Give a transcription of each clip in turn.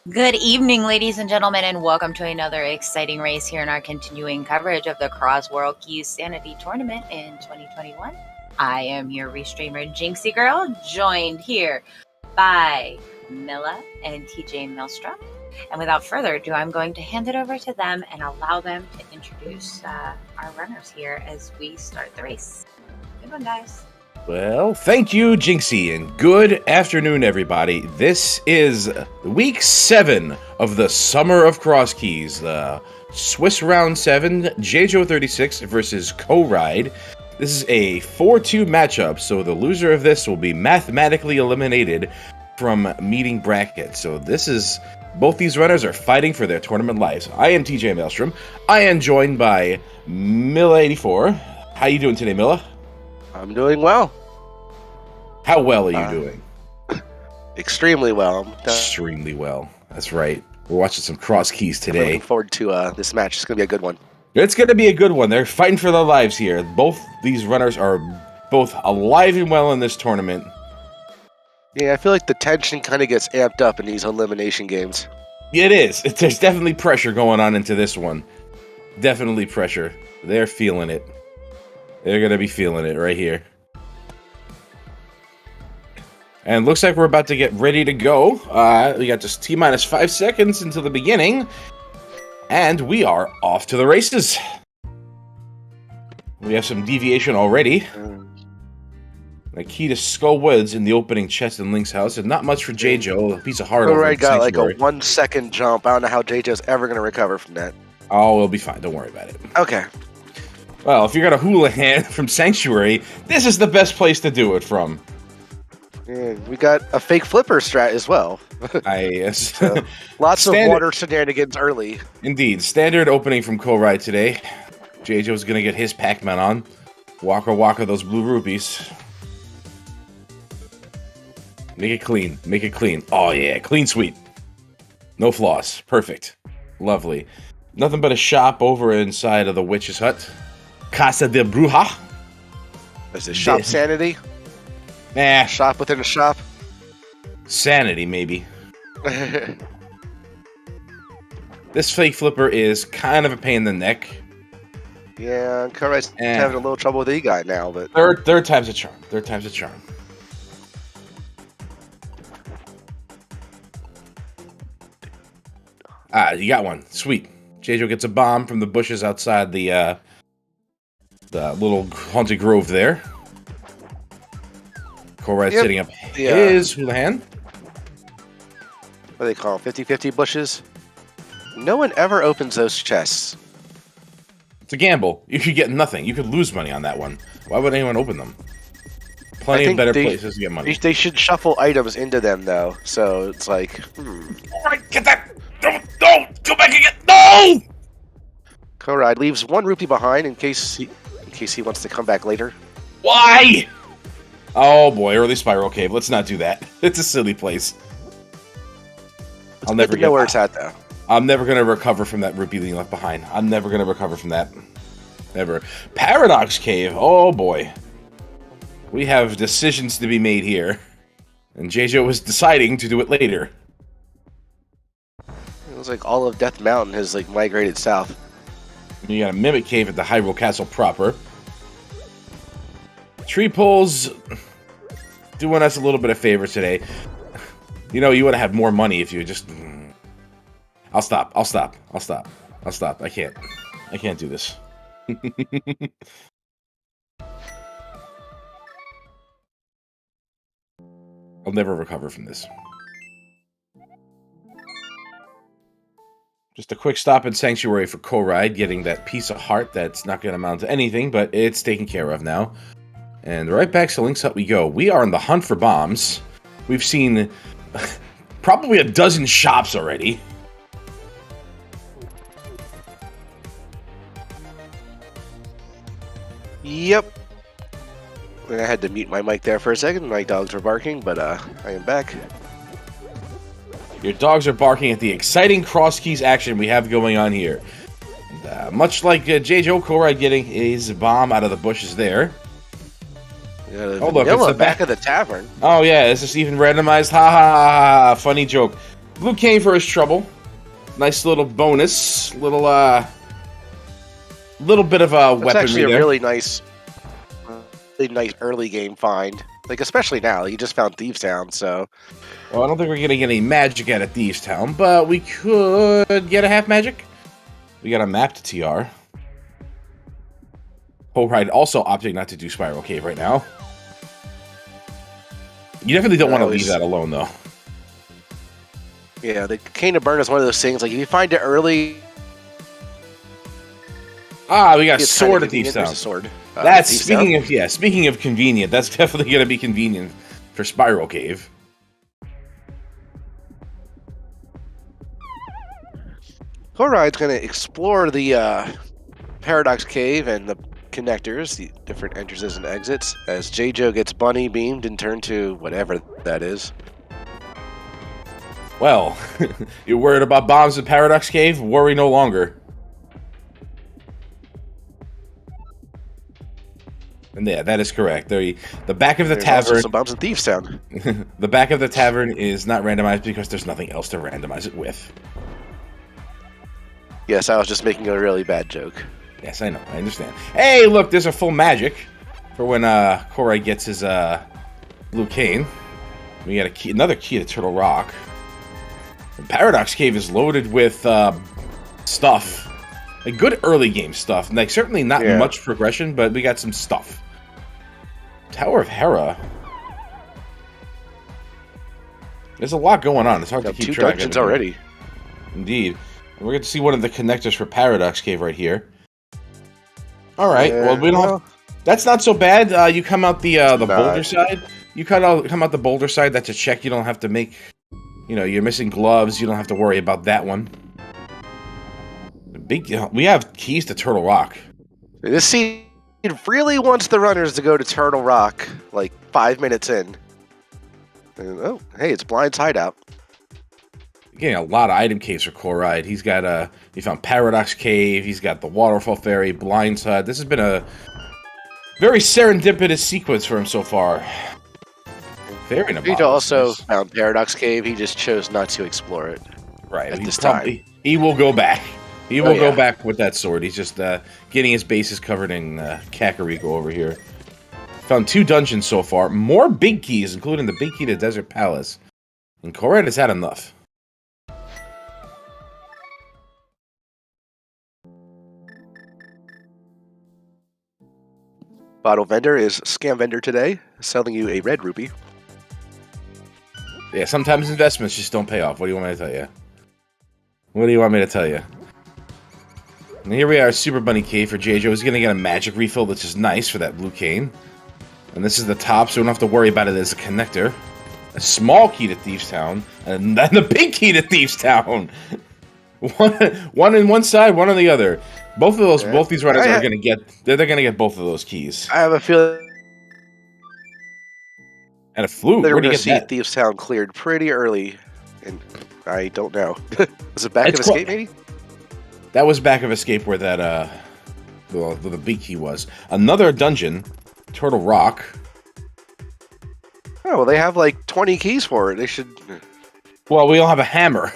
Good evening, ladies and gentlemen, and welcome to another exciting race here in our continuing coverage of the Crosskeys Sanity Tournament in 2021. I am your restreamer, Jinxie Girl, joined here by Milla and TJ Maelstrom. And without further ado, I'm going to hand it over to them and allow them to introduce our runners here as we start the race. Good one, guys. Well, thank you, Jinxie, and good afternoon, everybody. This is week 7 of the Summer of Crosskeys, the Swiss Round 7, Jaejo36 versus Corride. This is a 4-2 matchup, so the loser of this will be mathematically eliminated from meeting bracket. So both these runners are fighting for their tournament lives. I am TJ Maelstrom. I am joined by Milla84. How you doing today, Milla? I'm doing well. How well are you doing? Extremely well. Extremely well. That's right. We're watching some Crosskeys today. I'm looking forward to this match. It's going to be a good one. It's going to be a good one. They're fighting for their lives here. Both these runners are both alive and well in this tournament. Yeah, I feel like the tension kind of gets amped up in these elimination games. It is. There's definitely pressure going on into this one. Definitely pressure. They're feeling it. They're going to be feeling it right here. And looks like we're about to get ready to go. We got just T-minus 5 seconds until the beginning. And we are off to the races. We have some deviation already. The key to Skull Woods in the opening chest in Link's house. And not much for Jaejo. A piece of heart over Corride got like a Sanctuary. 1 second jump. I don't know how Jaejo's ever going to recover from that. Oh, we'll be fine. Don't worry about it. Okay. Well, if you're going to hula-hand from Sanctuary, this is the best place to do it from. Yeah, we got a fake flipper strat as well. Yes. So, lots of water shenanigans early. Indeed. Standard opening from Corride today. Jaejo's going to get his Pac-Man on. Waka waka those blue rupees. Make it clean. Make it clean. Oh, yeah. Clean sweep. No floss. Perfect. Lovely. Nothing but a shop over inside of the witch's hut. Casa de Bruja. Is it shop sanity? Nah. Shop within a shop? Sanity, maybe. This fake flipper is kind of a pain in the neck. Yeah, Corride's having a little trouble with E-Guy now, but... Third time's a charm. Third time's a charm. Ah, you got one. Sweet. Jaejo gets a bomb from the bushes outside the little haunted grove there. Corride setting up his hula hand. What do they call them? 50-50 bushes? No one ever opens those chests. It's a gamble. You could get nothing. You could lose money on that one. Why would anyone open them? Plenty of better places to get money. They should shuffle items into them, though. So it's like... Alright, get that! No! Go back again! No! Corride leaves 1 rupee behind in case he wants to come back later. Why? Oh boy, early spiral cave. Let's not do that. It's a silly place. I'll never know where it's at, though. I'm never going to recover from that rupee being left behind. I'm never going to recover from that. Never. Paradox cave. Oh boy. We have decisions to be made here. And Jaejo was deciding to do it later. It looks like all of Death Mountain has like migrated south. You got a Mimic Cave at the Hyrule Castle proper. Tree pulls doing us a little bit of favor today. You know, you would have had more money if you just... I'll stop. I can't do this. I'll never recover from this. Just a quick stop in Sanctuary for Corride, getting that piece of heart that's not going to amount to anything, but it's taken care of now. And right back to Link's Hut we go. We are on the hunt for bombs. We've seen probably a dozen shops already. Yep. I had to mute my mic there for a second. My dogs were barking, but I am back. Your dogs are barking at the exciting Crosskeys action we have going on here. And, much like Jaejo, Corride getting his bomb out of the bushes there. Yeah, oh, look, it's the back of the tavern. Oh, yeah, is this even randomized? Ha ha ha ha, funny joke. Blue cane for his trouble. Nice little bonus. Little bit of a weaponry It's actually a there. really nice early game find. Like, especially now. You just found Thieves Town, so... Well, I don't think we're going to get any magic out of Thieves Town, but we could get a half magic. We got a map to TR. Corride also opting not to do Spiral Cave right now. You definitely don't want to leave that alone, though. Yeah, the Cane of Burn is one of those things, like, if you find it early... Ah, we got a sword at Thieves Town. There's a sword. That's, speaking of convenient, that's definitely going to be convenient for Spiral Cave. Corride's going to explore the Paradox Cave and the connectors, the different entrances and exits, as Jaejo gets bunny beamed and turned to whatever that is. Well, you're worried about bombs in Paradox Cave? Worry no longer. And yeah, that is correct. The back of the tavern. Also some bombs in Thieves Town. The back of the tavern is not randomized because there's nothing else to randomize it with. Yes, I was just making a really bad joke. Yes, I know. I understand. Hey, look, there's a full magic for when Corride gets his blue cane. We got a key, another key to Turtle Rock. And Paradox Cave is loaded with stuff. Like good early game stuff. Like certainly not much progression, but we got some stuff. Tower of Hera. There's a lot going on. It's hard to keep track of. 2 dungeons already. Indeed. And we're going to see one of the connectors for Paradox Cave right here. All right. Well, we don't have... That's not so bad. You come out the boulder side. You come out the boulder side. That's a check. You don't have to make... You know, you're missing gloves. You don't have to worry about that one. We have keys to Turtle Rock. This scene really wants the runners to go to Turtle Rock like 5 minutes in. And, oh, hey, it's Blind's hideout. Getting a lot of item caves for Corride. He's got he found Paradox Cave. He's got the Waterfall Ferry, Blindside. This has been a very serendipitous sequence for him so far. Very nice. He also found Paradox Cave. He just chose not to explore it. Right. At this time, he will go back. He will go back with that sword. He's just getting his bases covered in Kakariko over here. Found 2 dungeons so far. More big keys, including the big key to Desert Palace. And Corride has had enough. Bottle Vendor is Scam Vendor today, selling you a red rupee. Yeah, sometimes investments just don't pay off. What do you want me to tell you? What do you want me to tell you? And here we are, Super Bunny Cave for Jaejo. He's going to get a magic refill, which is nice for that blue cane. And this is the top, so we don't have to worry about it as a connector. A small key to Thieves Town, and then the big key to Thieves Town. one on one side, one on the other. Both these runners are going to get. They're going to get both of those keys. I have a feeling. And a flute. They're Where do going you to get see that? Thieves Town cleared pretty early, and I don't know. Was it Back of Escape, maybe? That was Back of Escape where that the big key was. Another dungeon, Turtle Rock. Oh, well, they have like 20 keys for it. They should. Well, we don't have a hammer.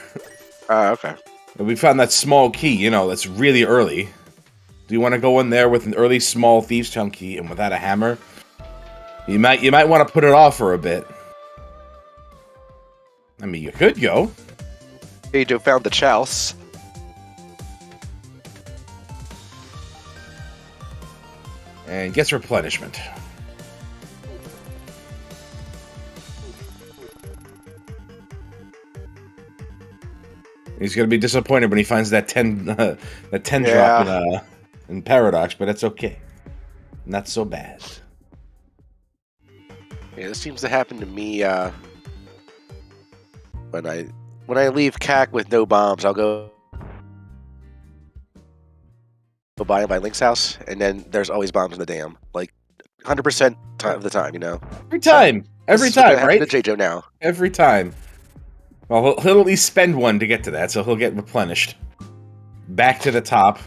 Okay. We found that small key, you know, that's really early. Do you want to go in there with an early small Thieves Town key and without a hammer? You might want to put it off for a bit. I mean, you could go. Jaejo found the Chouse. And gets replenishment. He's gonna be disappointed when he finds that 10 drop in Paradox, but it's okay. Not so bad. Yeah, this seems to happen to me when I leave CAC with no bombs. I'll go by my Link's house, and then there's always bombs in the dam, like 100% of the time, you know. Every time, right? To Jaejo now. Every time. Well, he'll at least spend one to get to that, so he'll get replenished. Back to the top.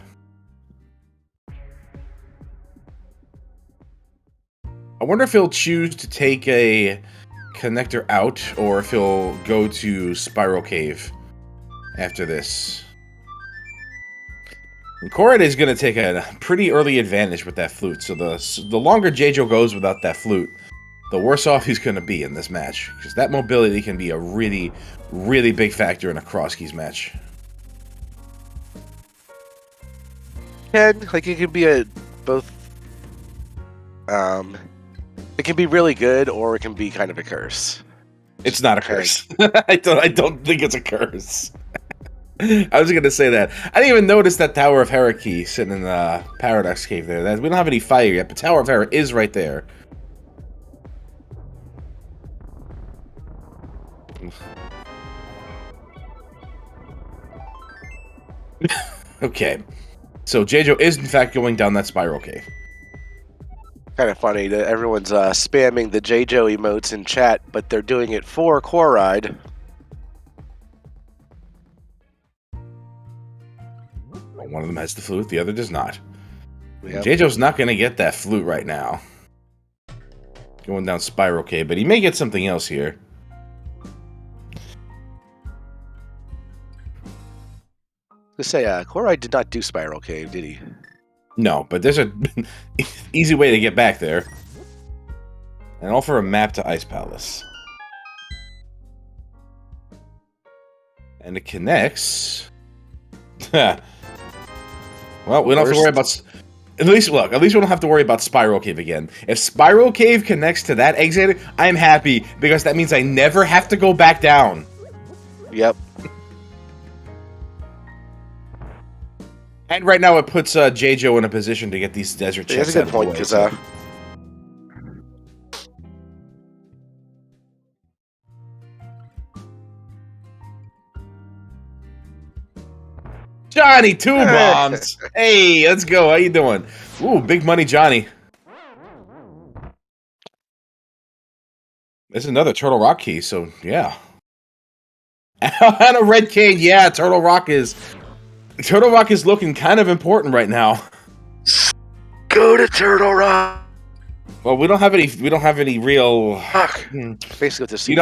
I wonder if he'll choose to take a connector out or if he'll go to Spiral Cave after this. And Corride is going to take a pretty early advantage with that flute, so the longer Jaejo goes without that flute, the worse off he's going to be in this match, because that mobility can be a really, really big factor in a Crosskeys match. Like, it can be both. It can be really good, or it can be kind of a curse. It's not a curse. I don't think it's a curse. I was going to say that. I didn't even notice that Tower of Hera key sitting in the Paradox Cave there. We don't have any fire yet, but Tower of Hera is right there. Okay. So Jaejo is in fact going down that Spiral Cave. Kind of funny that everyone's spamming the Jaejo emotes in chat, but they're doing it for Corride. One of them has the flute, the other does not. Yep. Jaejo's not going to get that flute right now. Going down Spiral Cave, but he may get something else here. Let's say, Corride did not do Spiral Cave, did he? No, but there's a easy way to get back there. And offer a map to Ice Palace. And it connects. Well, we don't have to worry about... At least we don't have to worry about Spiral Cave again. If Spiral Cave connects to that exit, I'm happy, because that means I never have to go back down. Yep. And right now it puts Jaejo in a position to get these desert chests. That's a good point, because... Johnny, 2 bombs! Hey, let's go. How you doing? Ooh, big money, Johnny. There's another Turtle Rock key, so yeah. And a red cane, yeah. Turtle Rock is looking kind of important right now. Go to Turtle Rock. Well, we don't have any real. Basically, what this we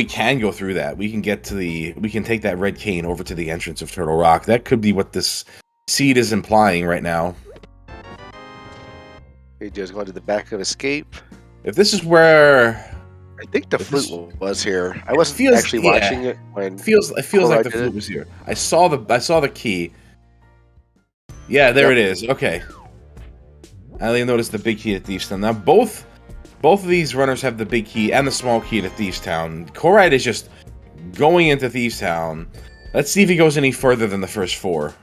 can go through that. We can take that red cane over to the entrance of Turtle Rock. That could be what this seed is implying right now. He just going to the back of Escape. If this is where, I think the flute was here. I wasn't actually watching it when. It feels like the flute was here. I saw the key. Yeah, there it is. Okay. I only noticed the big key at Thieves Town. Now, both of these runners have the big key and the small key to Thieves Town. Corride is just going into Thieves Town. Let's see if he goes any further than the first 4.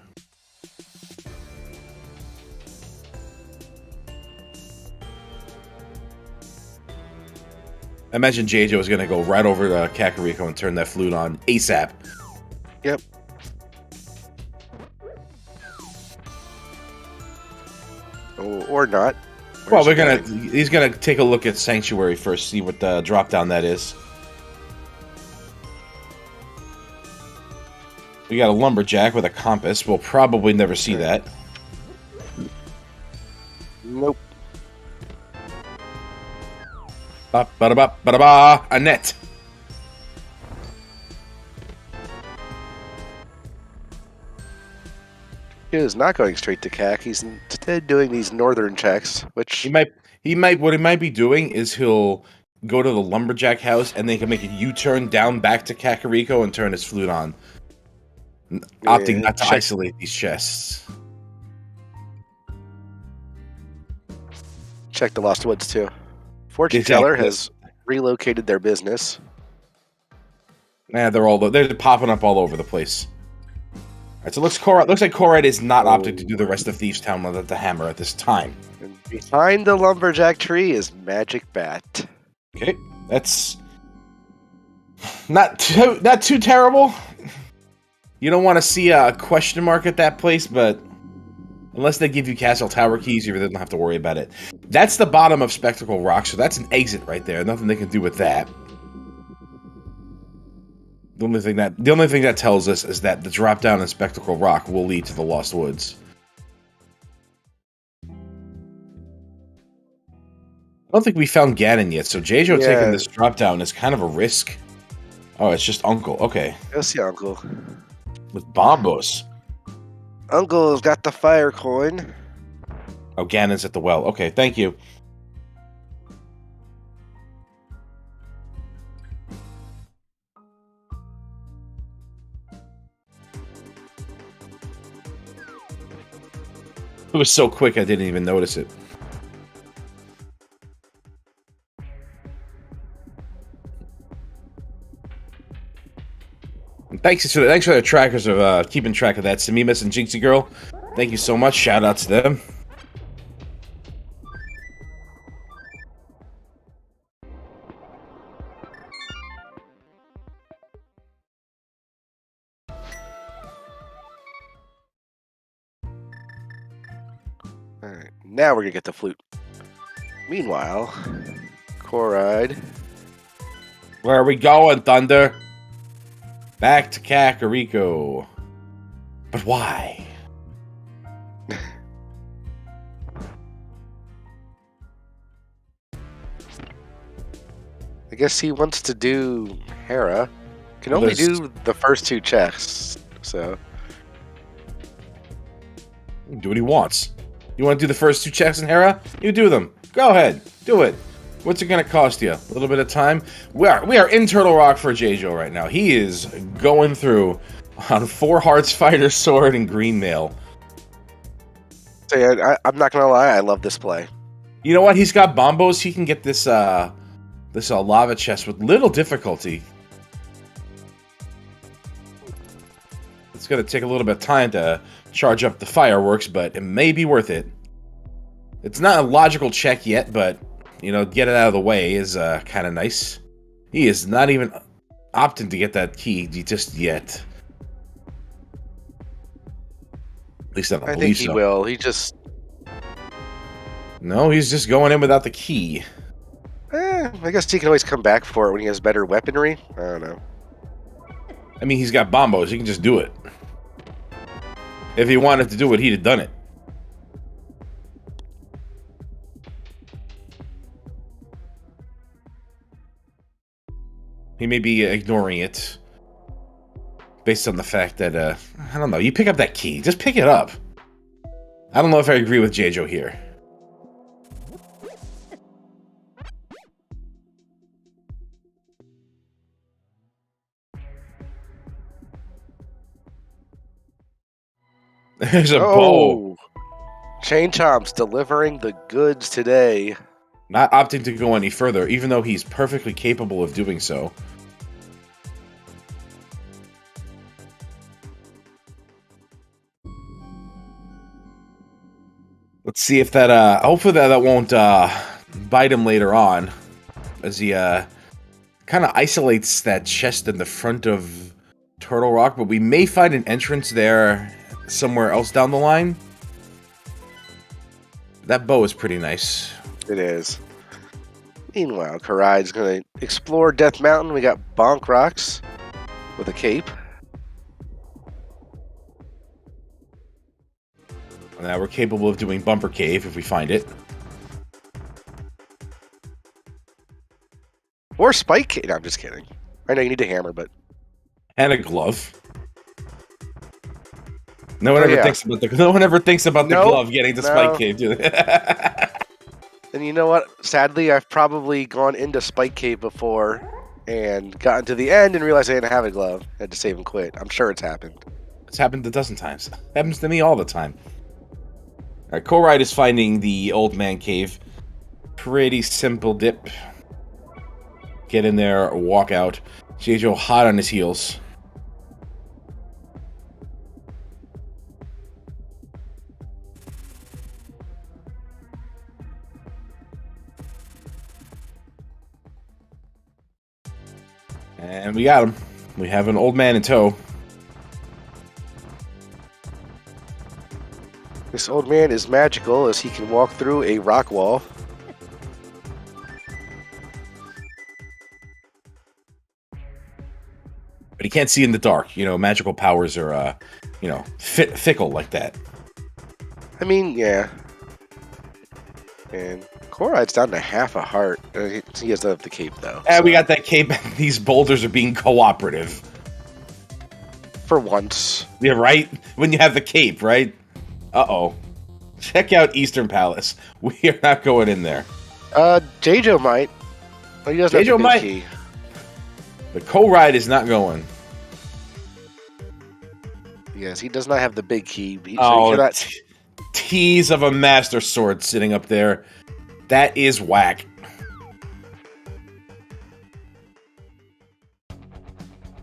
I imagine Jaejo is going to go right over to Kakariko and turn that flute on ASAP. Yep. Or not. Well, he's gonna take a look at Sanctuary first, see what the drop down that is. We got a lumberjack with a compass. We'll probably never see that. Nope. Ba-ba-ba-ba-ba, a net. He is not going straight to CAC. He's instead doing these northern checks, which he might. What he might be doing is he'll go to the lumberjack house and they can make a U-turn down back to Kakariko and turn his flute on, opting not to isolate these chests. Check the Lost Woods too. Fortune Teller has relocated their business. Yeah, they're popping up all over the place. Alright, so looks like Corride is not opting to do the rest of Thieves Town without the hammer at this time. And behind the lumberjack tree is Magic Bat. Okay, that's not too terrible. You don't want to see a question mark at that place, but unless they give you Castle Tower keys, you really don't have to worry about it. That's the bottom of Spectacle Rock, so that's an exit right there. Nothing they can do with that. The only thing that tells us is that the drop down in Spectacle Rock will lead to the Lost Woods. I don't think we found Ganon yet, so Jaejo Yeah. taking this drop down is kind of a risk. Oh, it's just Uncle. Okay. Go see Uncle. With Bombos. Uncle's got the fire coin. Oh, Ganon's at the well. Okay, thank you. It was so quick I didn't even notice it. Thanks for the trackers of keeping track of that. Samimas and Jinxie Girl. Thank you so much. Shout out to them. Alright, now we're gonna get the flute. Meanwhile, Corride. Where are we going, Thunder? Back to Kakariko. But why? I guess he wants to do Hera. Can only do the first 2 checks, so. Do what he wants. You want to do the first 2 checks in Hera? You do them. Go ahead. Do it. What's it going to cost you? A little bit of time? We are in Turtle Rock for Jaejo right now. He is going through on 4 Hearts Fighter Sword and Green Mail. So yeah, I'm not gonna lie, I love this play. You know what? He's got Bombos. He can get this lava chest with little difficulty. It's going to take a little bit of time to charge up the fireworks, but it may be worth it. It's not a logical check yet, but, you know, get it out of the way is kind of nice. He is not even opting to get that key just yet. At least I don't believe so. He will. He just... No, he's just going in without the key. I guess he can always come back for it when he has better weaponry. I don't know. I mean, he's got Bombos. He can just do it. If he wanted to do it, he'd have done it. He may be ignoring it based on the fact that, I don't know, you pick up that key. Just pick it up. I don't know if I agree with Jaejo here. There's a bow. Chain Chomp's delivering the goods today. Not opting to go any further, even though he's perfectly capable of doing so. Let's see if that, hopefully that won't bite him later on, as he kind of isolates that chest in the front of Turtle Rock, but we may find an entrance there somewhere else down the line. That bow is pretty nice. It is. Meanwhile, Corride's going to explore Death Mountain. We got Bonk Rocks with a cape. Now we're capable of doing Bumper Cave if we find it. Or Spike Cave. No, I'm just kidding. I know you need a hammer, but... And a glove. No one ever thinks about the glove getting to Spike Cave, do they? And you know what? Sadly, I've probably gone into Spike Cave before and gotten to the end and realized I didn't have a glove. I had to save and quit. I'm sure it's happened. It's happened a dozen times. It happens to me all the time. Alright, Corride is finding the old man cave. Pretty simple dip. Get in there, walk out. Jaejo hot on his heels. And we got him. We have an old man in tow. This old man is magical as he can walk through a rock wall. But he can't see in the dark. You know, magical powers are, you know, fickle like that. I mean, yeah. And Corride's down to half a heart. He doesn't have the cape, though. And we got that cape. These boulders are being cooperative. For once. Yeah, right? When you have the cape, right? Uh-oh. Check out Eastern Palace. We are not going in there. Jaejo might. Oh, he doesn't have the big might. key. The Corride is not going. Yes, he does not have the big key. Tease of a Master Sword sitting up there. That is whack.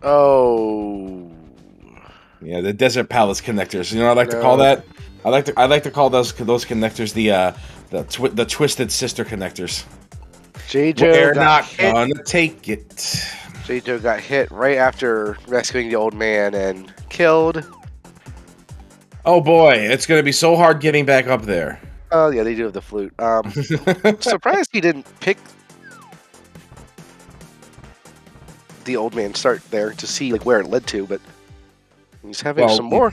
Oh. Yeah, the Desert Palace connectors. You know what I like to call that? I like to call those connectors the Twisted Sister connectors. Jaejo not gonna take it. Jaejo got hit right after rescuing the old man and killed. Oh boy, it's gonna be so hard getting back up there. Oh yeah, they do have the flute. Surprised he didn't pick the old man start there to see like where it led to, but he's having some more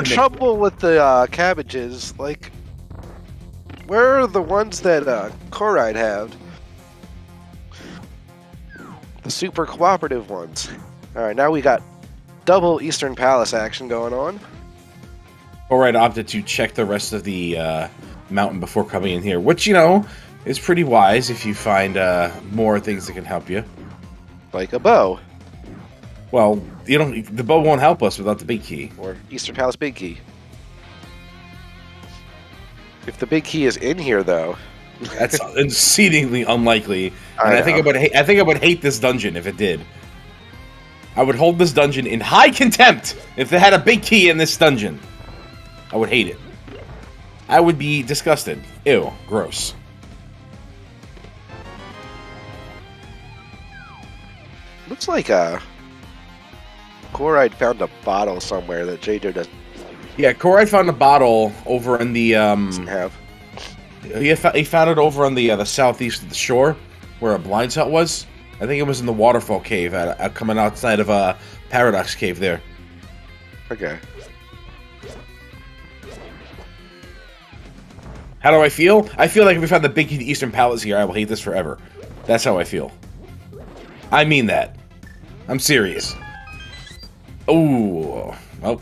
trouble with the cabbages. Like, where are the ones that Corride have? The super cooperative ones. All right, now we got double Eastern Palace action going on. Corride opted to check the rest of the mountain before coming in here, which, you know, is pretty wise if you find more things that can help you. Like a bow. Well, the bow won't help us without the big key. Or Eastern Palace big key. If the big key is in here, though... That's exceedingly unlikely. And I think I would hate this dungeon if it did. I would hold this dungeon in high contempt if they had a big key in this dungeon. I would hate it. I would be disgusted. Ew, gross. Looks like Corride found a bottle somewhere that Jaejo doesn't. Yeah, Corride found a bottle over in the doesn't have. He found it over on the southeast of the shore, where a blind hut was. I think it was in the waterfall cave, coming outside of a Paradox Cave there. Okay. How do I feel? I feel like if we found the big key to Eastern Palace here, I will hate this forever. That's how I feel. I mean that. I'm serious. Ooh. Well.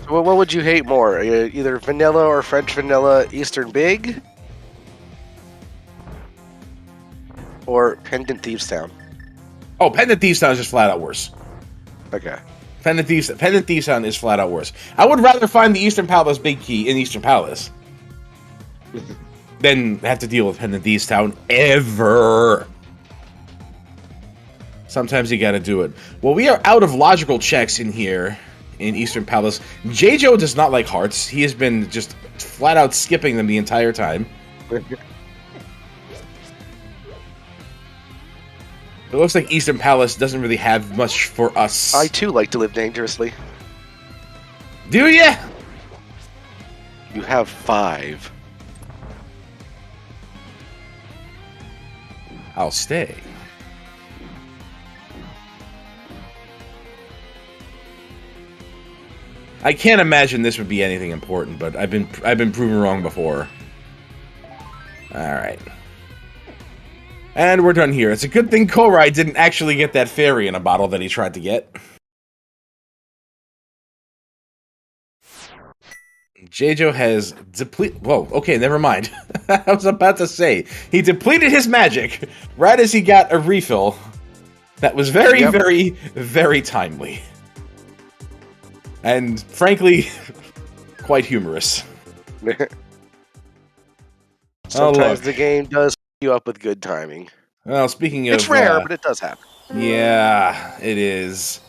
So what would you hate more? Either vanilla or French vanilla Eastern Big? Or Pendant Thieves Town? Oh, Pendant Thieves Town is just flat out worse. Okay. Pendant Thieves Town is flat out worse. I would rather find the Eastern Palace big key in Eastern Palace than have to deal with Pendant Thieves Town ever. Sometimes you gotta do it. Well, we are out of logical checks in here in Eastern Palace. Jaejo does not like hearts. He has been just flat out skipping them the entire time. It looks like Eastern Palace doesn't really have much for us. I too like to live dangerously. Do ya? You have 5. I'll stay. I can't imagine this would be anything important, but I've been proven wrong before. All right. And we're done here. It's a good thing Corride didn't actually get that fairy in a bottle that he tried to get. Jaejo has depleted... Whoa, okay, never mind. I was about to say, he depleted his magic right as he got a refill. That was very, very timely. And, frankly, quite humorous. Sometimes the game does you up with good timing. Well, speaking of... It's rare, but it does happen. Yeah, it is.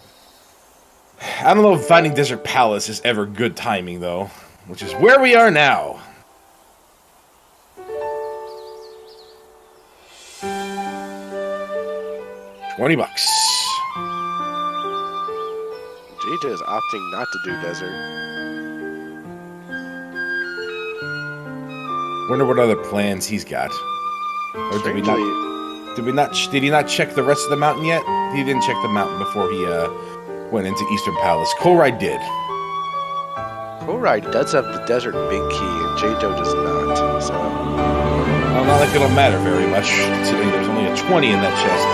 I don't know if finding Desert Palace is ever good timing, though. Which is where we are now. $20. Jaejo is opting not to do desert. Wonder what other plans he's got. Or did he not check the rest of the mountain yet? He didn't check the mountain before he went into Eastern Palace. Corride did. Corride does have the desert big key, and Jaejo does not. So Well, not like it'll matter very much, considering there's only a 20 in that chest.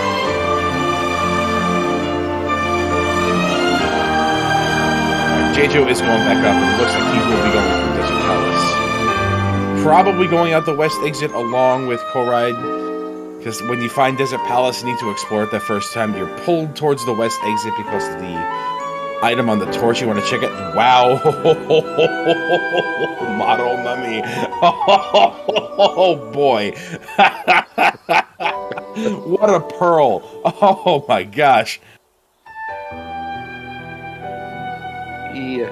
Jaejo is going back up, and it looks like he will be going through Desert Palace. Probably going out the west exit along with Corride, because when you find Desert Palace, you need to explore it that first time. You're pulled towards the west exit because of the item on the torch. You want to check it? Wow! Model mummy! Oh boy! What a pearl! Oh my gosh! Yeah.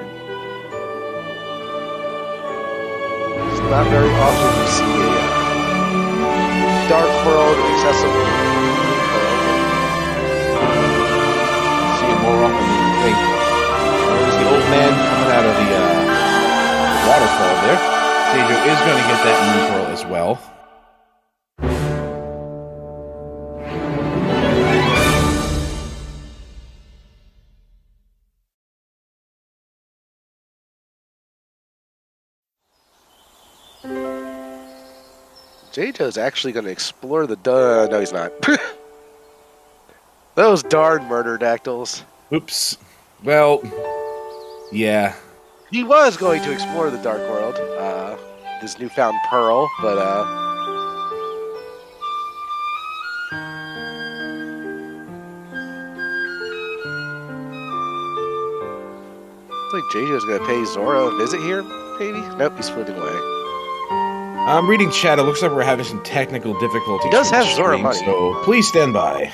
It's not very often you see a dark world accessible. See it more often than you think. There's the old man coming out of the waterfall there. Jaejo is going to get that moon pearl as well. Jaejo's actually going to explore the... no, he's not. Those darn murder dactyls. Oops. Well, yeah. He was going to explore the Dark World, this newfound pearl, but, looks like Jaejo's going to pay Zora a visit here, maybe? Nope, he's floating away. I'm reading chat. It looks like we're having some technical difficulties. He does with the have Zora stream, money. so please stand by.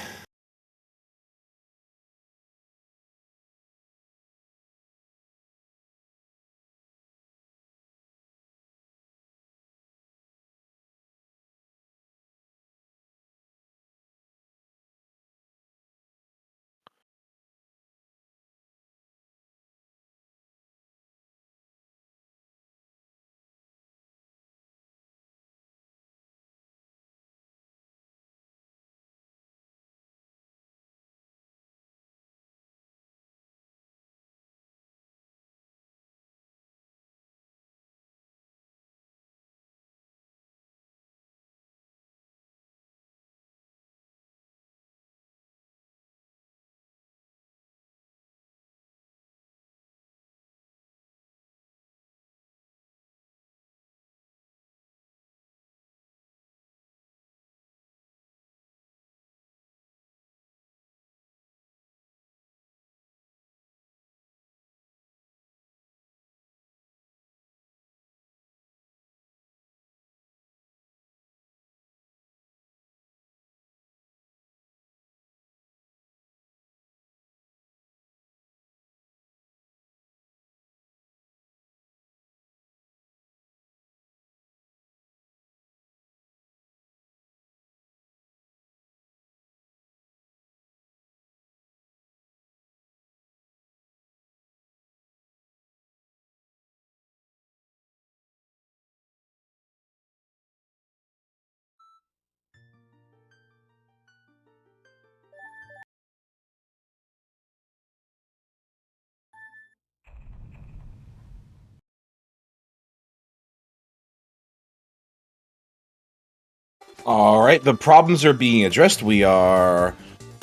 All right, the problems are being addressed. We are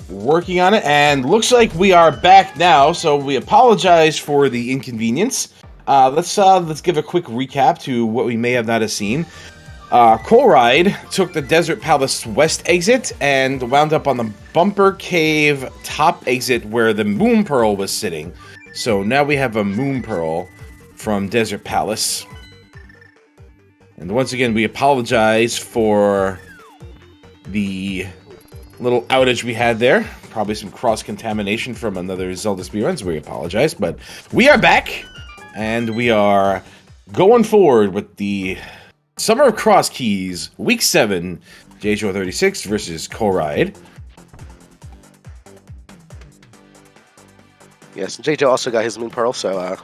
working on it, and looks like we are back now. So we apologize for the inconvenience. Let's give a quick recap to what we may have not have seen. Corride took the Desert Palace west exit and wound up on the Bumper Cave top exit where the Moon Pearl was sitting. So now we have a Moon Pearl from Desert Palace. And once again, we apologize for the little outage we had there. Probably some cross-contamination from another ZeldaSpeedRuns. We apologize, but we are back, and we are going forward with the Summer of Crosskeys, Week 7, Jaejo36 versus Corride. Yes, and Jaejo also got his Moon Pearl, so,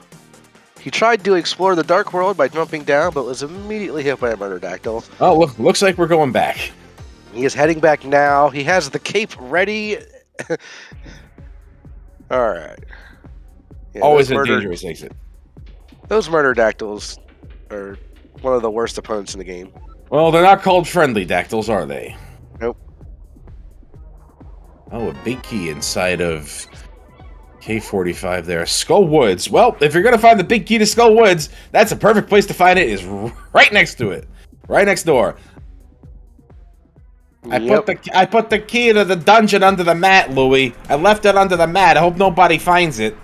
he tried to explore the Dark World by jumping down, but was immediately hit by a murder dactyl. Oh, looks like we're going back. He is heading back now. He has the cape ready. Alright. Yeah, Always a dangerous exit. Those murder dactyls are one of the worst opponents in the game. Well, they're not called friendly dactyls, are they? Nope. Oh, a big key inside of K45 there. Skull Woods. Well, if you're going to find the big key to Skull Woods, that's a perfect place to find it, is right next to it. Right next door. Yep. I put the key to the dungeon under the mat, Louie. I left it under the mat. I hope nobody finds it.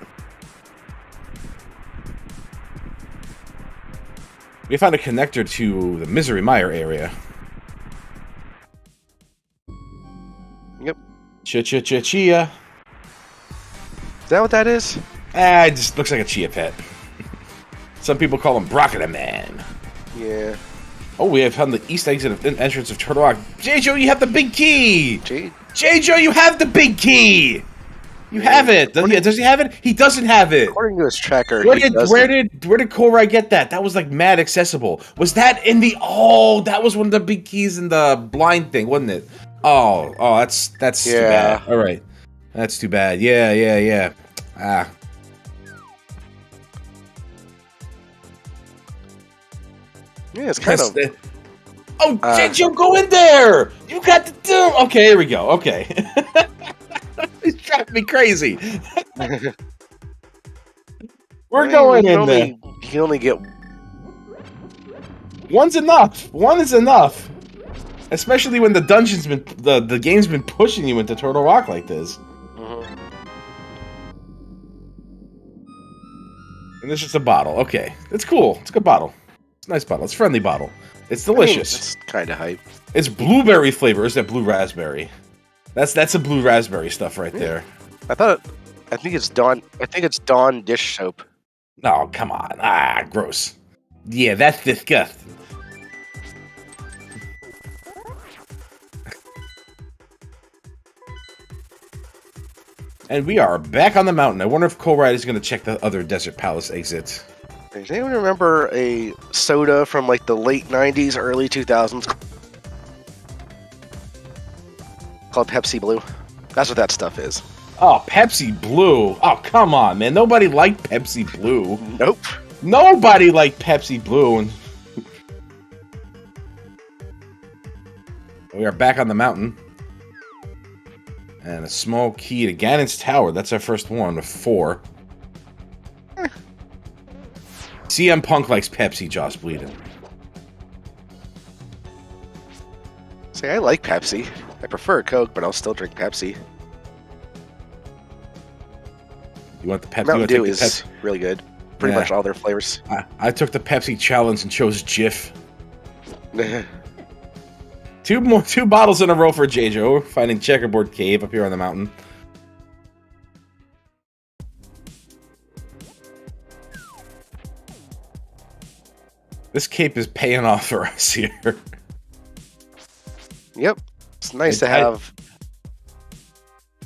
We found a connector to the Misery Mire area. Yep. Chia. Is that what that is? It just looks like a chia pet. Some people call him Broccoli Man. Yeah. Oh, we have found the east exit of entrance of Turtle Rock. Jaejo, you have the big key! Jaejo, you have the big key! You have it! Does he have it? He doesn't have it! According to his tracker, where did Corride get that? That was like mad accessible. Was that in the... Oh, that was one of the big keys in the blind thing, wasn't it? Oh, that's too bad. Alright. That's too bad. Yeah. Ah. Yeah, it's kind of... Oh, Jaejo, go in there! You got the do... Okay, here we go. Okay. He's driving me crazy. We're going in there. You can only get... One's enough. One is enough. Especially when the dungeon's been... The game's been pushing you into Turtle Rock like this. And this is a bottle. Okay. It's cool. It's a good bottle. It's a nice bottle. It's a friendly bottle. It's delicious. It's kind of hype. It's blueberry flavor. Is that blue raspberry? That's a blue raspberry stuff right there. I think it's Dawn dish soap. Oh, come on. Ah, gross. Yeah, that's disgusting. And we are back on the mountain. I wonder if Corride is going to check the other Desert Palace exit. Does anyone remember a soda from like the late 90s, early 2000s called Pepsi Blue? That's what that stuff is. Oh, Pepsi Blue. Oh, come on, man. Nobody liked Pepsi Blue. Nope. Nobody liked Pepsi Blue. We are back on the mountain. And a small key to Ganon's Tower. That's our first one with 4. CM Punk likes Pepsi, Joss Bleeding. See, I like Pepsi. I prefer Coke, but I'll still drink Pepsi. You want the Pepsi? Mountain Dew is really good. Pretty much all their flavors. I took the Pepsi challenge and chose Jif. Two bottles in a row for Jaejo, finding Checkerboard Cave up here on the mountain. This cape is paying off for us here. Yep. It's nice to have.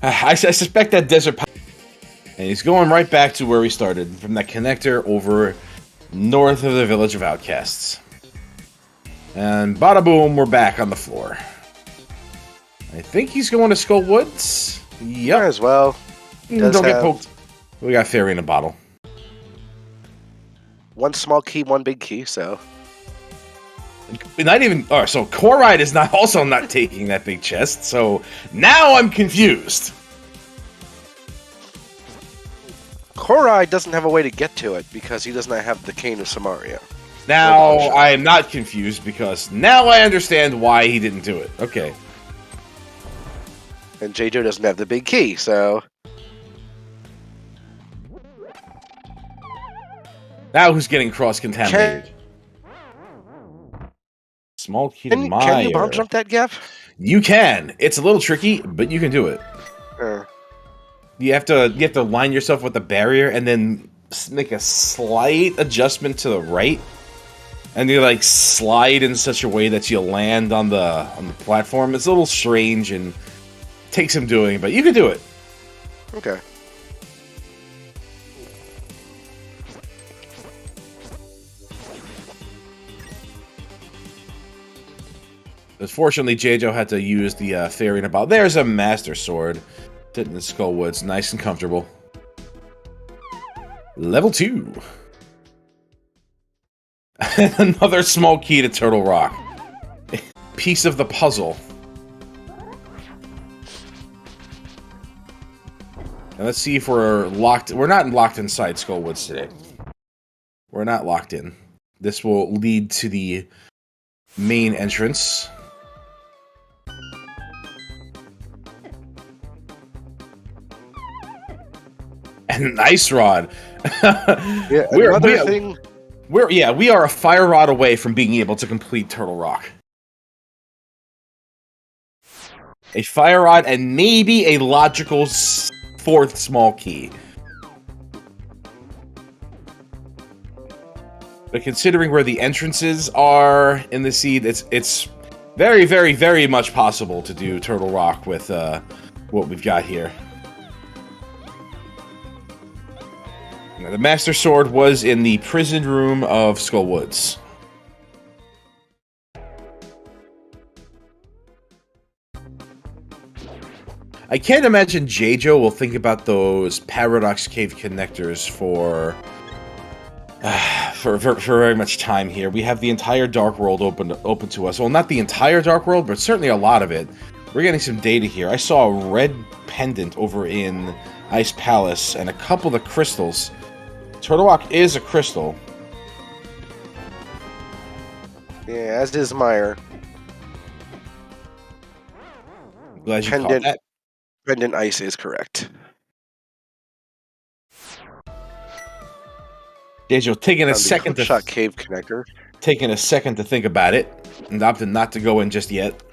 I suspect that Desert Palace. And he's going right back to where we started, from that connector over north of the Village of Outcasts. And bada boom, we're back on the floor. I think he's going to Skull Woods. Yep. Might as well. Don't get poked. We got Fairy in a bottle. One small key, one big key, so. Not even. Oh, so Corride is also not taking that big chest, so now I'm confused. Corride doesn't have a way to get to it because he does not have the Cane of Samaria. Now I am not confused because now I understand why he didn't do it. Okay. And Jaejo doesn't have the big key, so. Now who's getting cross-contaminated? Small key to Mire. Can you bomb jump that gap? You can. It's a little tricky, but you can do it. You have to line yourself with the barrier and then make a slight adjustment to the right, and you like slide in such a way that you land on the platform. It's a little strange and takes some doing, but you can do it. Okay. Unfortunately, Jaejo had to use the Fairy in a bottle. There's a Master Sword. Sitting in Skull Woods, nice and comfortable. Level 2. Another small key to Turtle Rock. piece of the puzzle. And let's see if we're locked. We're not locked inside Skullwoods today. We're not locked in. This will lead to the main entrance. And an ice rod. Yeah, we are a fire rod away from being able to complete Turtle Rock. A fire rod and maybe a logical fourth small key. But considering where the entrances are in the seed, it's very, very, very much possible to do Turtle Rock with what we've got here. Now, the Master Sword was in the prison room of Skullwoods. I can't imagine Jaejo will think about those Paradox Cave connectors for very much time here. We have the entire Dark World open to us. Well, not the entire Dark World, but certainly a lot of it. We're getting some data here. I saw a red pendant over in Ice Palace and a couple of crystals. Turtle Rock is a crystal. Yeah, as is Meyer. Glad you caught that. Pendant ice is correct. Jaejo taking a second to shot cave connector. Taking a second to think about it, and opted not to go in just yet.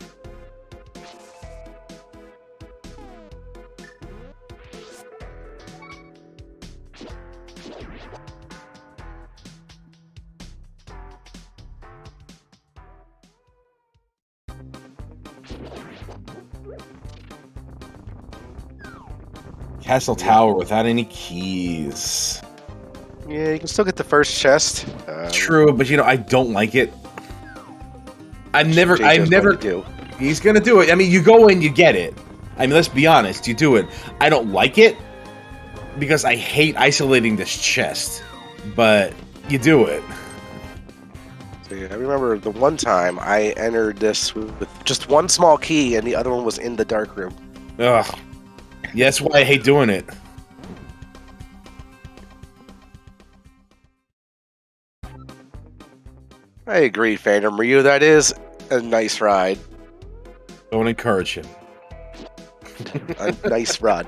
Castle Tower without any keys. Yeah, you can still get the first chest. True, but I don't like it. I've never. He's gonna do it. I mean, you go in, you get it. I mean, let's be honest, you do it. I don't like it because I hate isolating this chest, but you do it. So yeah, I remember the one time I entered this with just one small key, and the other one was in the dark room. Ugh. Yeah, that's why I hate doing it. I agree, Phantom Ryu. That is a nice ride. Don't encourage him. A nice rod.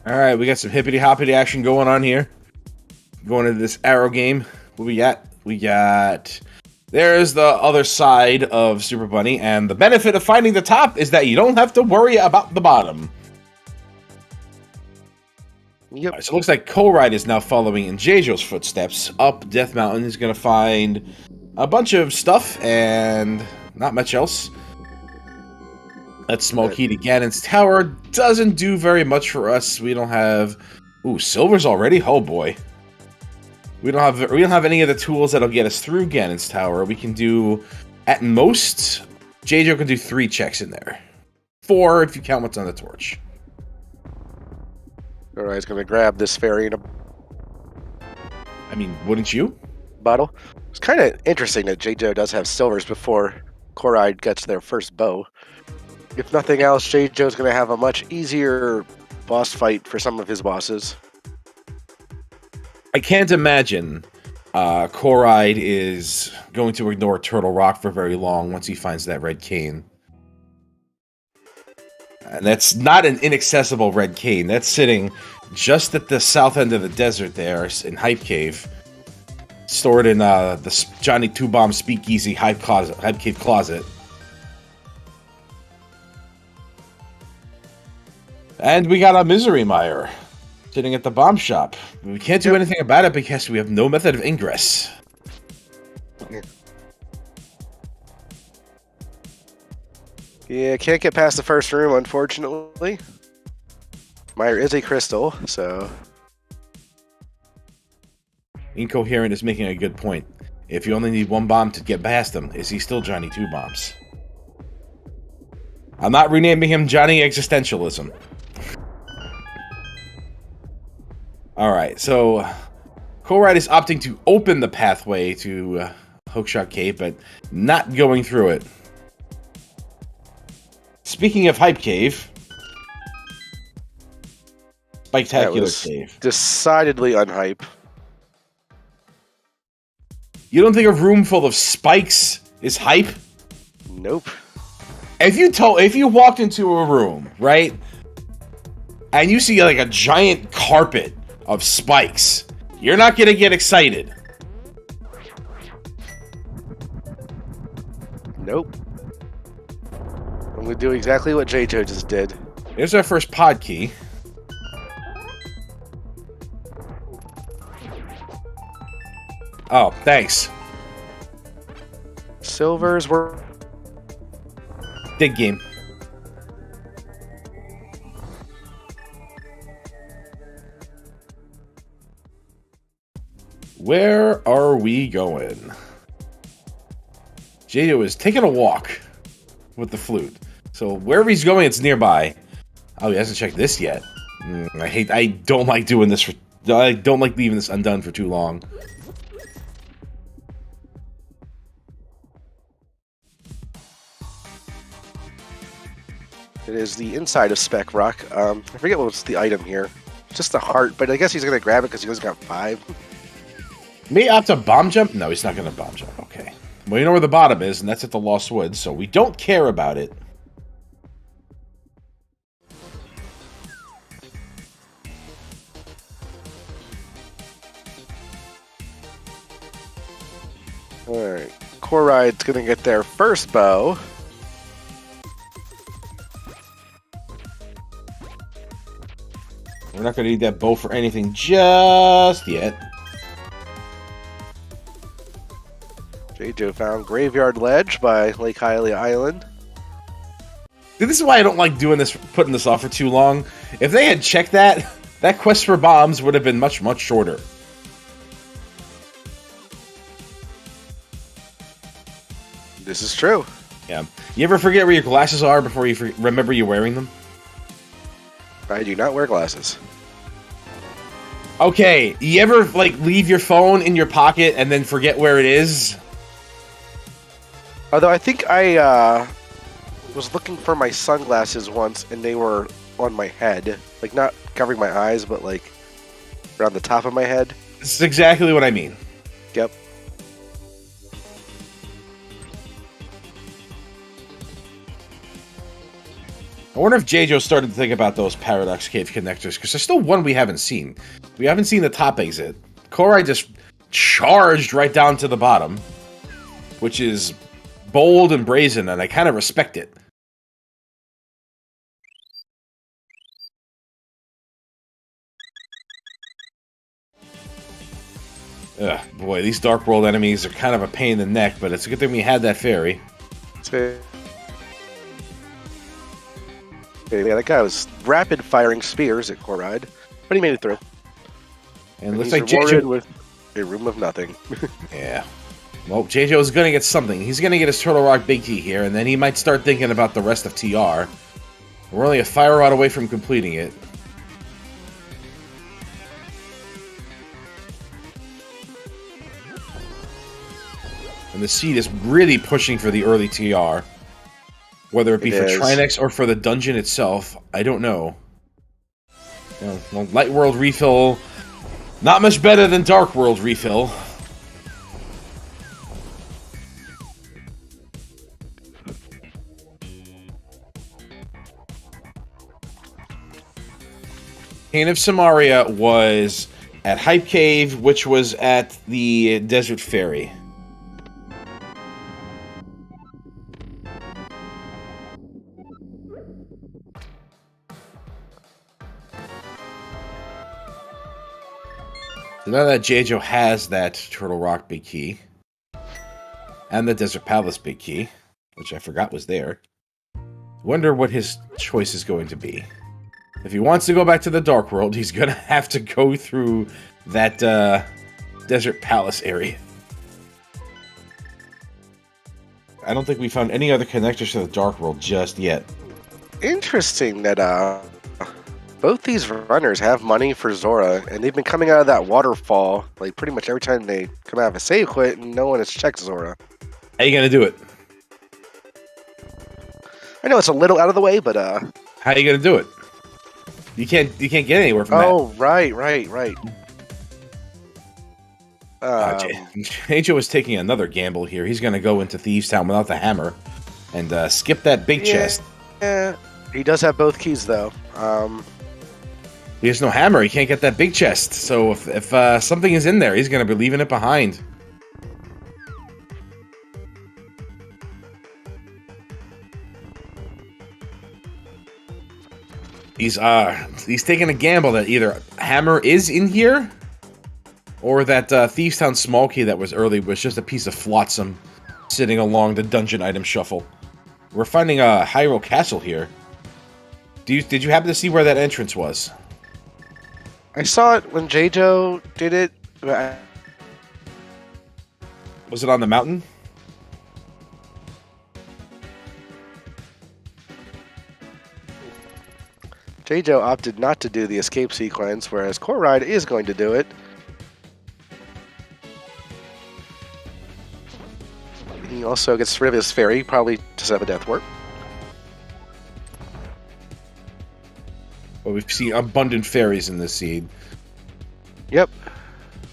Alright, we got some hippity-hoppity action going on here. Going into this arrow game. What we got? We got... There's the other side of Super Bunny, and the benefit of finding the top is that you don't have to worry about the bottom. Yep. Right, so it looks like Corride is now following in Jaejo's footsteps. Up Death Mountain, he's going to find a bunch of stuff, and not much else. That small key to Ganon's Tower doesn't do very much for us. We don't have... Ooh, silver's already? Oh boy. We don't have any of the tools that'll get us through Ganon's Tower. We can do, at most, Jaejo can do 3 checks in there. 4 if you count what's on the torch. Alright, gonna grab this fairy in a... I mean, wouldn't you? Bottle. It's kind of interesting that Jaejo does have silvers before Corride gets their first bow. If nothing else, Jaejo's gonna have a much easier boss fight for some of his bosses. I can't imagine Corride is going to ignore Turtle Rock for very long once he finds that red cane. And that's not an inaccessible red cane. That's sitting just at the south end of the desert there in Hype Cave. Stored in the Johnny Two Bomb Speakeasy Hype Cave closet. And we got a Misery Mire sitting at the bomb shop. We can't do anything about it because we have no method of ingress. Yeah, can't get past the first room, unfortunately. Mire is a crystal, so... Incoherent is making a good point. If you only need one bomb to get past him, is he still Johnny Two Bombs? I'm not renaming him Johnny Existentialism. Alright, so Corride is opting to open the pathway to Hookshot Cave, but not going through it. Speaking of Hype Cave, Spectacular Cave. Decidedly unhype. You don't think a room full of spikes is hype? Nope. If you walked into a room, right, and you see like a giant carpet of spikes, you're not gonna get excited. Nope. I'm gonna do exactly what Jaejo just did. Here's our first pod key. Oh, thanks. Silvers were... Dig game. Where are we going? Jaejo is taking a walk with the flute. So wherever he's going, it's nearby. Oh, he hasn't checked this yet. I don't like doing this I don't like leaving this undone for too long. It is the inside of Spec Rock. I forget what was the item here. Just a heart, but I guess he's gonna grab it because he only got 5. May opt to bomb jump? No, he's not gonna bomb jump. Okay. Well, you know where the bottom is, and that's at the Lost Woods, so we don't care about it. Alright. Corride's gonna get their first bow. We're not going to need that bow for anything just yet. Jaejo found Graveyard Ledge by Lake Hylia Island. This is why I don't like doing this, putting this off for too long. If they had checked that, that quest for bombs would have been much, much shorter. This is true. Yeah. You ever forget where your glasses are before you remember you're wearing them? I do not wear glasses. Okay, you ever, like, leave your phone in your pocket and then forget where it is? Although I think I was looking for my sunglasses once and they were on my head. Like, not covering my eyes, but, like, around the top of my head. This is exactly what I mean. Yep. I wonder if Jaejo started to think about those Paradox Cave connectors, because there's still one we haven't seen. We haven't seen the top exit. Corride just charged right down to the bottom, which is bold and brazen, and I kind of respect it. Ugh, boy, these Dark World enemies are kind of a pain in the neck, but it's a good thing we had that fairy. Yeah, that guy was rapid firing spears at Corride, but he made it through. And looks he's like rewarded Jaejo with a room of nothing. Yeah. Well, Jaejo is going to get something. He's going to get his Turtle Rock Big Key here, and then he might start thinking about the rest of TR. We're only a fire rod away from completing it. And the seed is really pushing for the early TR. Whether it be for Trinex or for the dungeon itself, I don't know. Well, Light World refill, not much better than Dark World refill. Cane of Samaria was at Hype Cave, which was at the Desert Ferry. So now that Jaejo has that Turtle Rock Big Key, and the Desert Palace Big Key, which I forgot was there, wonder what his choice is going to be. If he wants to go back to the Dark World, he's going to have to go through that Desert Palace area. I don't think we found any other connectors to the Dark World just yet. Interesting that both these runners have money for Zora, and they've been coming out of that waterfall like pretty much every time they come out of a save quit, and no one has checked Zora. How you gonna do it? I know it's a little out of the way, but How you gonna do it? You can't get anywhere from that. Oh, right. Jaejo is taking another gamble here. He's gonna go into Thieves Town without the hammer and skip that big chest. Yeah, he does have both keys though. He has no hammer. He can't get that big chest. So if something is in there, he's gonna be leaving it behind. He's taking a gamble that either hammer is in here, or that Thieves Town small key that was early was just a piece of flotsam sitting along the dungeon item shuffle. We're finding a Hyrule Castle here. Did you happen to see where that entrance was? I saw it when Jaejo did it. Was it on the mountain? Jaejo opted not to do the escape sequence, whereas Corride is going to do it. He also gets rid of his fairy, probably to set up a death warp. Well, we've seen abundant fairies in this seed. Yep.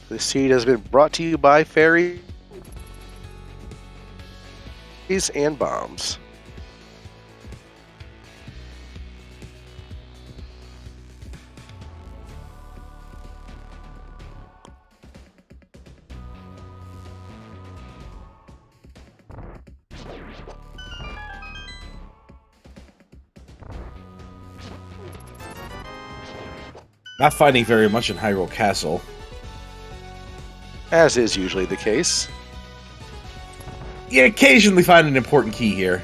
This seed has been brought to you by fairies and bombs. Not finding very much in Hyrule Castle. As is usually the case. You occasionally find an important key here.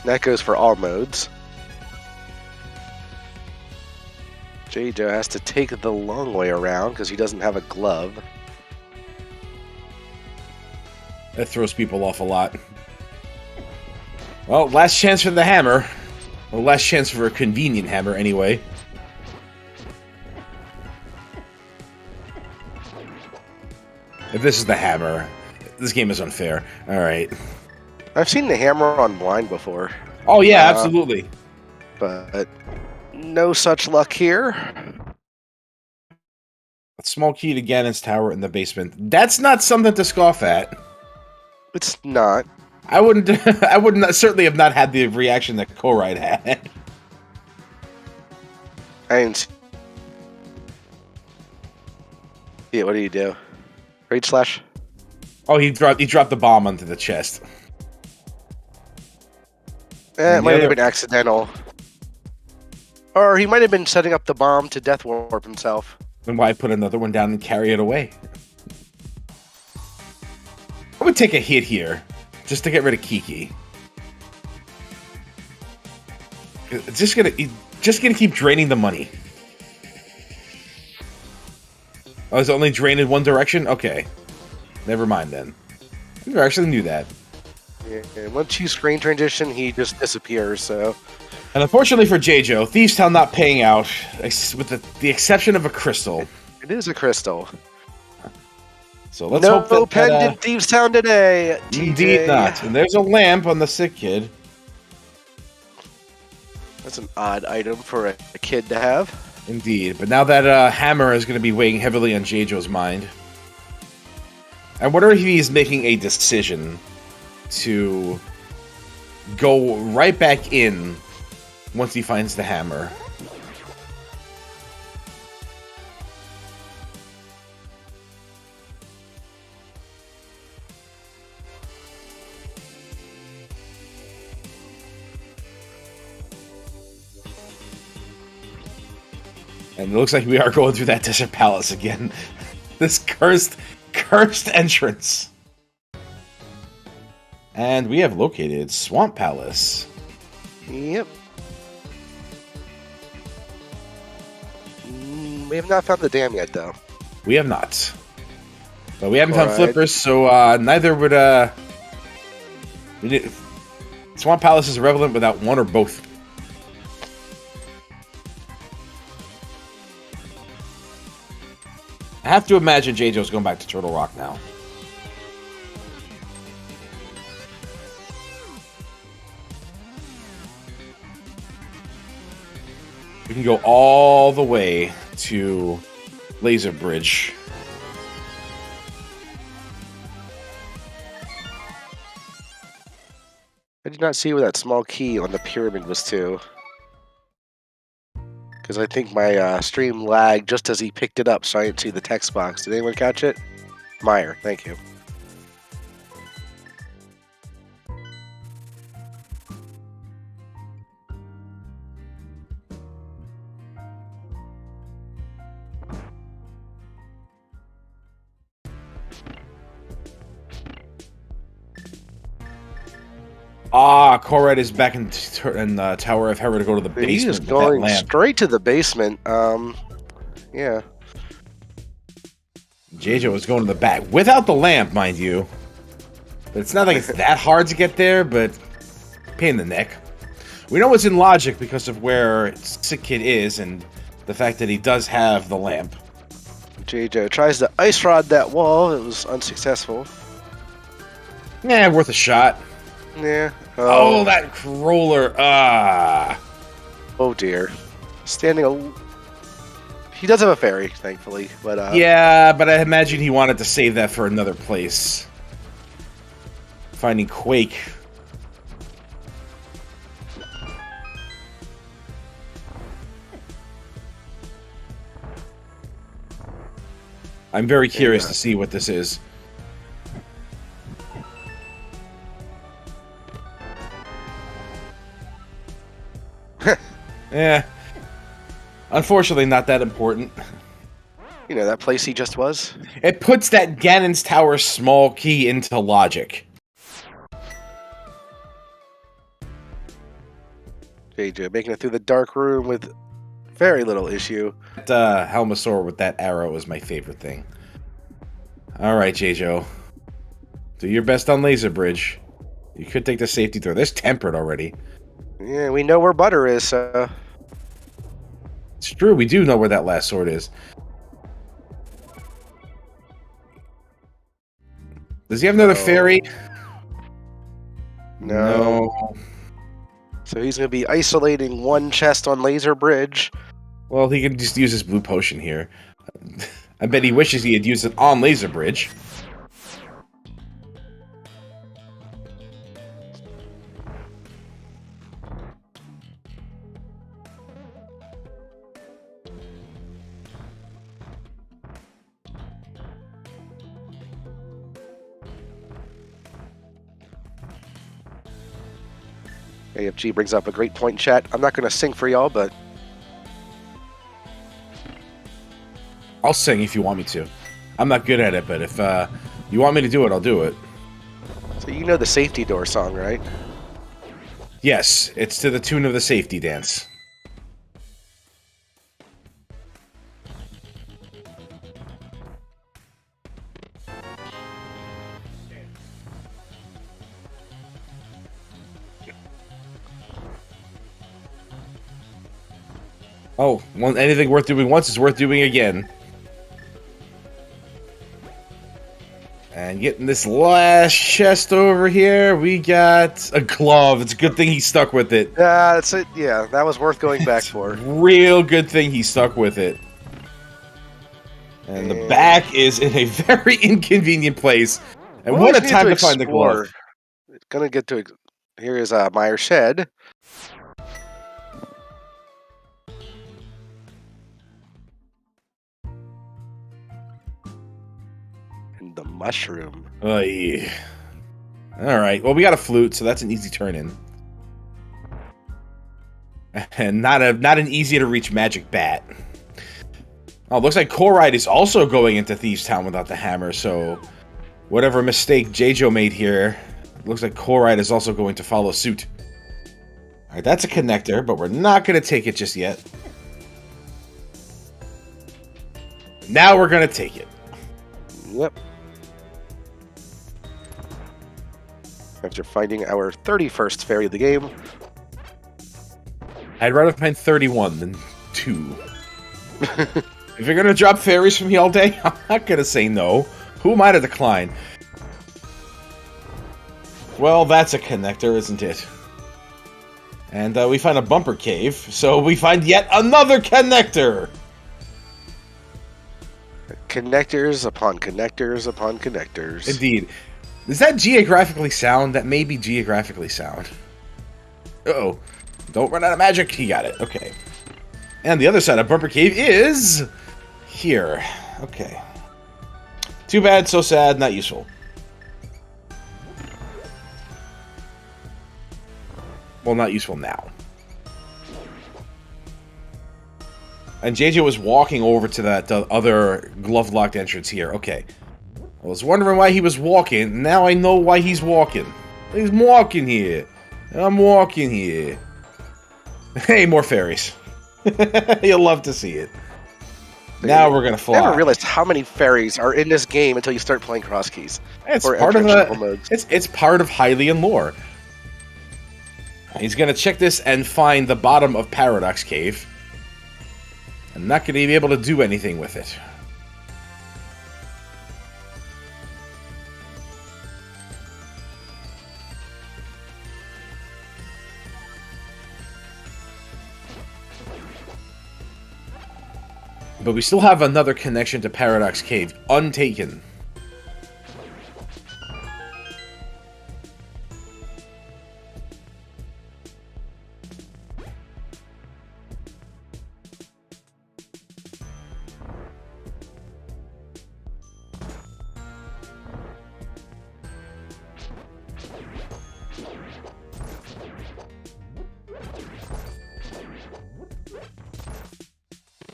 That goes for all modes. Jaejo has to take the long way around because he doesn't have a glove. That throws people off a lot. Well, last chance for the hammer. Well, last chance for a convenient hammer, anyway. If this is the hammer, this game is unfair. Alright. I've seen the hammer on blind before. Oh, yeah, absolutely. But no such luck here. A small key to Ganon's tower in the basement. That's not something to scoff at. It's not. I wouldn't certainly have not had the reaction that Corride had. I didn't see it. What do you do? Rage slash? Oh, he dropped the bomb onto the chest. It might have been accidental. Or he might have been setting up the bomb to death warp himself. Then why put another one down and carry it away? I would take a hit here, just to get rid of Kiki. It's just gonna keep draining the money. Oh, it's only drained in one direction? Okay. Never mind then. I never actually knew that. Yeah, and once you screen transition, he just disappears, so... And unfortunately for Jaejo, Thieves Town not paying out, with the exception of a crystal. It is a crystal. So let's hope that... No pendant Thieves Town today, TJ. Indeed not. And there's a lamp on the sick kid. That's an odd item for a kid to have. Indeed. But now that hammer is going to be weighing heavily on Jaejo's mind. I wonder if he's making a decision to go right back in once he finds the hammer. And it looks like we are going through that desert palace again. This cursed entrance. And we have located Swamp Palace. Yep. We have not found the dam yet, though. We have not. But we haven't found Corride. flippers, so neither would Swamp Palace is irrelevant without one or both. I have to imagine Jaejo's going back to Turtle Rock now. We can go all the way to Laser Bridge. I did not see where that small key on the pyramid was to. Because I think my stream lagged just as he picked it up, so I didn't see the text box. Did anyone catch it? Meyer, thank you. Ah, Corride is back in Tower of Terror to go to the basement. He is with going that lamp. straight to the basement. Yeah. Jaejo is going to the back without the lamp, mind you. But it's not like it's that hard to get there, but pain in the neck. We know it's in logic because of where Sick Kid is and the fact that he does have the lamp. Jaejo tries to ice rod that wall. It was unsuccessful. Yeah, worth a shot. Yeah. Oh, that crawler. Ah. Oh dear. He does have a fairy, thankfully, but Yeah, but I imagine he wanted to save that for another place. Finding Quake. I'm very curious to see what this is. Yeah. Unfortunately, not that important. you know that place he just was. It puts that Ganon's Tower small key into logic. Jaejo making it through the dark room with very little issue. Helmasaur with that arrow is my favorite thing. Alright, Jaejo. Do your best on Laser Bridge. You could take the safety throw. There's Tempered already. Yeah, we know where Butter is, so... It's true, we do know where that last sword is. Does he have another fairy? No. So he's going to be isolating one chest on Laser Bridge. Well, he can just use his blue potion here. I bet he wishes he had used it on Laser Bridge. AFG brings up a great point in chat. I'm not going to sing for y'all, but... I'll sing if you want me to. I'm not good at it, but if you want me to do it, I'll do it. So you know the safety door song, right? Yes, it's to the tune of the safety dance. Oh, anything worth doing once is worth doing again. And getting this last chest over here, we got a glove. It's a good thing he stuck with it. That's it. Yeah, that was worth going back for. Real good thing he stuck with it. And the back is in a very inconvenient place. And what a time to find the glove. Gonna get to... Here is Meyer Shed. And the mushroom. Oh, yeah. Alright, well, we got a flute, so that's an easy turn-in. And not an easy-to-reach magic bat. Oh, looks like Corride is also going into Thieves' Town without the hammer, so... Whatever mistake Jaejo made here, looks like Corride is also going to follow suit. Alright, that's a connector, but we're not going to take it just yet. Now we're going to take it. Yep. After finding our 31st fairy of the game. I'd rather find 31 than 2. If you're gonna drop fairies from me all day, I'm not gonna say no. Who am I to decline? Well, that's a connector, isn't it? And we find a bumper cave, so we find yet another connector! Connectors upon connectors upon connectors. Indeed. Is that geographically sound? That may be geographically sound. Uh-oh. Don't run out of magic. He got it. Okay. And the other side of bumper cave is... here. Okay. Too bad, so sad, not useful. Well, not useful now. And JJ was walking over to that other glove-locked entrance here. Okay. I was wondering why he was walking. Now I know why he's walking. He's walking here. I'm walking here. Hey, more fairies. You'll love to see it. Now we're gonna fly. I never realized how many fairies are in this game until you start playing Crosskeys. It's part of it's part of Hylian lore. He's gonna check this and find the bottom of Paradox Cave. I'm not gonna be able to do anything with it. But we still have another connection to Paradox Cave, untaken.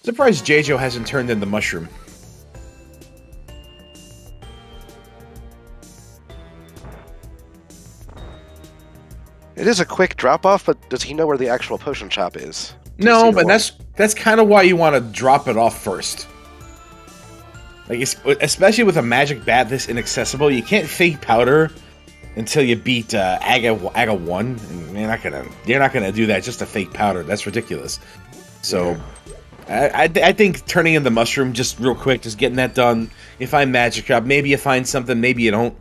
Surprised Jaejo hasn't turned in the mushroom. It is a quick drop-off, but does he know where the actual potion shop is? No, but that's kind of why you want to drop it off first. Like, especially with a magic bat this inaccessible, you can't fake powder until you beat Aga 1. And you're not gonna do that just to fake powder. That's ridiculous. So. Yeah. I think turning in the mushroom just real quick, just getting that done. You find magic shop, maybe you find something, maybe you don't.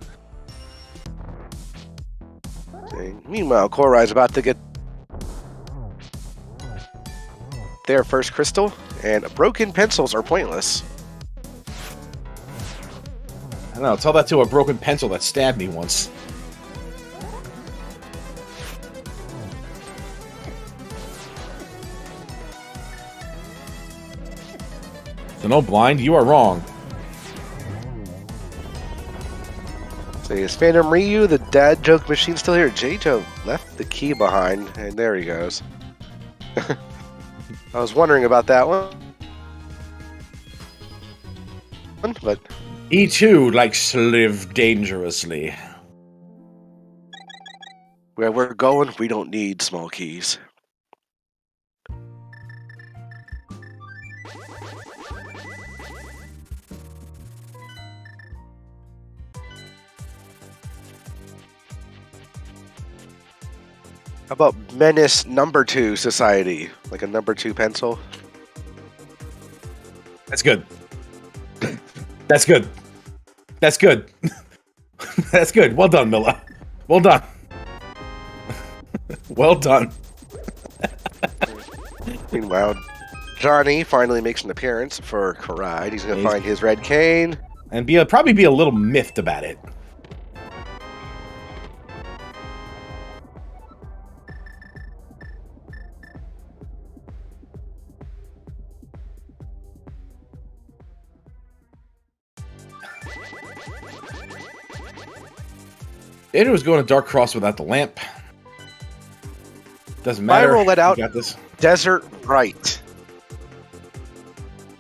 Meanwhile, Corride's about to get their first crystal, and broken pencils are pointless. I don't know, tell that to a broken pencil that stabbed me once. So no blind, you are wrong. So is Phantom Ryu, the dad joke machine, still here? Jaejo left the key behind, and there he goes. I was wondering about that one. But he too likes to live dangerously. Where we're going, we don't need small keys. How about Menace number 2 society? Like a number 2 pencil? That's good. That's good. That's good. That's good. Well done, Milla. Well done. Well done. Meanwhile, Johnny finally makes an appearance for Corride. He's going to find his red cane. And probably be a little miffed about it. It was going to Dark Cross without the lamp. Doesn't matter. Spiral let out. Got this. Desert Right.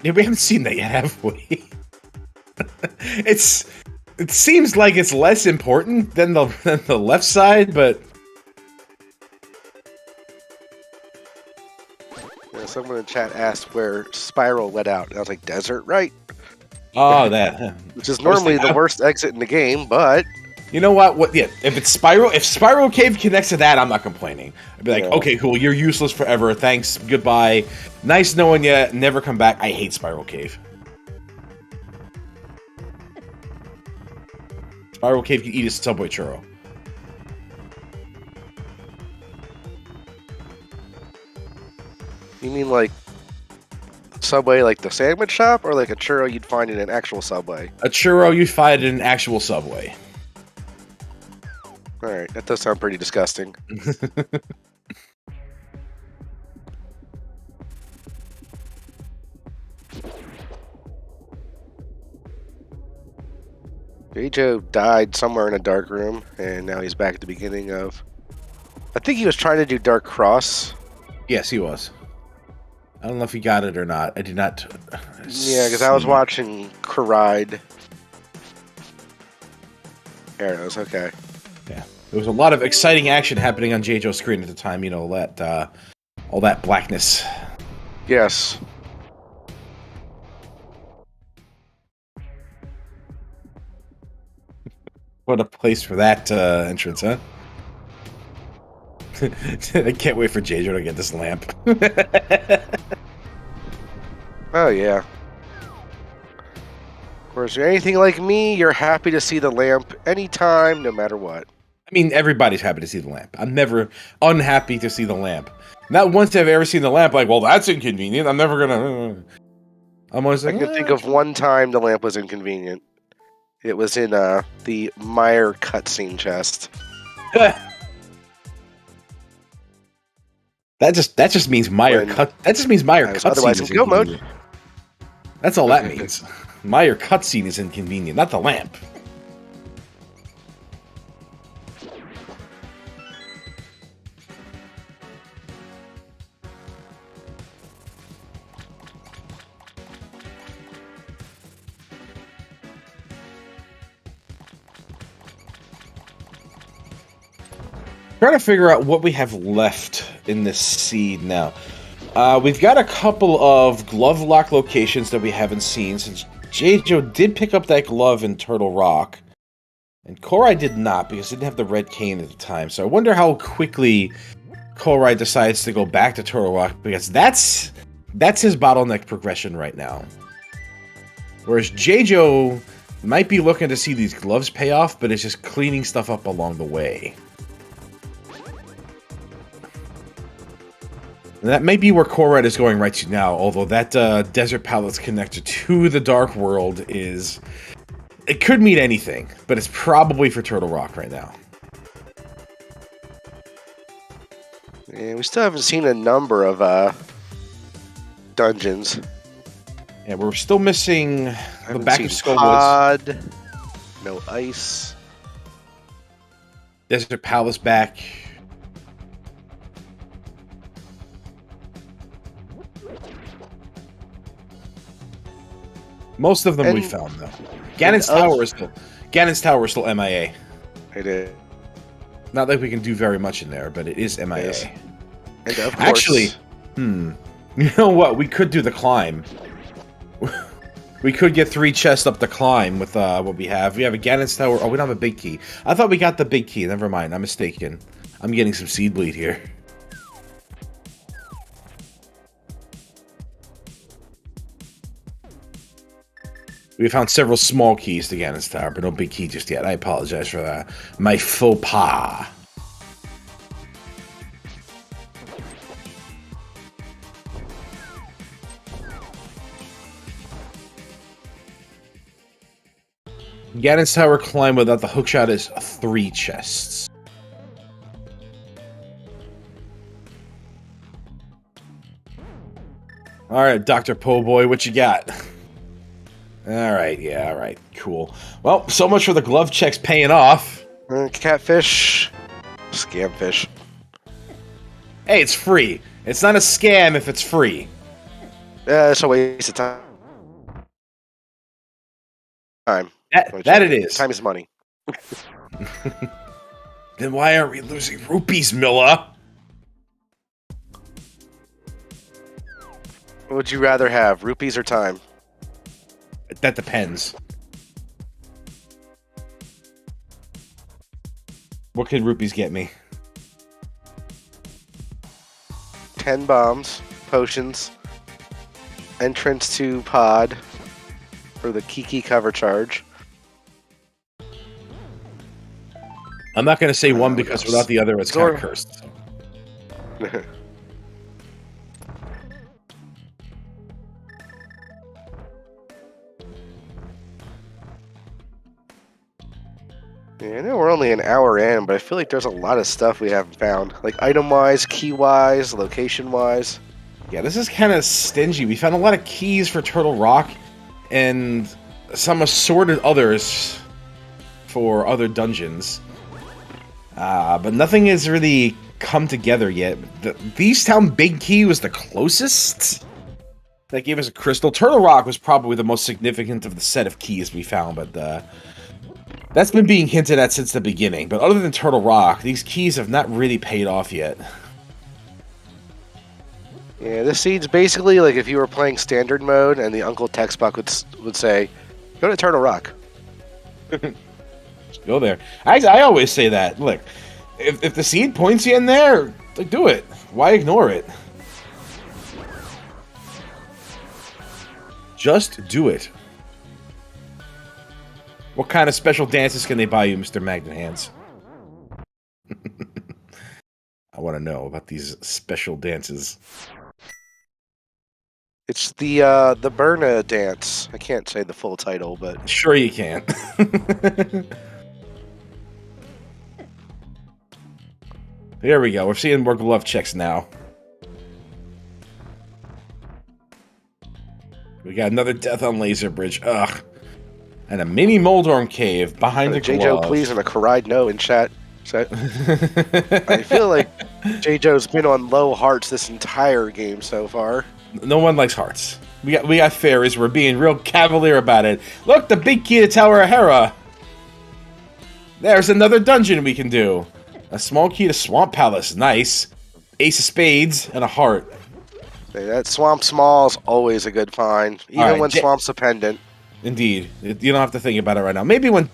Yeah, we haven't seen that yet, have we? It seems like it's less important than the left side, but yeah, someone in chat asked where Spiral let out, and I was like, Desert Right. Oh, that. Which is normally the worst exit in the game, but You know what? What? Yeah, if Spiral Cave connects to that, I'm not complaining. I'd be like, okay, cool. You're useless forever. Thanks. Goodbye. Nice knowing you. Never come back. I hate Spiral Cave. Spiral Cave can eat a Subway churro. You mean like Subway, like the sandwich shop, or like a churro you'd find in an actual Subway? A churro you'd find in an actual Subway. Alright, that does sound pretty disgusting. Jaejo died somewhere in a dark room, and now he's back at the beginning of... I think he was trying to do Dark Cross. Yes, he was. I don't know if he got it or not. I did not... Yeah, because I was watching Corride. There it is, okay. Yeah. There was a lot of exciting action happening on Jaejo's screen at the time, you know, all that blackness. Yes. What a place for that entrance, huh? I can't wait for Jaejo to get this lamp. Oh, yeah. Of course, you're anything like me, you're happy to see the lamp anytime, no matter what. I mean, everybody's happy to see the lamp. I'm never unhappy to see the lamp. Not once have I ever seen the lamp like, well, that's inconvenient. I'm never gonna... I'm always like, I can think of one time the lamp was inconvenient. It was in the Meyer cutscene chest. That just means Meyer cut. That just means Meyer cutscene. Otherwise, in go mode. That's all that means. Meyer cutscene is inconvenient, not the lamp. Trying to figure out what we have left in this seed now. We've got a couple of glove lock locations that we haven't seen, since Jaejo did pick up that glove in Turtle Rock, and Corride did not because he didn't have the red cane at the time. So I wonder how quickly Corride decides to go back to Turtle Rock, because that's his bottleneck progression right now. Whereas Jaejo might be looking to see these gloves pay off, but it's just cleaning stuff up along the way. And that may be where Corride is going right to now, although that desert palette's connected to the Dark World is... It could mean anything, but it's probably for Turtle Rock right now. Yeah, we still haven't seen a number of dungeons. Yeah, we're still missing the back of Skullwoods. No ice. Desert Palace back. Most of them we found, though. Ganon's Tower is still MIA. It is. Not like we can do very much in there, but it is MIA. Yes. And of course, actually, you know what? We could do the climb. We could get 3 chests up the climb with what we have. We have a Ganon's Tower. Oh, we don't have a big key. I thought we got the big key. Never mind. I'm mistaken. I'm getting some seed bleed here. We found several small keys to Ganon's Tower, but no big key just yet. I apologize for that. My faux pas. Ganon's Tower climb without the hookshot is 3 chests. Alright, Dr. Po' Boy, what you got? Alright, yeah, alright, cool. Well, so much for the glove checks paying off. Catfish. Scamfish. Hey, it's free. It's not a scam if it's free. It's a waste of time. That it is. Time is money. Then why are we losing rupees, Milla? What would you rather have, rupees or time? That depends. What can rupees get me? 10 bombs, potions, entrance to pod for the Kiki cover charge. I'm not going to say one because without the other, it's kind of cursed. Yeah, I know we're only an hour in, but I feel like there's a lot of stuff we haven't found. Like item-wise, key-wise, location-wise. Yeah, this is kind of stingy. We found a lot of keys for Turtle Rock and some assorted others for other dungeons. But nothing has really come together yet. The Beast Town Big Key was the closest. That gave us a crystal. Turtle Rock was probably the most significant of the set of keys we found, but that's been being hinted at since the beginning. But other than Turtle Rock, these keys have not really paid off yet. Yeah, this seed's basically like if you were playing standard mode and the Uncle text box would say, go to Turtle Rock. Just go there. I always say that. Look, if the seed points you in there, like, do it. Why ignore it? Just do it. What kind of special dances can they buy you, Mr. Magnet Hands? I want to know about these special dances. It's the Burna dance. I can't say the full title, but sure you can. There we go. We're seeing more glove checks now. We got another death on Laser Bridge. Ugh. And a mini Moldorm cave behind the glove. Jaejo, please, and a Corride no in chat. I feel like Jaejo's been on low hearts this entire game so far. No one likes hearts. We got fairies. We're being real cavalier about it. Look, the big key to Tower of Hera. There's another dungeon we can do. A small key to Swamp Palace. Nice. Ace of Spades and a heart. Hey, that Swamp Small is always a good find, even when Swamp's a pendant. Indeed. You don't have to think about it right now. Maybe when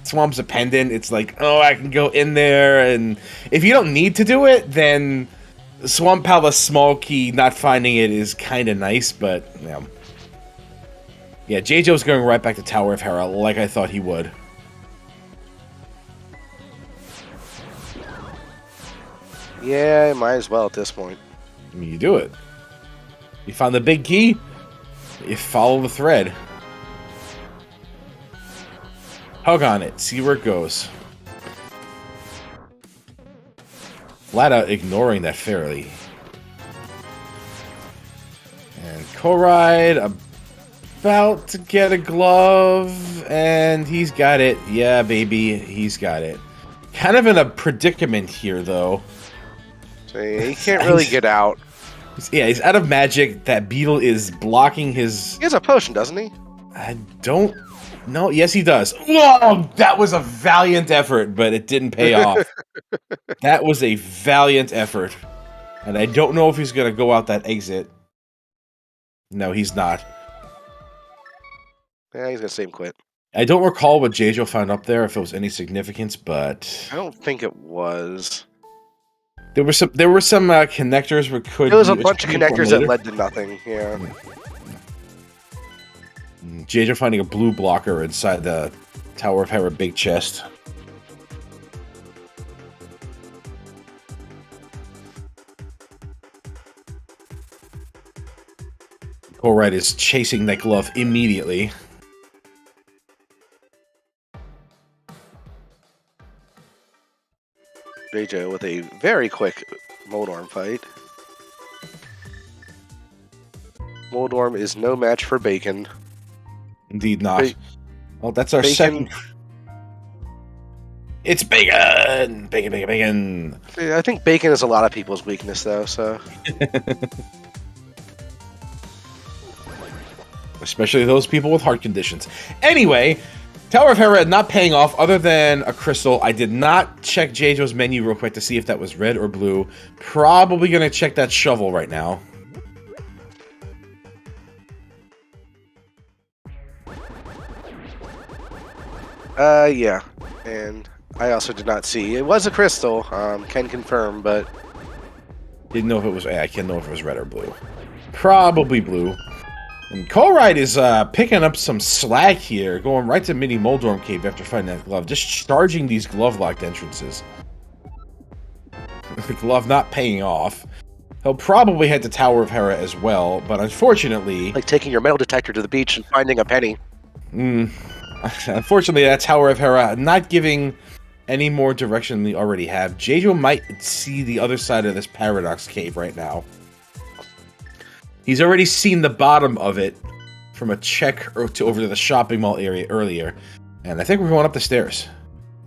Swamp's a pendant, it's like, oh, I can go in there, and if you don't need to do it, then Swamp Palace small key, not finding it is kind of nice, but, yeah. Yeah, Jaejo's going right back to Tower of Hera, like I thought he would. Yeah, might as well at this point. I mean, you do it. You found the big key, you follow the thread. Hug on it, see where it goes. Flat out ignoring that fairy. And Corride about to get a glove, and he's got it. Yeah, baby, he's got it. Kind of in a predicament here, though. So he can't really get out. Yeah, he's out of magic. That beetle is blocking his... He has a potion, doesn't he? I don't know. Yes, he does. Whoa! That was a valiant effort, but it didn't pay off. That was a valiant effort. And I don't know if he's going to go out that exit. No, he's not. Yeah, he's going to save him quit. I don't recall what Jaejo found up there, if it was any significance, but... I don't think it was. There were some connectors we could... There was a bunch of connectors that led to nothing, yeah. Jaejo finding a blue blocker inside the Tower of Hera big chest. Corride is chasing that glove immediately. Jaejo with a very quick Moldorm fight. Moldorm is no match for Bacon. Indeed not. Well, that's our Bacon. second. It's Bacon! Bacon, bacon, bacon! I think Bacon is a lot of people's weakness, though, so... Especially those people with heart conditions. Anyway, Tower of Hera not paying off other than a crystal. I did not check Jaejo's menu real quick to see if that was red or blue. Probably going to check that shovel right now. Yeah. And I also did not see. It was a crystal. Can confirm, but Didn't know if it was. I can't know if it was red or blue. Probably blue. And Corride is picking up some slack here, going right to Mini Moldorm Cave after finding that glove, just charging these glove-locked entrances. The glove not paying off. He'll probably head to Tower of Hera as well, but unfortunately... like taking your metal detector to the beach and finding a penny. Unfortunately, that Tower of Hera not giving any more direction than we already have. Jaejo might see the other side of this Paradox Cave right now. He's already seen the bottom of it from a check over to the shopping mall area earlier. And I think we're going up the stairs.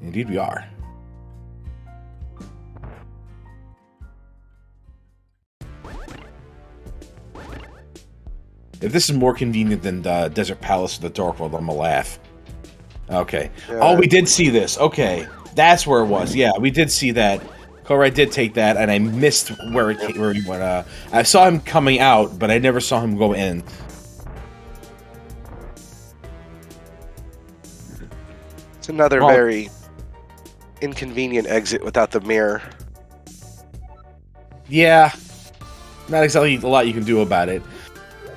Indeed we are. If this is more convenient than the Desert Palace of the Dark World, I'm gonna laugh. Okay. Oh, we did see this. Okay. That's where it was. Yeah, we did see that. Corride did take that, and I missed where he went. I saw him coming out, but I never saw him go in. It's another very inconvenient exit without the mirror. Yeah. Not exactly a lot you can do about it.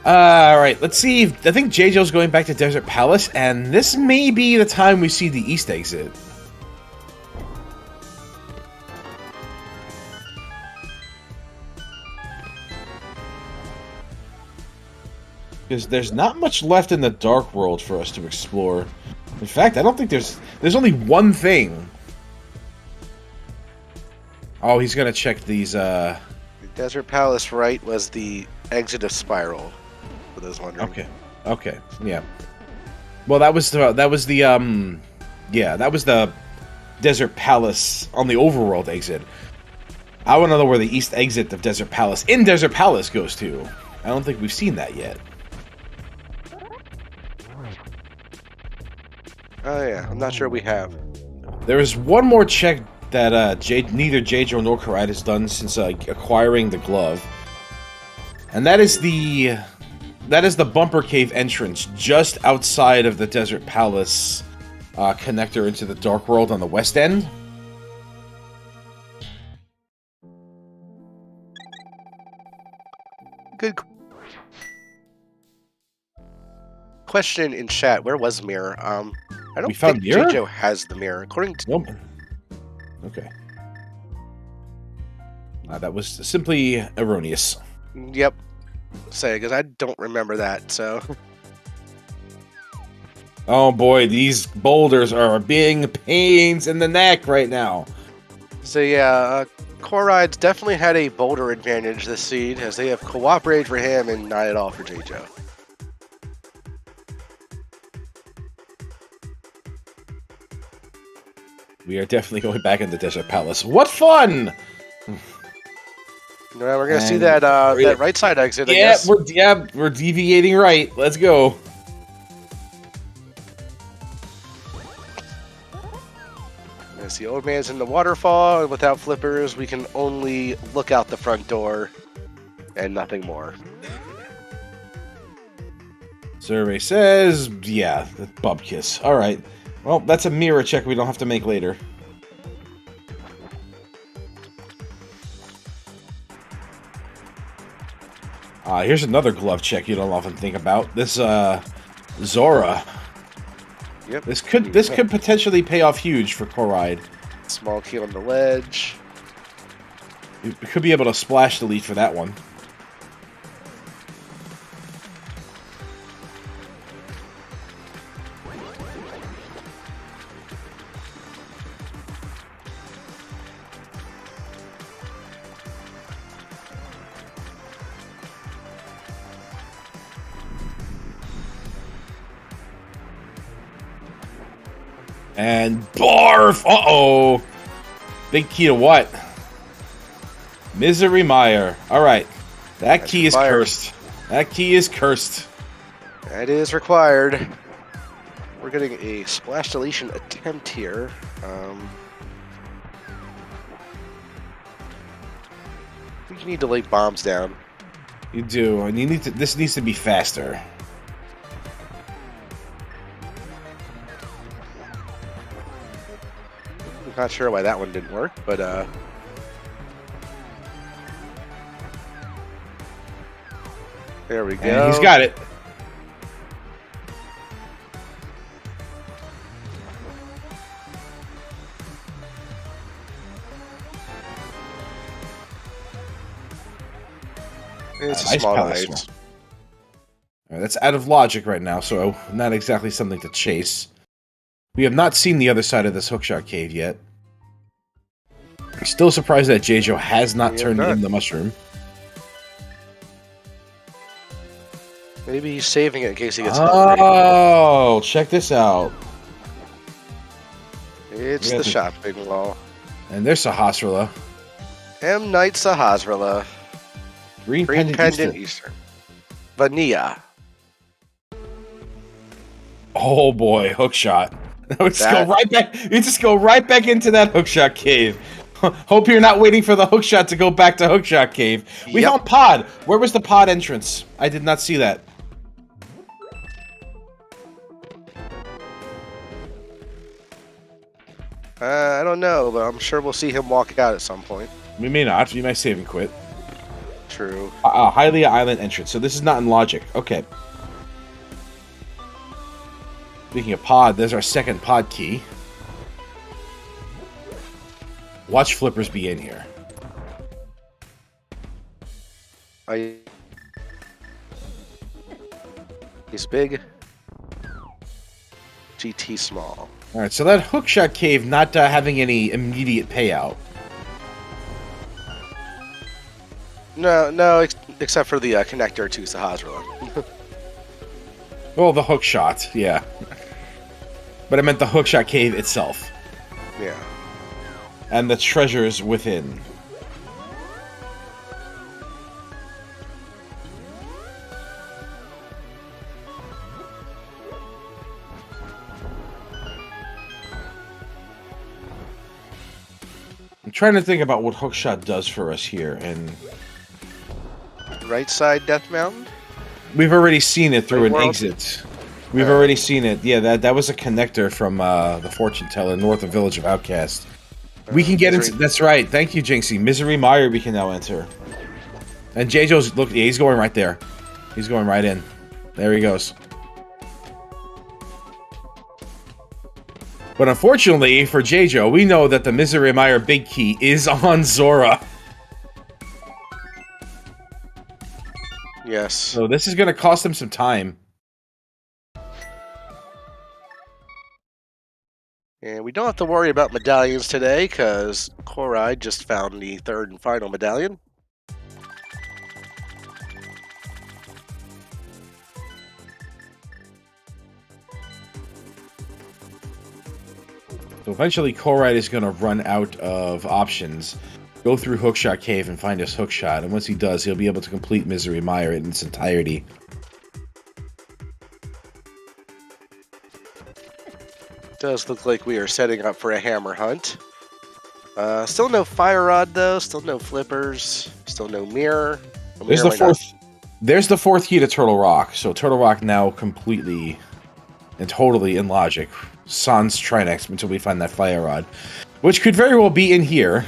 Alright, let's see. I think Jaejo's going back to Desert Palace, and this may be the time we see the East exit. Because there's not much left in the Dark World for us to explore. In fact, I don't think there's only one thing. Oh, he's gonna check these, The Desert Palace right was the exit of Spiral, for those wondering. Okay, yeah. Well, that was the Desert Palace on the overworld exit. I want to know where the East exit of Desert Palace in Desert Palace goes to. I don't think we've seen that yet. Oh yeah, I'm not sure we have. There is one more check that neither Jaejo nor Corride has done since acquiring the glove, and that is the Bumper Cave entrance just outside of the Desert Palace connector into the Dark World on the west end. Good question in chat. Where was Mirror? I don't think Mirror? Jaejo has the mirror. According to... Nope. Okay. That was simply erroneous. Yep. Say, because I don't remember that, so... Oh boy, these boulders are being pains in the neck right now. So yeah, Corride's definitely had a boulder advantage this seed, as they have cooperated for him and not at all for Jaejo. We are definitely going back into Desert Palace. What fun! Well, we're gonna see that that right side exit. I guess. We're deviating right. Let's go. As the old man's in the waterfall, and without flippers, we can only look out the front door and nothing more. Survey says, yeah, the bub kiss. All right. Well, that's a mirror check we don't have to make later. Here's another glove check you don't often think about. This Zora. Yep. This could potentially pay off huge for Corride. Small key on the ledge. You could be able to splash delete for that one. And barf! Uh-oh! Big key to what? Misery Mire. Alright. That key is cursed. That key is cursed. That is required. We're getting a splash deletion attempt here. We need to lay bombs down. You do, and you need to. This needs to be faster. Not sure why that one didn't work, but there we go. And he's got it. It's a Ice small Palace. ice. All right, that's out of logic right now, so not exactly something to chase. We have not seen the other side of this hookshot cave yet. Still surprised that Jaejo has not turned in the mushroom. Maybe he's saving it in case he gets hungry. Oh, check this out. It's the shopping wall. And there's Sahasrahla. M. Night Sahasrahla. Green Pendant Eastern. Vanilla. Oh boy, hookshot. Go right back. You just go right back into that hookshot cave. Hope you're not waiting for the hookshot to go back to hookshot cave. We found pod. Where was the pod entrance? I did not see that. I don't know, but I'm sure we'll see him walk out at some point. We may not. We might save and quit. True. Hylia Island entrance. So this is not in logic. Okay. Speaking of pod, there's our second pod key. Watch flippers be in here. He's big. GT small. All right, so that hookshot cave not having any immediate payout. No, except for the connector to Sahasrahla. Well, the hookshot, yeah. But I meant the hookshot cave itself. Yeah. And the treasures within. I'm trying to think about what hookshot does for us here, and Right side Death Mountain? we've already seen it through Right an world? exit. We've already seen it. Yeah, that was a connector from the fortune teller north of Village of Outcast. We can get into. That's right. Thank you, Jinxie. Misery Mire we can now enter. And Jaejo's look. Yeah, he's going right there. He's going right in. There he goes. But unfortunately for Jaejo, we know that the Misery Mire big key is on Zora. Yes. So this is going to cost him some time. And we don't have to worry about medallions today, because Corride just found the third and final medallion. So eventually Corride is going to run out of options, go through Hookshot Cave and find his hookshot, and once he does, he'll be able to complete Misery Mire in its entirety. Does look like we are setting up for a hammer hunt. Still no fire rod though, still no flippers, still no mirror. There's the fourth key to Turtle Rock, so Turtle Rock now completely and totally in logic. Sans Trinex until we find that fire rod, which could very well be in here.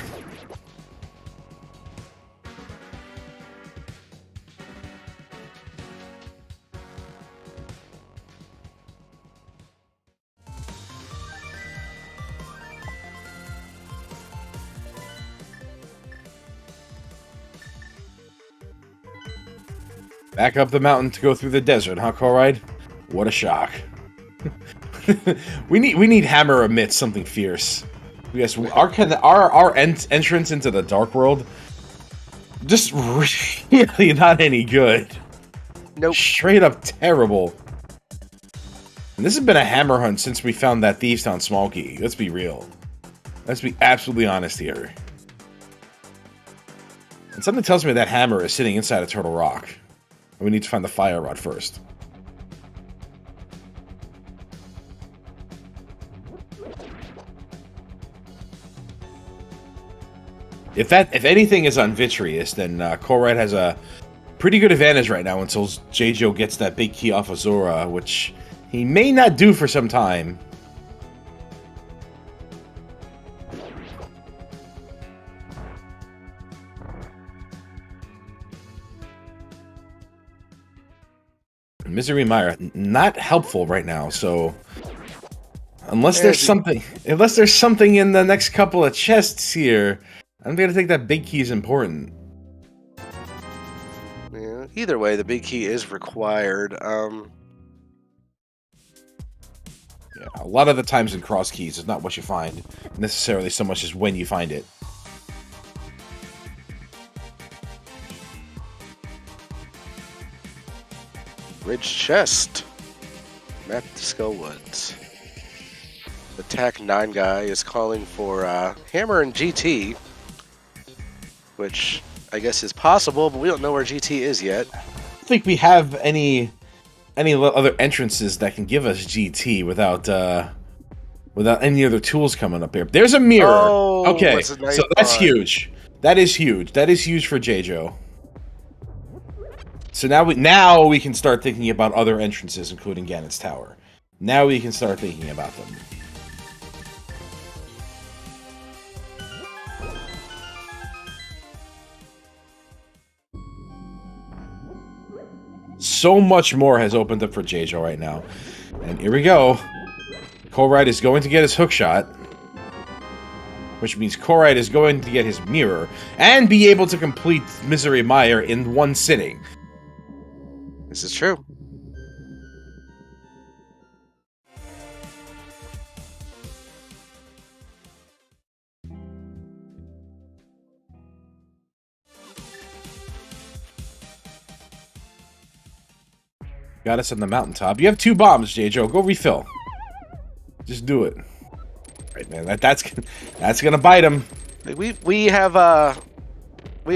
Back up the mountain to go through the desert, huh, Corride? What a shock. we need Hammer emit something fierce. Yes, our entrance into the Dark World just really not any good. Nope. Straight up terrible. And this has been a hammer hunt since we found that Thieves Town small key. Let's be real. Let's be absolutely honest here. And something tells me that hammer is sitting inside of Turtle Rock. And we need to find the fire rod first. If anything is on Vitreous, then Corride has a pretty good advantage right now until Jaejo gets that big key off of Zora, which he may not do for some time. Misery Mire, not helpful right now, so unless there's something in the next couple of chests here, I'm gonna think that big key is important. Yeah, either way, the big key is required. Yeah, a lot of the times in Crosskeys, it's not what you find necessarily so much as when you find it. Bridge chest. Map to Skull Woods. The TAC 9 guy is calling for Hammer and GT, which I guess is possible, but we don't know where GT is yet. I don't think we have any other entrances that can give us GT without any other tools coming up here. There's a mirror. Oh, okay, nice so that's huge. That is huge. That is huge for Jaejo. So now we can start thinking about other entrances, including Ganon's Tower. Now we can start thinking about them. So much more has opened up for Jaejo right now. And here we go. Corride is going to get his hookshot. Which means Corride is going to get his mirror. And be able to complete Misery Mire in one sitting. This is true. Got us on the mountaintop. You have 2 bombs, Jaejo. Go refill. Just do it. Right, man. That's gonna bite him. We have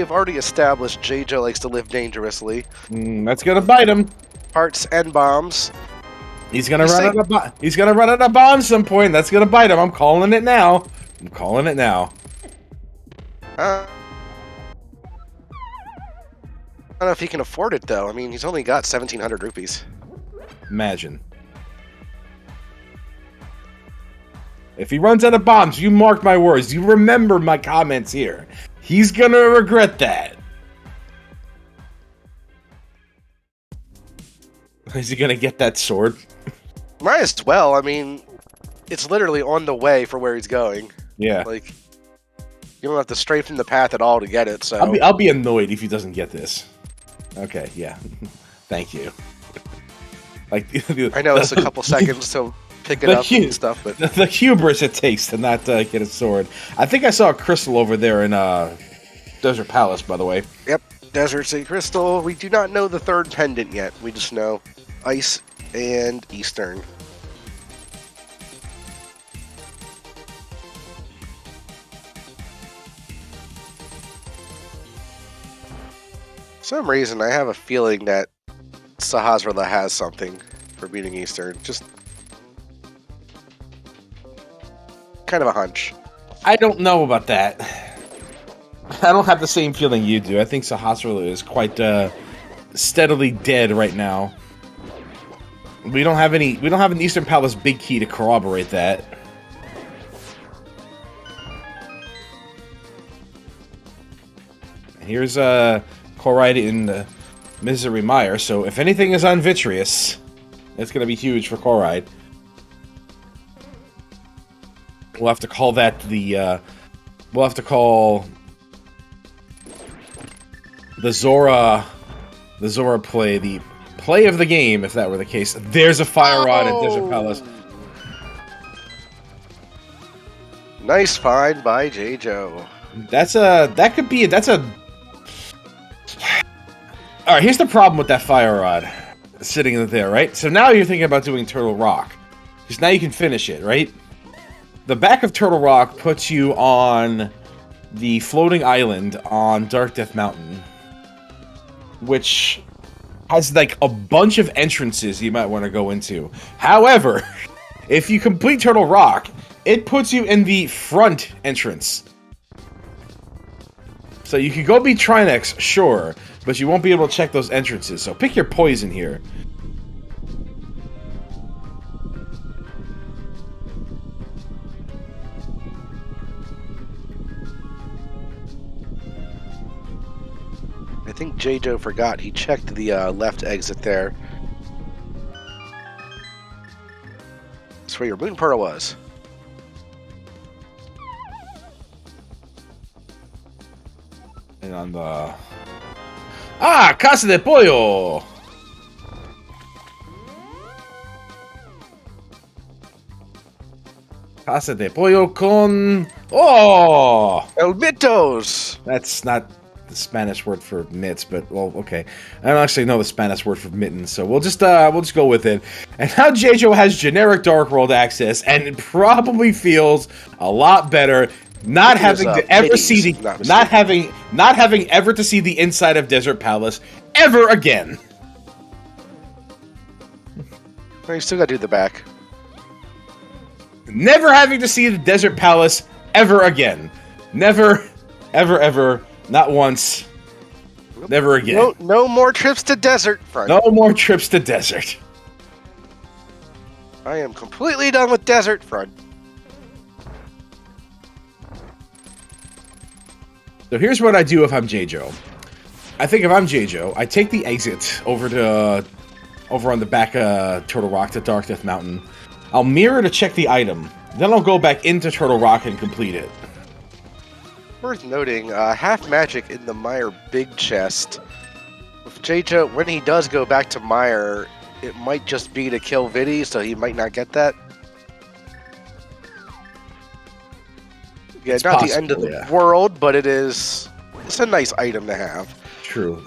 already established Jaejo likes to live dangerously. That's gonna bite him. Hearts and bombs. He's gonna run out of bombs some point. That's gonna bite him. I'm calling it now. I'm calling it now. I don't know if he can afford it though. I mean, he's only got 1,700 rupees. Imagine. If he runs out of bombs, you mark my words. You remember my comments here. He's gonna regret that. Is he gonna get that sword? Might as well. I mean, it's literally on the way for where he's going. Yeah. Like, you don't have to stray from the path at all to get it. So I'll be annoyed if he doesn't get this. Okay. Yeah. Thank you. Like I know it's a couple seconds to pick it up and stuff, but the hubris it takes to not get a sword. I think I saw a crystal over there in Desert Palace, by the way. Yep, Desert Sea Crystal. We do not know the third pendant yet. We just know Ice and Eastern. For some reason, I have a feeling that Sahasrahla has something for beating Eastern. Just kind of a hunch. I don't know about that. I don't have the same feeling you do. I think Sahasrahla is quite steadily dead right now. We don't have an Eastern Palace big key to corroborate that. Here's Corride in Misery Mire, so if anything is on Vitreous, it's gonna be huge for Corride. We'll have to call that the we'll have to call the Zora play the play of the game, if that were the case. There's a fire rod at Desert Palace. Nice find by Jaejo. That's a Alright, here's the problem with that fire rod sitting there, right? So now you're thinking about doing Turtle Rock. Because now you can finish it, right? The back of Turtle Rock puts you on the floating island on Dark Death Mountain, which has like a bunch of entrances you might want to go into. However, if you complete Turtle Rock, it puts you in the front entrance. So you could go beat Trinex, sure, but you won't be able to check those entrances. So pick your poison here. I think Jaejo forgot. He checked the left exit there. That's where your moon pearl was. And on the... Casa de Pollo! Casa de Pollo con... Oh! El Mitos! That's not the Spanish word for mitts, but, well, okay. I don't actually know the Spanish word for mittens, so we'll just go with it. And now Jaejo has generic Dark World access, and it probably feels a lot better not having to ever see the not having ever to see the inside of Desert Palace ever again. Well, you still gotta do the back. Never having to see the Desert Palace ever again. Never, ever, ever, not once. Never again. No more trips to Desert Front. No more trips to Desert. I am completely done with Desert Front. So here's what I do if I'm Jaejo. I think if I'm Jaejo, I take the exit over on the back Turtle Rock to Dark Death Mountain. I'll mirror to check the item. Then I'll go back into Turtle Rock and complete it. Worth noting, half magic in the Mire big chest. With Jaejo, when he does go back to Mire, it might just be to kill Viddy, so he might not get that. Yeah, it's not possible, the end of the world, but it's a nice item to have. True.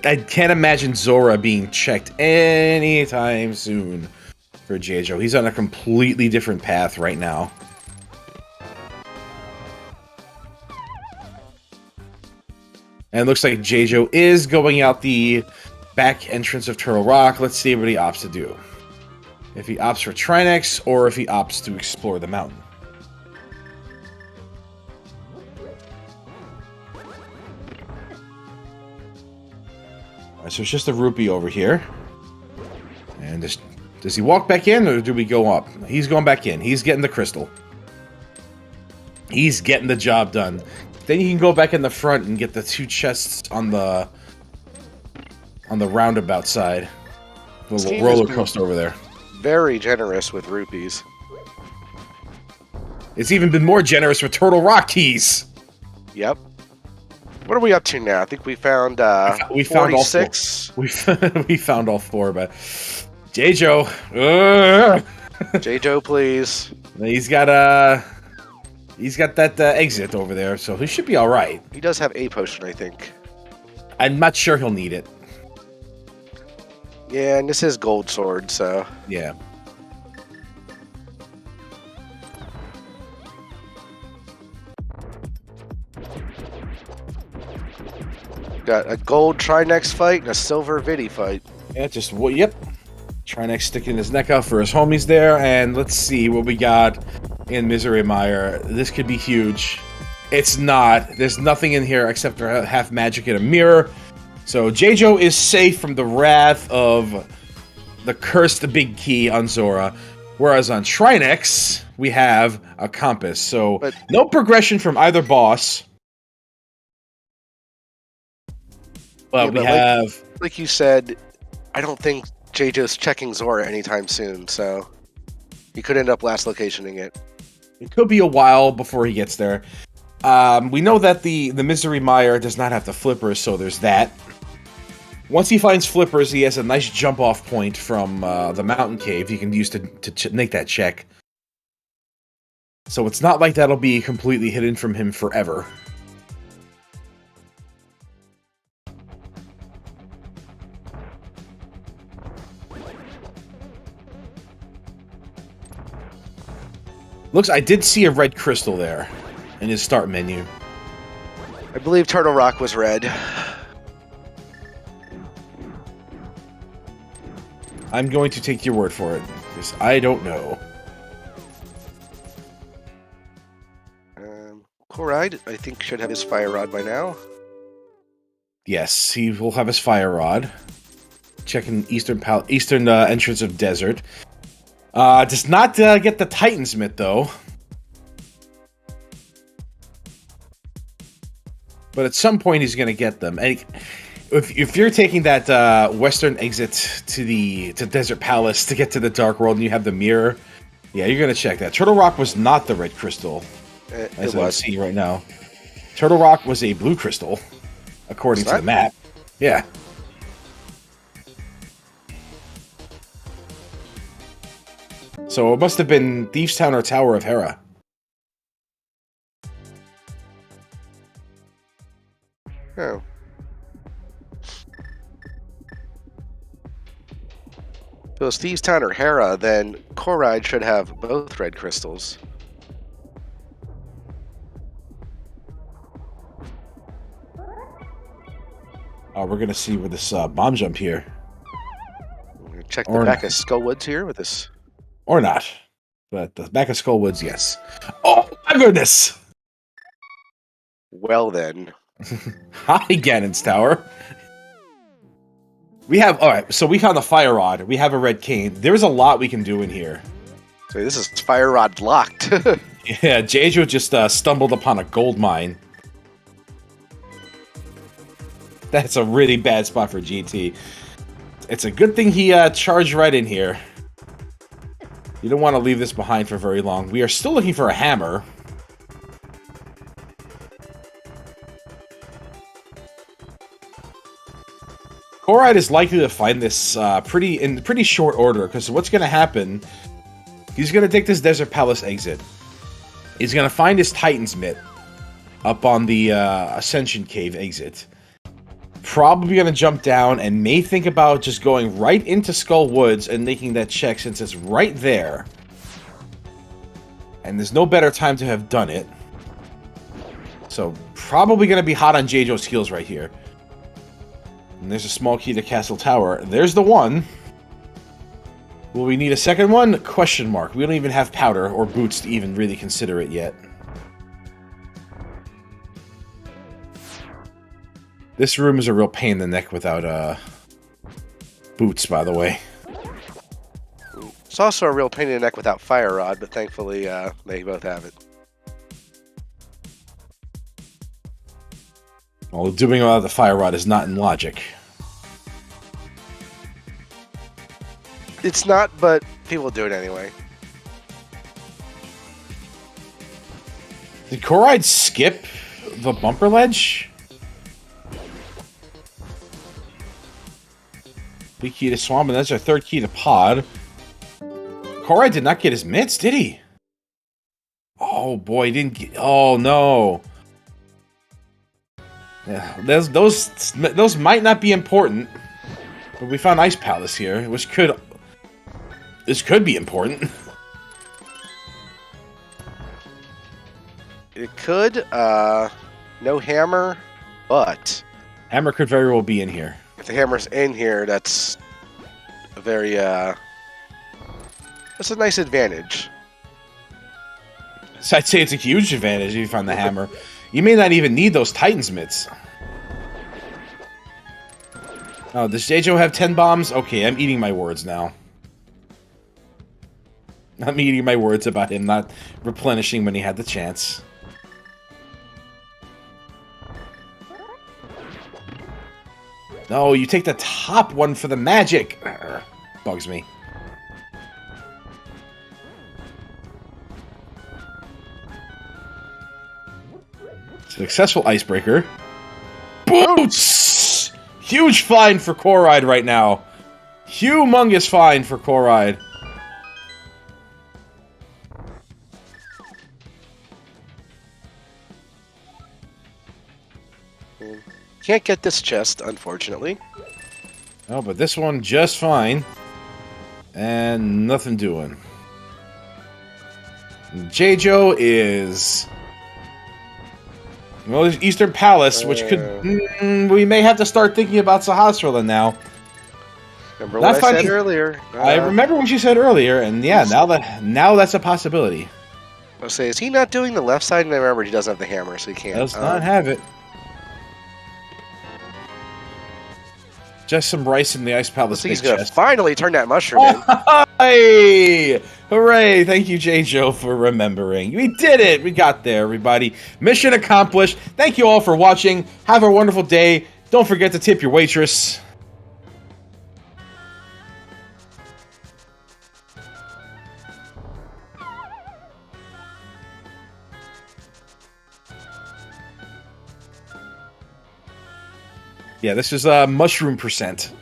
I can't imagine Zora being checked anytime soon for Jaejo. He's on a completely different path right now. And it looks like Jaejo is going out the back entrance of Turtle Rock. Let's see what he opts to do. If he opts for Trinex, or if he opts to explore the mountain. Alright, so it's just a rupee over here. And does he walk back in, or do we go up? He's going back in. He's getting the crystal. He's getting the job done. Then you can go back in the front and get the 2 chests on the roundabout side. The roller coaster over there. Very generous with rupees. It's even been more generous with Turtle Rock keys. Yep. What are we up to now? I think we found we found 46. All 4. We found all 4, but Jaejo. Jaejo, please. He's got that exit over there, so he should be all right. He does have a potion, I think. I'm not sure he'll need it. Yeah, and this is gold sword, so yeah. Got a gold Trinex fight and a silver Viddy fight. Yeah, yep. Trinex sticking his neck out for his homies there, and let's see what we got in Misery Mire. This could be huge. It's not. There's nothing in here except for half magic and a mirror. So Jaejo is safe from the wrath of the cursed big key on Zora. Whereas on Trinex, we have a compass. So no progression from either boss. But we have... Like you said, I don't think Jaejo's checking Zora anytime soon, so he could end up last locationing it. It could be a while before he gets there. We know that the Misery Mire does not have the flippers, so there's that. Once he finds flippers, he has a nice jump-off point from the mountain cave he can use to make that check. So it's not like that'll be completely hidden from him forever. Looks, I did see a red crystal there in his start menu. I believe Turtle Rock was red. I'm going to take your word for it, because I don't know. Corride, I think, should have his fire rod by now. Yes, he will have his fire rod. Checking eastern entrance of desert. Does not get the Titan's Mitt, though. But at some point, he's going to get them. And if you're taking that western exit to Desert Palace to get to the Dark World, and you have the mirror, Yeah, you're gonna check that. Turtle Rock was not the red crystal, as I see right now. Turtle Rock was a blue crystal, according to the map. Yeah. So it must have been Thieves' Town or Tower of Hera. Oh. If it was Thieves' Town or Hera, then Corride should have both red crystals. Oh, we're gonna see with this bomb jump here. We're gonna check the back of Skullwoods here with this. Or not. But the back of Skullwoods, yes. Oh, my goodness! Well then. Hi, Ganon's Tower. We have, alright, so we found the Fire Rod. We have a red cane. There's a lot we can do in here. So this is Fire Rod locked. Yeah, Jaejo just stumbled upon a gold mine. That's a really bad spot for GT. It's a good thing he charged right in here. You don't want to leave this behind for very long. We are still looking for a hammer. Corride is likely to find this in pretty short order, because what's going to happen, he's going to take this Desert Palace exit. He's going to find his Titan's Mitt up on the Ascension Cave exit. Probably going to jump down and may think about just going right into Skull Woods and making that check, since it's right there. And there's no better time to have done it. So probably going to be hot on Jaejo's heels right here. And there's a small key to Castle Tower. There's the one. Will we need a second one? Question mark. We don't even have powder or boots to even really consider it yet. This room is a real pain in the neck without boots, by the way. It's also a real pain in the neck without Fire Rod, but thankfully they both have it. Well, doing without the Fire Rod is not in logic. It's not, but people do it anyway. Did Corride skip the bumper ledge? Big key to Swamp, and that's our third key to Pod. Corride did not get his mitts, did he? Oh boy, he didn't get... Oh no. Yeah, those might not be important, but we found Ice Palace here, which could... This could be important. It could, no hammer, but... Hammer could very well be in here. If the hammer's in here, that's a very, that's a nice advantage. So I'd say it's a huge advantage if you find the hammer. You may not even need those Titan's mitts. Oh, does Jaejo have 10 bombs? Okay, I'm eating my words now. I'm eating my words about him not replenishing when he had the chance. No, you take the top one for the magic. Urgh, bugs me. Successful icebreaker. Boots! Huge fine for Corride right now. Humongous fine for Corride. Can't get this chest, unfortunately. Oh, but this one just fine. And nothing doing. Jaejo is... Well, there's Eastern Palace, which could... we may have to start thinking about Sahasrahla now. Remember what I said earlier? I remember what you said earlier, and yeah, now that's a possibility. I'll say, is he not doing the left side? And I remember he doesn't have the hammer, so he can't. Does not have it. Just some rice in the Ice Palace. He's gonna finally turn that mushroom in. Hey! Hooray! Thank you, Jaejo, for remembering. We did it! We got there, everybody. Mission accomplished. Thank you all for watching. Have a wonderful day. Don't forget to tip your waitress. Yeah, this is mushroom percent.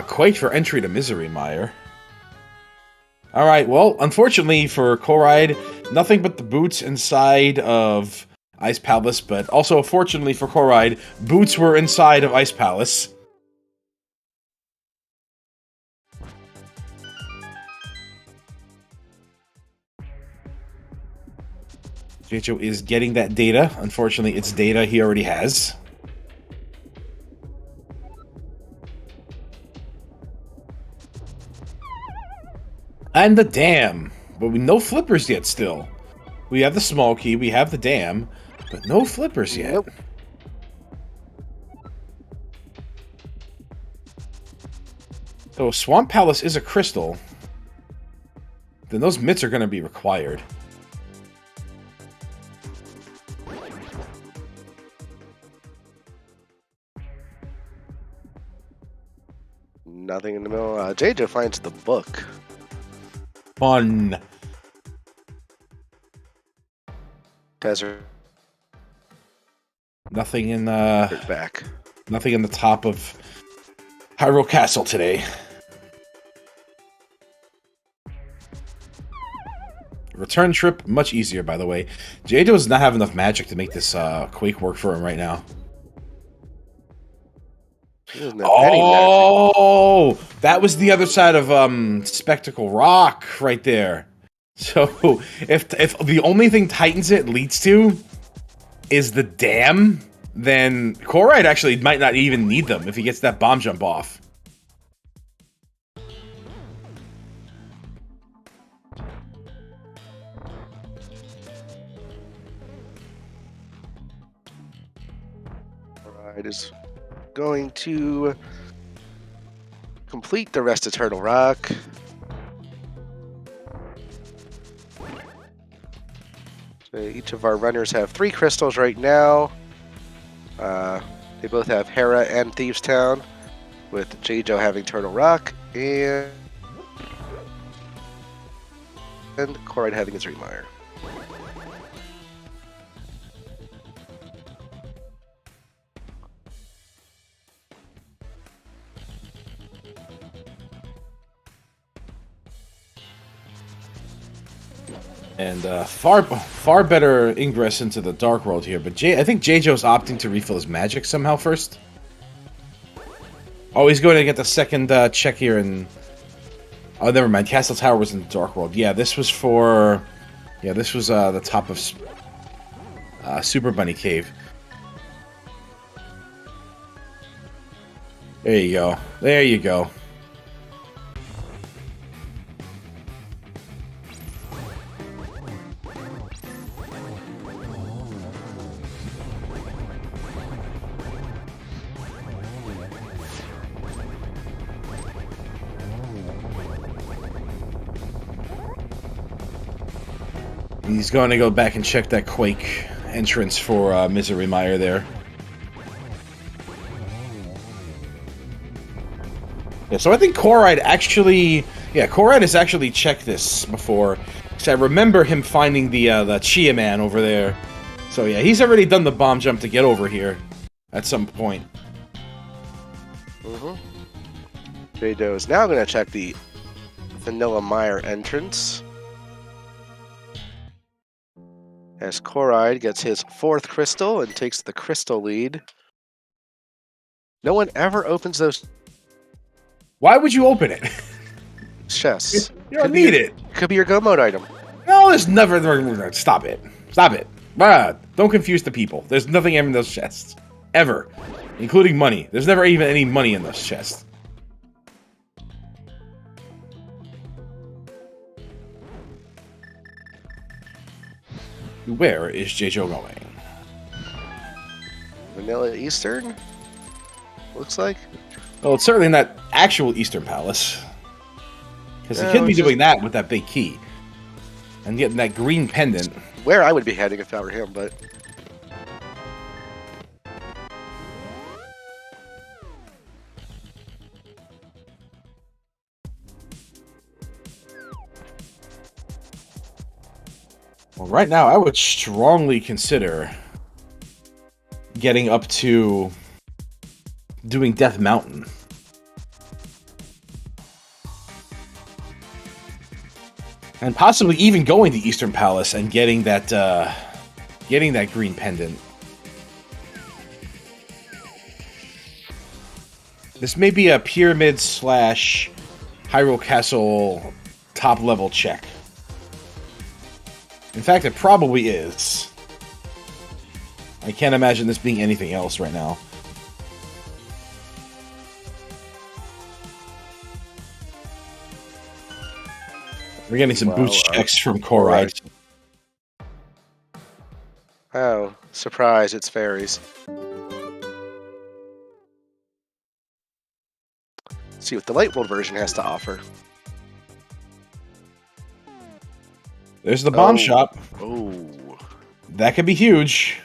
Quake for entry to Misery Mire. Alright, well, unfortunately for Corride, nothing but the boots inside of Ice Palace, but also, fortunately for Corride, boots were inside of Ice Palace. Jaejo is getting that data. Unfortunately, it's data he already has. And the dam. But no flippers yet still. We have the small key, we have the dam, but no flippers yet. Nope. So Swamp Palace is a crystal. Then those mitts are going to be required. Nothing in the middle. Jaejo finds the book. Fun. Desert Nothing in back. nothing in the top of Hyrule Castle today. Return trip, much easier, by the way. Jaejo does not have enough magic to make this Quake work for him right now. Oh, that was the other side of Spectacle Rock right there. So if the only thing Titans it leads to is the dam, then Corride actually might not even need them if he gets that bomb jump off. Corride is going to complete the rest of Turtle Rock. So each of our runners have 3 crystals right now. They both have Hera and Thieves Town, with Jaejo having Turtle Rock and Corride having Misery Mire. And far better ingress into the Dark World here, but I think Jaejo's opting to refill his magic somehow first. Oh, he's going to get the second check here, and oh, never mind. Castle Tower was in the Dark World. Yeah, this was for this was the top of Super Bunny Cave. There you go. There you go. He's going to go back and check that Quake entrance for Misery Mire there. Yeah, so I think Corride actually... Yeah, Corride has actually checked this before. Because I remember him finding the Chia Man over there. So yeah, he's already done the bomb jump to get over here at some point. Jaejo is now going to check the Vanilla Mire entrance. As Corride gets his 4th crystal and takes the crystal lead. No one ever opens those... Why would you open it? chests. You don't need it. Could be your go mode item. No, there's never... Stop it. Stop it. Don't confuse the people. There's nothing in those chests. Ever. Including money. There's never even any money in those chests. Where is Jaejo going? Vanilla Eastern? Looks like. Well, it's certainly not actual Eastern Palace. Because he could be doing that with that big key. And getting that green pendant. Where I would be heading if I were him, but... Well, Right now, I would strongly consider getting up to doing Death Mountain. And possibly even going to Eastern Palace and getting that green pendant. This may be a pyramid / Hyrule Castle top level check. In fact, it probably is. I can't imagine this being anything else right now. We're getting some boots checks from Corride. Oh, surprise, it's fairies. Let's see what the Light World version has to offer. There's the bomb shop. Oh. That could be huge.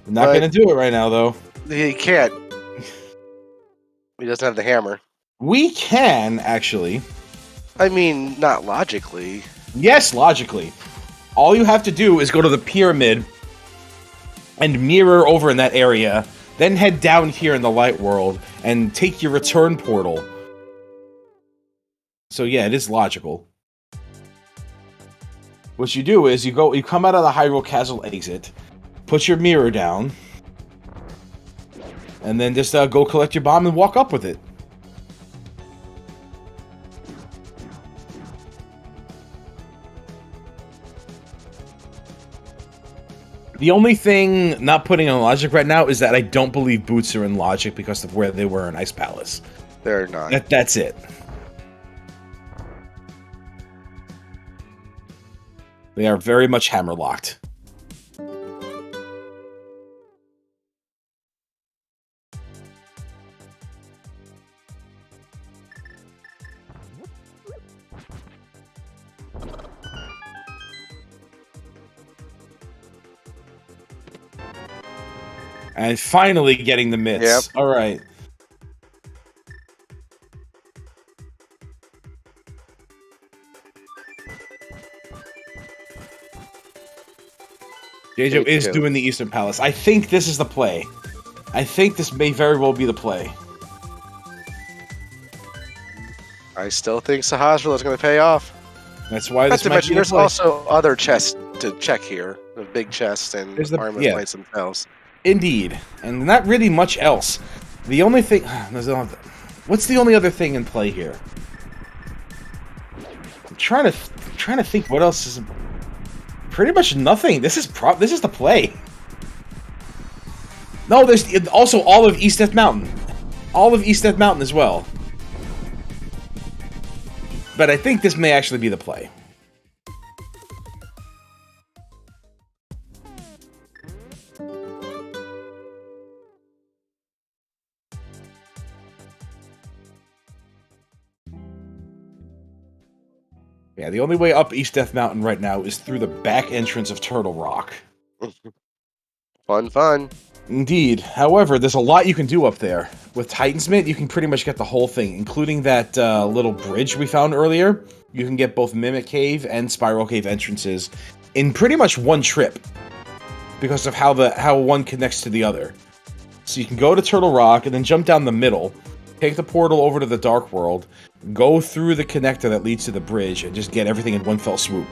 We're not going to do it right now, though. He can't. He doesn't have the hammer. We can, actually. I mean, not logically. Yes, logically. All you have to do is go to the pyramid and mirror over in that area, then head down here in the Light World and take your return portal. So yeah, it is logical. What you do is you come out of the Hyrule Castle exit, put your mirror down, and then just go collect your bomb and walk up with it. The only thing not putting on logic right now is that I don't believe boots are in logic because of where they were in Ice Palace. They're not. That's it. They are very much hammer-locked. And finally getting the mitts. Yep. All right. Jaejo is doing the Eastern Palace. I think this is the play. I think this may very well be the play. I still think Sahasrahla is going to pay off. That's why this might be the there's play. also other chests to check here. The big chests and armor plates themselves. Indeed. And not really much else. The only thing... What's the only other thing in play here? I'm trying to think what else is... Pretty much nothing. This is the play. No, there's also all of East Death Mountain. All of East Death Mountain as well. But I think this may actually be the play. Yeah, the only way up East Death Mountain right now is through the back entrance of Turtle Rock. Fun. Indeed. However, there's a lot you can do up there. With Titan's Mitt, you can pretty much get the whole thing, including that little bridge we found earlier. You can get both Mimic Cave and Spiral Cave entrances in pretty much one trip, because of how one connects to the other. So you can go to Turtle Rock and then jump down the middle, take the portal over to the Dark World, go through the connector that leads to the bridge, and just get everything in one fell swoop.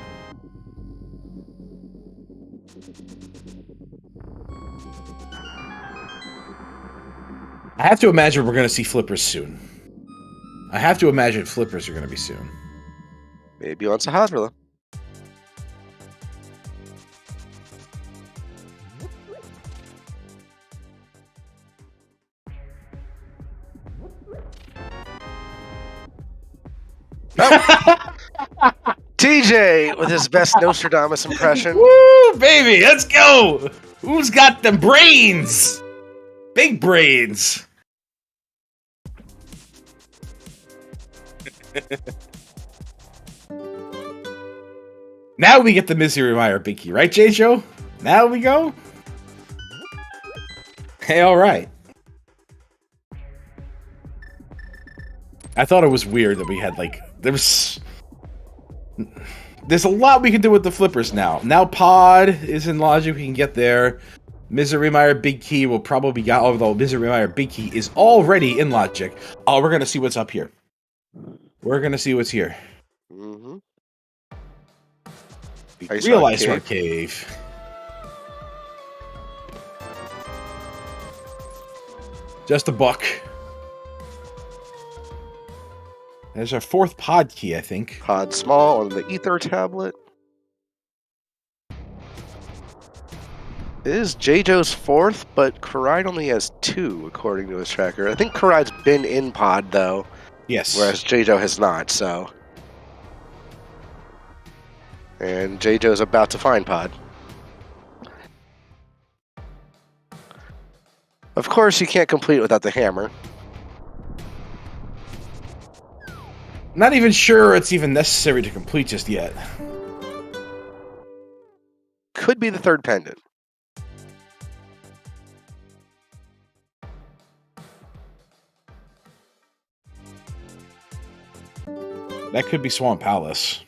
I have to imagine we're going to see flippers soon. I have to imagine flippers are going to be soon. Maybe on Sahasrahla. TJ with his best Nostradamus impression. Woo, baby, let's go! Who's got the brains? Big brains. Now we get the Misery Mire Binky, right, Jaejo? Now we go? Hey, alright. I thought it was weird that we had, like, there's a lot we can do with the flippers now. Now Pod is in logic, we can get there. Misery Mire Big Key will probably be, although Misery Mire Big Key is already in Logic. Oh, we're gonna see what's up here. We're gonna see what's here. Mm-hmm. Real Ice Rock Cave. Just a buck. There's our 4th pod key, I think. Pod small on the ether tablet. It is Jaejo's 4th, but Corride only has 2, according to his tracker. I think Corride's been in pod, though. Yes. Whereas Jaejo has not, so. And Jaejo's about to find pod. Of course, you can't complete it without the hammer. Not even sure it's even necessary to complete just yet. Could be the 3rd pendant. That could be Swamp Palace.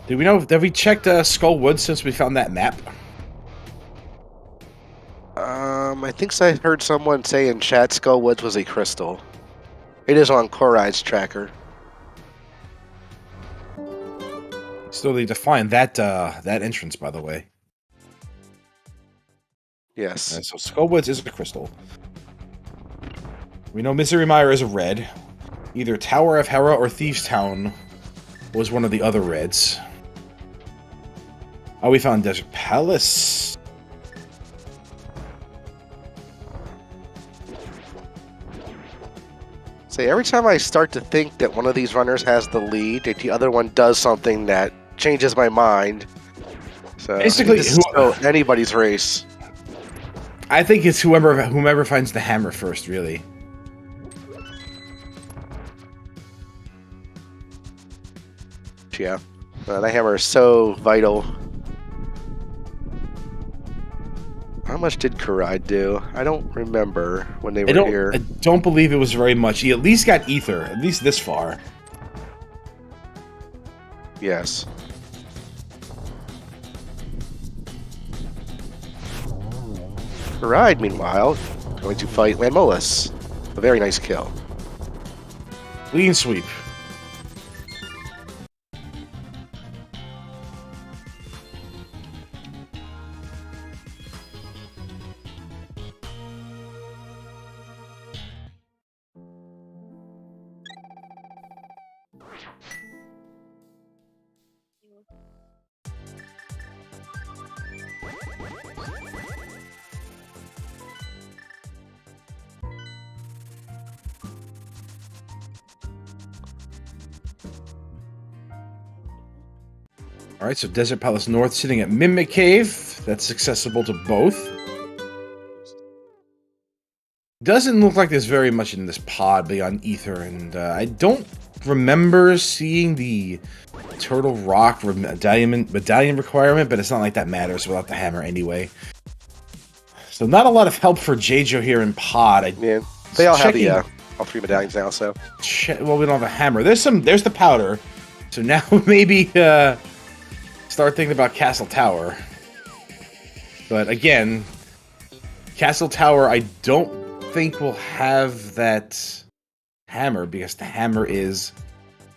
Did we know? Have we checked Skull Woods since we found that map? I think I heard someone say in chat Skull Woods was a crystal. It is on Corride's tracker. Still need to find that that entrance, by the way. Yes. So Skull Woods is a crystal. We know Misery Mire is a red. Either Tower of Hera or Thieves Town was one of the other reds. Oh, we found Desert Palace. See, every time I start to think that one of these runners has the lead, that the other one does something that changes my mind. So basically, this is still anybody's race. I think it's whomever finds the hammer first, really. Yeah, that hammer is so vital. How much did Corride do? I don't remember when they were here. I don't believe it was very much. He at least got ether, at least this far. Yes. Corride, meanwhile, going to fight Landmolus. A very nice kill. Clean sweep. Alright, so Desert Palace North sitting at Mimic Cave. That's accessible to both. Doesn't look like there's very much in this pod beyond ether, and I don't remember seeing the Turtle Rock medallion requirement, but it's not like that matters without the hammer anyway. So not a lot of help for Jaejo here in pod. Yeah, they all have the all 3 medallions now, so. Well, we don't have a hammer. There's the powder. So now maybe start thinking about Castle Tower. But again, Castle Tower I don't think will have that hammer because the hammer is...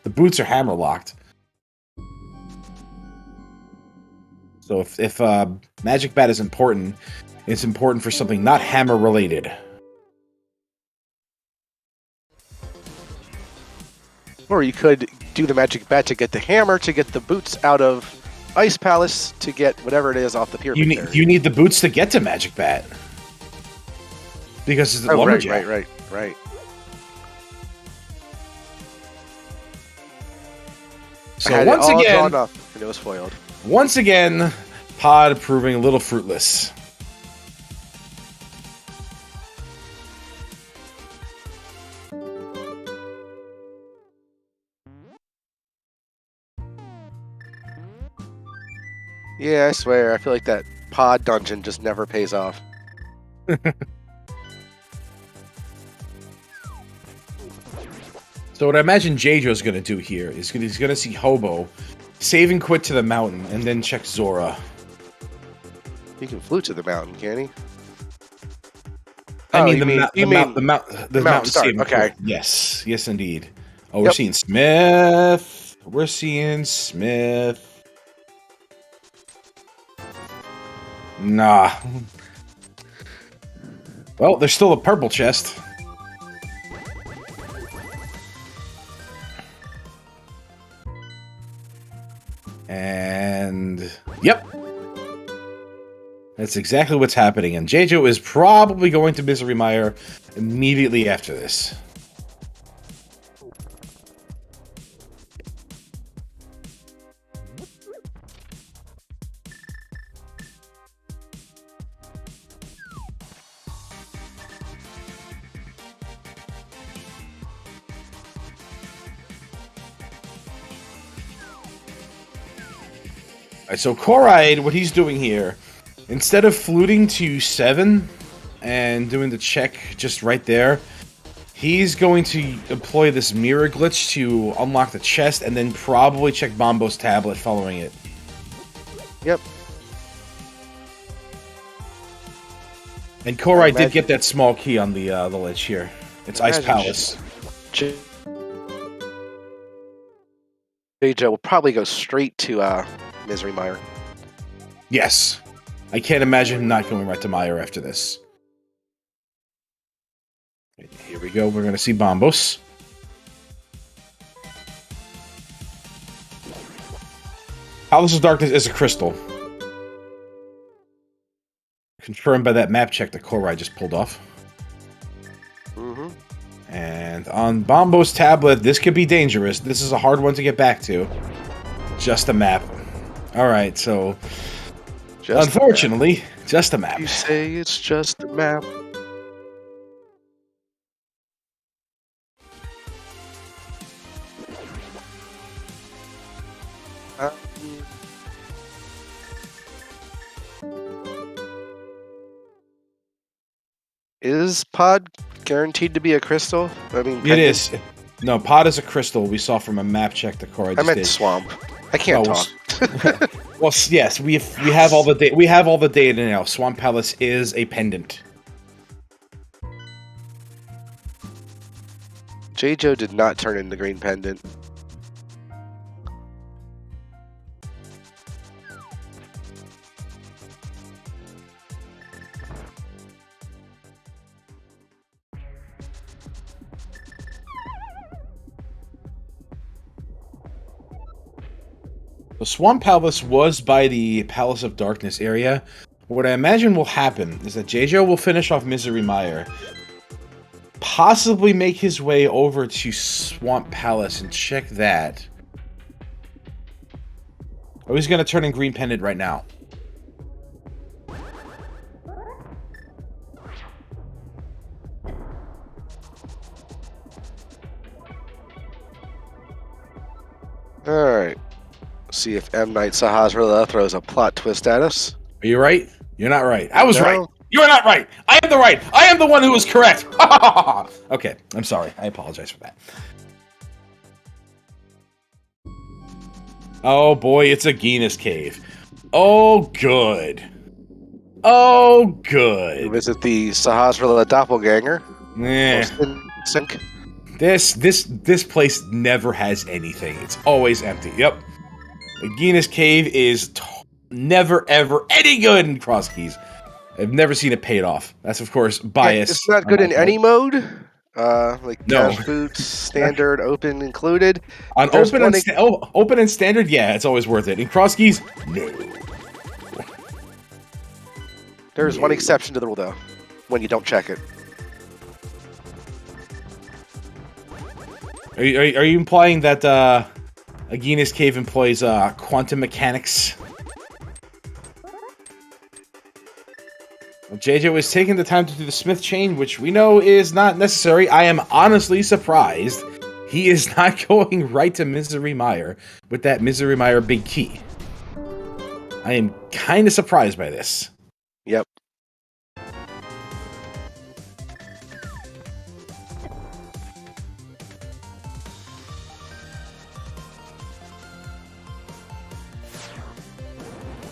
the boots are hammer locked. So if Magic Bat is important, it's important for something not hammer related. Or you could do the Magic Bat to get the hammer, to get the boots out of Ice Palace, to get whatever it is off the pyramid. You need the boots to get to Magic Bat. Because it's the lumberjack. Right. So once again, and it was foiled. Once again, pod proving a little fruitless. Yeah, I swear, I feel like that pod dungeon just never pays off. So what I imagine Jaejo's going to do here is he's going to see Hobo, save and quit to the mountain, and then check Zora. He can flute to the mountain, can he? I Oh, mean you the mountain start. saving Okay. throw. Yes, yes, indeed. Oh, we're Yep. seeing Smith. We're seeing Smith. Nah. Well, there's still a purple chest. And yep. That's exactly what's happening. And Jaejo is probably going to Misery Mire immediately after this. Alright, so Corride, what he's doing here, instead of fluting to 7 and doing the check just right there, he's going to employ this mirror glitch to unlock the chest and then probably check Bombo's tablet following it. Yep. And Corride did get that small key on the ledge here. It's Ice Palace. Jaejo will probably go straight to Misery Mire. Yes. I can't imagine him not going right to Mire after this. Here we go. We're going to see Bombos. Palace of Darkness is a crystal. Confirmed by that map check that Corride just pulled off. Mm-hmm. And on Bombo's tablet, this could be dangerous. This is a hard one to get back to. Just a map. Alright, so... unfortunately, just a map. You say it's just a map. Is Pod guaranteed to be a crystal? I mean, it is. No, Pod is a crystal. We saw from a map check that Corride I just meant did. Swamp. I can't talk. Well, yes, we have all the data. We have all the data now. Swamp Palace is a pendant. Jaejo did not turn in the green pendant. The Swamp Palace was by the Palace of Darkness area. What I imagine will happen is that Jaejo will finish off Misery Mire, possibly make his way over to Swamp Palace and check that. Oh, he's going to turn in Green Pendant right now. Alright. See if M. Night Sahasrara throws a plot twist at us. Are you right? You're not right. I was No. right. You are not right. I am the right. I am the one who was correct. Okay, I'm sorry. I apologize for that. Oh boy, it's a Genis Cave. Oh good. Oh good. Visit the Sahasrara doppelganger. Eh. Sink. This place never has anything. It's always empty. Yep. The Genis Cave is never ever any good in Crosskeys. I've never seen it paid off. That's of course bias. It's not good in any mode. Like No. cash boots, standard, open included. On There's open open and standard, yeah, it's always worth it. In Crosskeys, no. There's one exception to the rule though, when you don't check it. Are you implying that Genis Cave employs quantum mechanics? Well, Jaejo is taking the time to do the Smith chain, which we know is not necessary. I am honestly surprised he is not going right to Misery Mire with that Misery Mire big key. I am kind of surprised by this. Yep.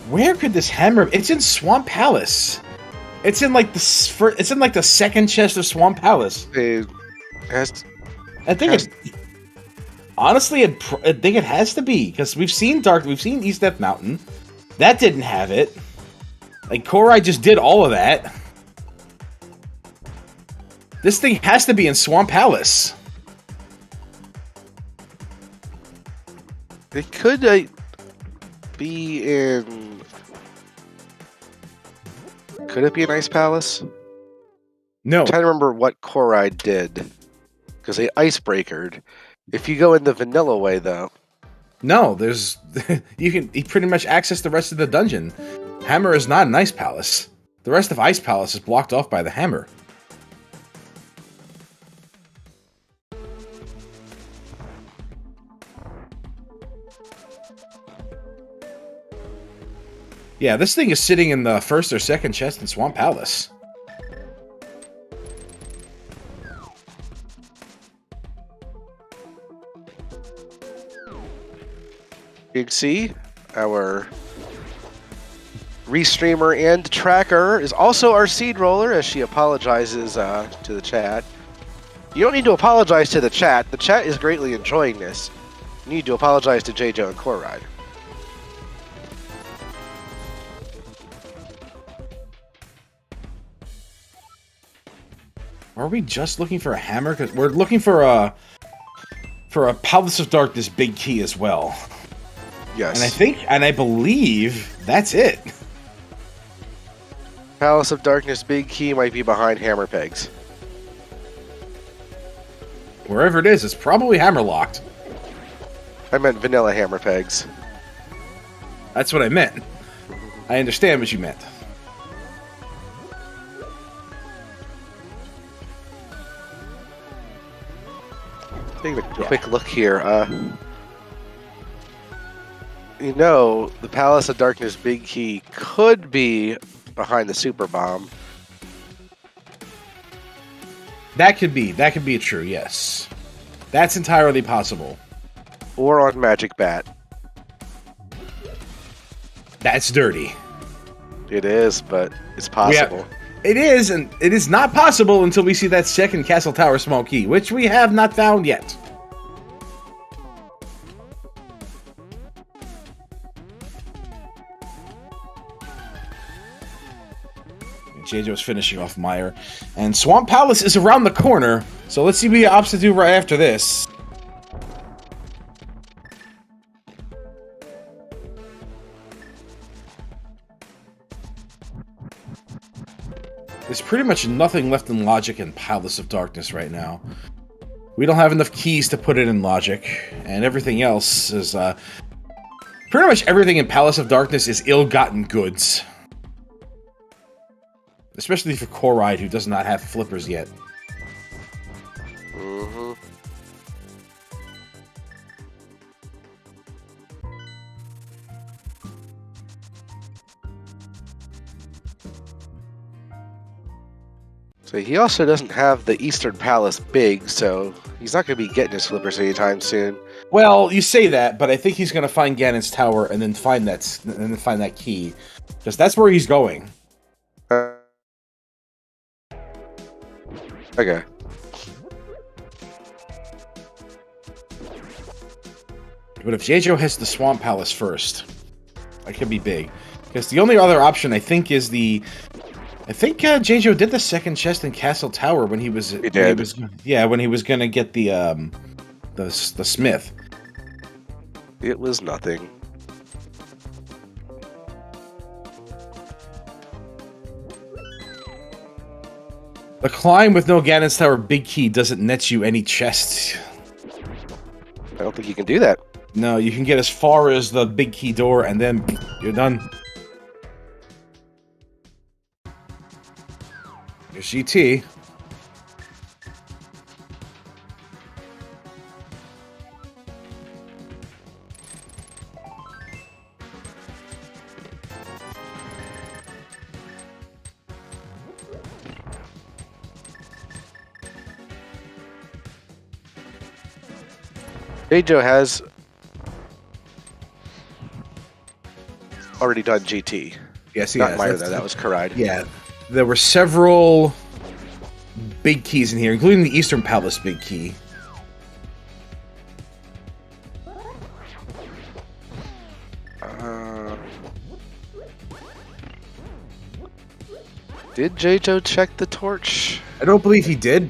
Where could this hammer? It's in Swamp Palace. It's in like the second chest of Swamp Palace. I think honestly, I think it has to be because we've seen East Death Mountain. That didn't have it. Like Corride just did all of that. This thing has to be in Swamp Palace. It could be in. Could it be an Ice Palace? No. I'm trying to remember what Corride did. Because they icebreakered. If you go in the vanilla way, though. No, there's. You pretty much access the rest of the dungeon. Hammer is not an Ice Palace. The rest of Ice Palace is blocked off by the hammer. Yeah, this thing is sitting in the first or second chest in Swamp Palace. You can see our restreamer and tracker is also our seed roller as she apologizes to the chat. You don't need to apologize to the chat. The chat is greatly enjoying this. You need to apologize to Jaejo and Corride. Are we just looking for a hammer? Because we're looking for a Palace of Darkness big key as well. Yes. And I believe that's it. Palace of Darkness big key might be behind hammer pegs. Wherever it is, it's probably hammer locked. I meant vanilla hammer pegs. That's what I meant. I understand what you meant. Take a quick look here. You know, the Palace of Darkness big key could be behind the super bomb. That could be true, yes. That's entirely possible. Or on Magic Bat. That's dirty. It is, but it's possible. It is, and it is not possible until we see that second Castle Tower small key, which we have not found yet. Jaejo's finishing off Meyer. And Swamp Palace is around the corner, so let's see what he opts to do right after this. There's pretty much nothing left in Logic and Palace of Darkness right now. We don't have enough keys to put it in Logic, and everything else is, pretty much everything in Palace of Darkness is ill-gotten goods. Especially for Corride, who does not have flippers yet. Mm-hmm. So he also doesn't have the Eastern Palace big, so he's not going to be getting his flippers anytime soon. Well, you say that, but I think he's going to find Ganon's tower and then find that key, because that's where he's going. Okay. But if Jaejo hits the Swamp Palace first, that could be big. Because the only other option, I think, is the... I think Jaejo did the second chest in Castle Tower when he was... He did. When he was going to get the smith. It was nothing. The climb with no Ganon's Tower big key doesn't net you any chests. I don't think you can do that. No, you can get as far as the big key door and then you're done. Here's GT. Jaejo has already done GT. Yes, he Not has. Myra, though. That was Corride. Yeah, there were several big keys in here, including the Eastern Palace big key. Did Jaejo check the torch? I don't believe he did,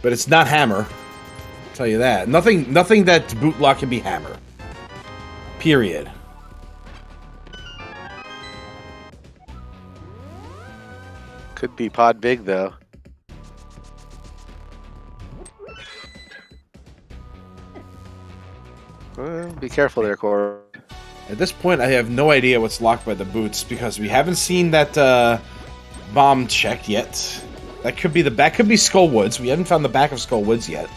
but it's not hammer. I'll tell you that. Nothing that bootlock can be hammer. Period. Could be pod big, though. Well, be careful there, Cor. At this point, I have no idea what's locked by the boots because we haven't seen that bomb checked yet. That could be the back. Could be Skullwoods. We haven't found the back of Skullwoods yet.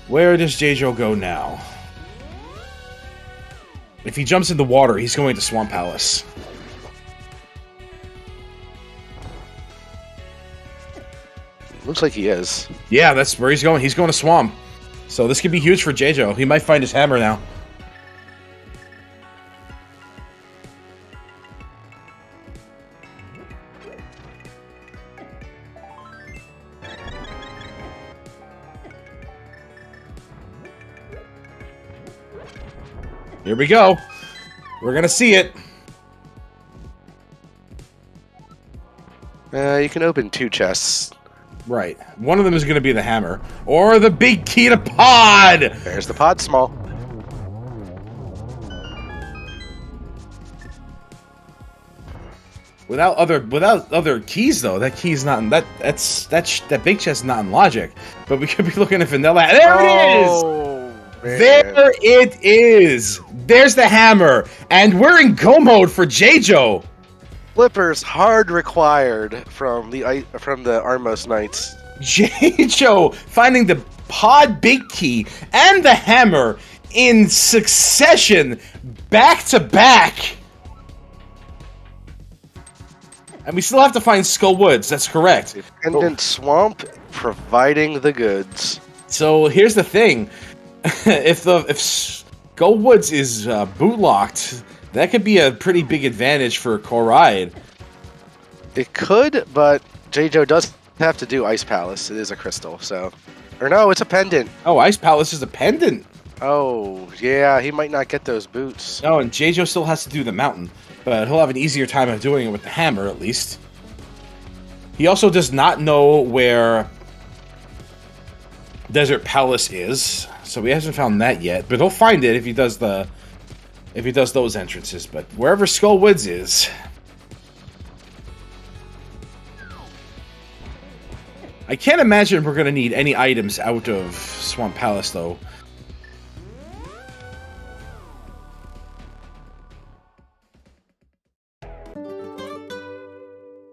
Where does Jaejo go now? If he jumps in the water, he's going to Swamp Palace. Looks like he is. Yeah, that's where he's going. He's going to Swamp. So this could be huge for Jaejo. He might find his hammer now. Here we go. We're gonna see it. You can open 2 chests. Right. One of them is going to be the hammer. Or the big key to pod! There's the pod small. Without other keys, though, that key's not in that big chest is not in logic. But we could be looking at vanilla. There it is! Man. There it is! There's the hammer! And we're in go mode for Jaejo! Flippers hard required from the Armos Knights. Jaejo finding the pod big key and the hammer in succession, back to back. And we still have to find Skullwoods. That's correct. Dependent Swamp providing the goods. So here's the thing: if Skullwoods is bootlocked, that could be a pretty big advantage for Corride. It could, but Jaejo does have to do Ice Palace. It is a crystal, so... Or no, it's a pendant. Oh, Ice Palace is a pendant. Oh, yeah, he might not get those boots. Oh, and Jaejo still has to do the mountain, but he'll have an easier time of doing it with the hammer, at least. He also does not know where Desert Palace is, so he hasn't found that yet, but he'll find it if he does those entrances. But wherever Skullwoods is, I can't imagine we're going to need any items out of Swamp Palace, though.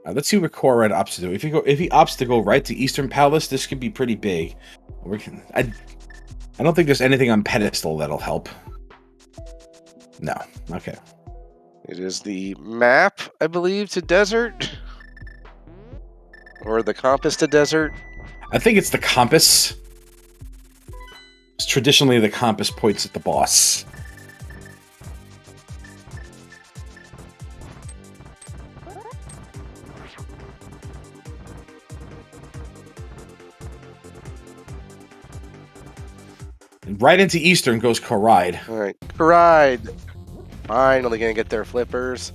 Let's see what Corride opts to do. If he opts to go right to Eastern Palace, this could be pretty big. I don't think there's anything on pedestal that'll help. No. Okay. It is the map, I believe, to desert. Or the compass to desert. I think it's the compass. Traditionally, the compass points at the boss. And right into Eastern goes Corride. Alright, Corride. Finally gonna get their flippers.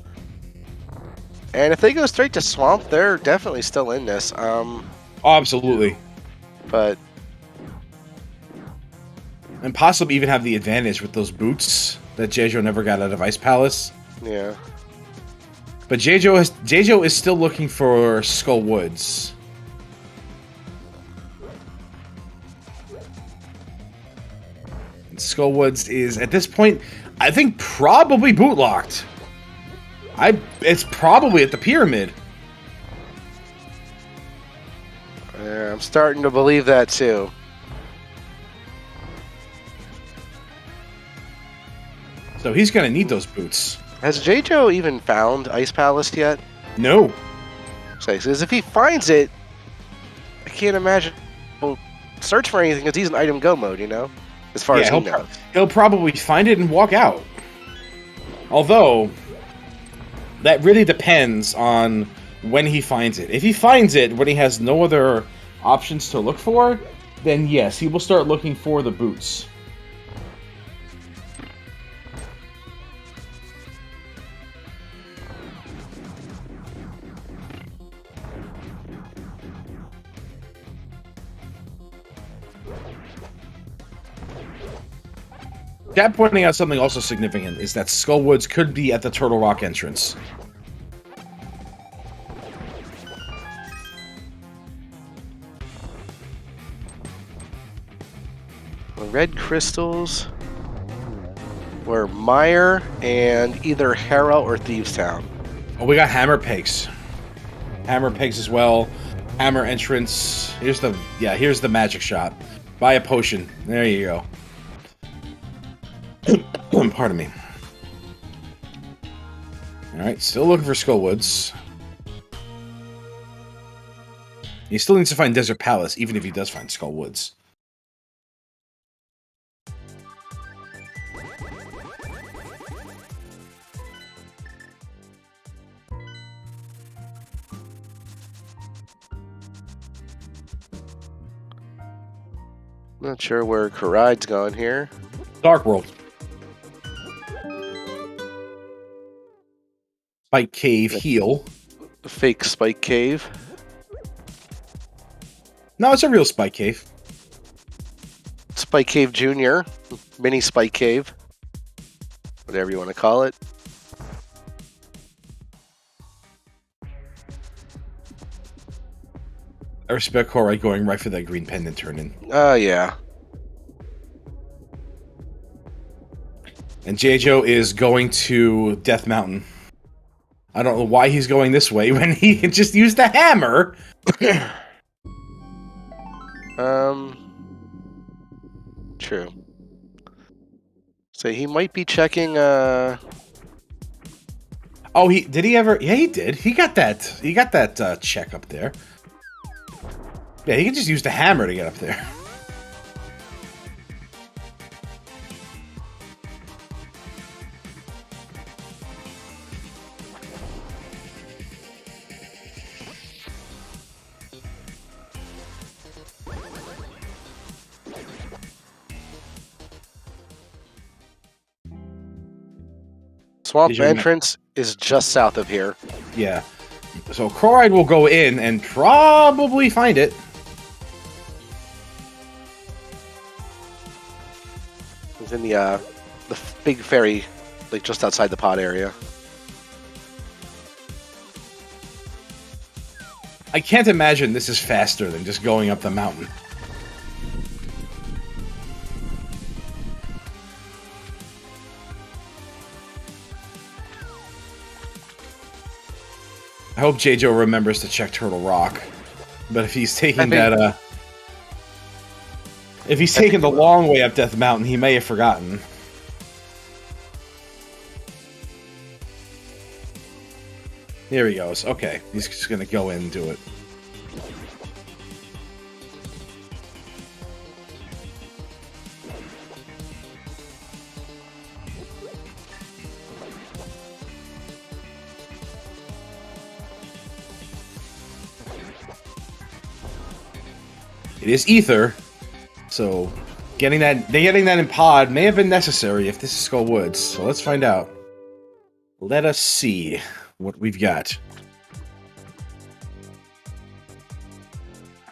And if they go straight to Swamp, they're definitely still in this. Oh, absolutely. But... And possibly even have the advantage with those boots that Jaejo never got out of Ice Palace. Yeah. But Jaejo is still looking for Skullwoods. And Skullwoods is, at this point, I think probably bootlocked. It's probably at the pyramid. Yeah, I'm starting to believe that too. So he's going to need those boots. Has Jaejo even found Ice Palace yet? No. Because if he finds it, I can't imagine he'll search for anything because he's in item go mode, you know? As far as he knows. He'll probably find it and walk out. Although, that really depends on when he finds it. If he finds it when he has no other options to look for, then yes, he will start looking for the boots. Chat pointing out something also significant is that Skullwoods could be at the Turtle Rock entrance. The red crystals were Mire and either Harrow or Thievestown. Oh, we got Hammer Pegs. Hammer Pegs as well. Hammer entrance. Here's the magic shop. Buy a potion. There you go. Pardon me. Alright, still looking for Skullwoods. He still needs to find Desert Palace, even if he does find Skullwoods. Not sure where Corride's going here. Dark World. Spike Cave, heal. The fake Spike Cave. No, it's a real Spike Cave. Spike Cave Jr. Mini Spike Cave. Whatever you want to call it. I respect Corride going right for that green pendant turn in. Oh, yeah. And Jaejo is going to Death Mountain. I don't know why he's going this way when he can just use the hammer. True. So he might be checking, Oh, did he ever? Yeah, he did. He got that check up there. Yeah, he can just use the hammer to get up there. Swamp entrance is just south of here. Yeah. So Corride will go in and probably find it. It's in the big ferry, like just outside the pod area. I can't imagine this is faster than just going up the mountain. I hope Jaejo remembers to check Turtle Rock. But if he's taking if he's taking the long way up Death Mountain, he may have forgotten. Here he goes. Okay, he's just gonna go in and do it. It is Ether, so getting that in pod may have been necessary if this is Skull Woods. So let's find out. Let us see what we've got.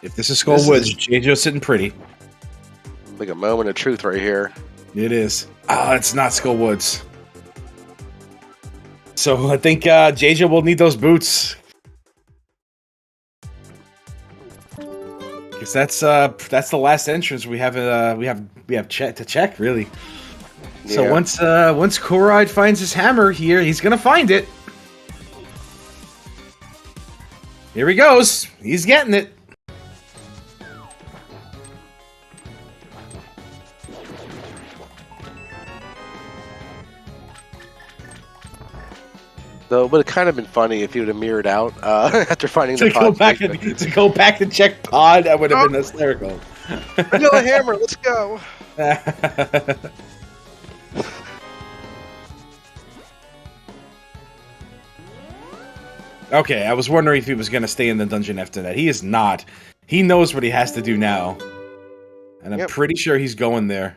If this is Skull Woods, Jaejo's sitting pretty. Like a moment of truth right here. It is. Ah, it's not Skull Woods. So I think Jaejo will need those boots. Because that's the last entrance we have to check really. Yeah. So once Corride finds his hammer here, he's gonna find it. Here he goes. He's getting it. Though it would have kind of been funny if he would have mirrored out after finding the pod. To go back and check pod, that would have been hysterical. Vanilla hammer, let's go. Okay, I was wondering if he was going to stay in the dungeon after that. He is not. He knows what he has to do now. And I'm pretty sure he's going there.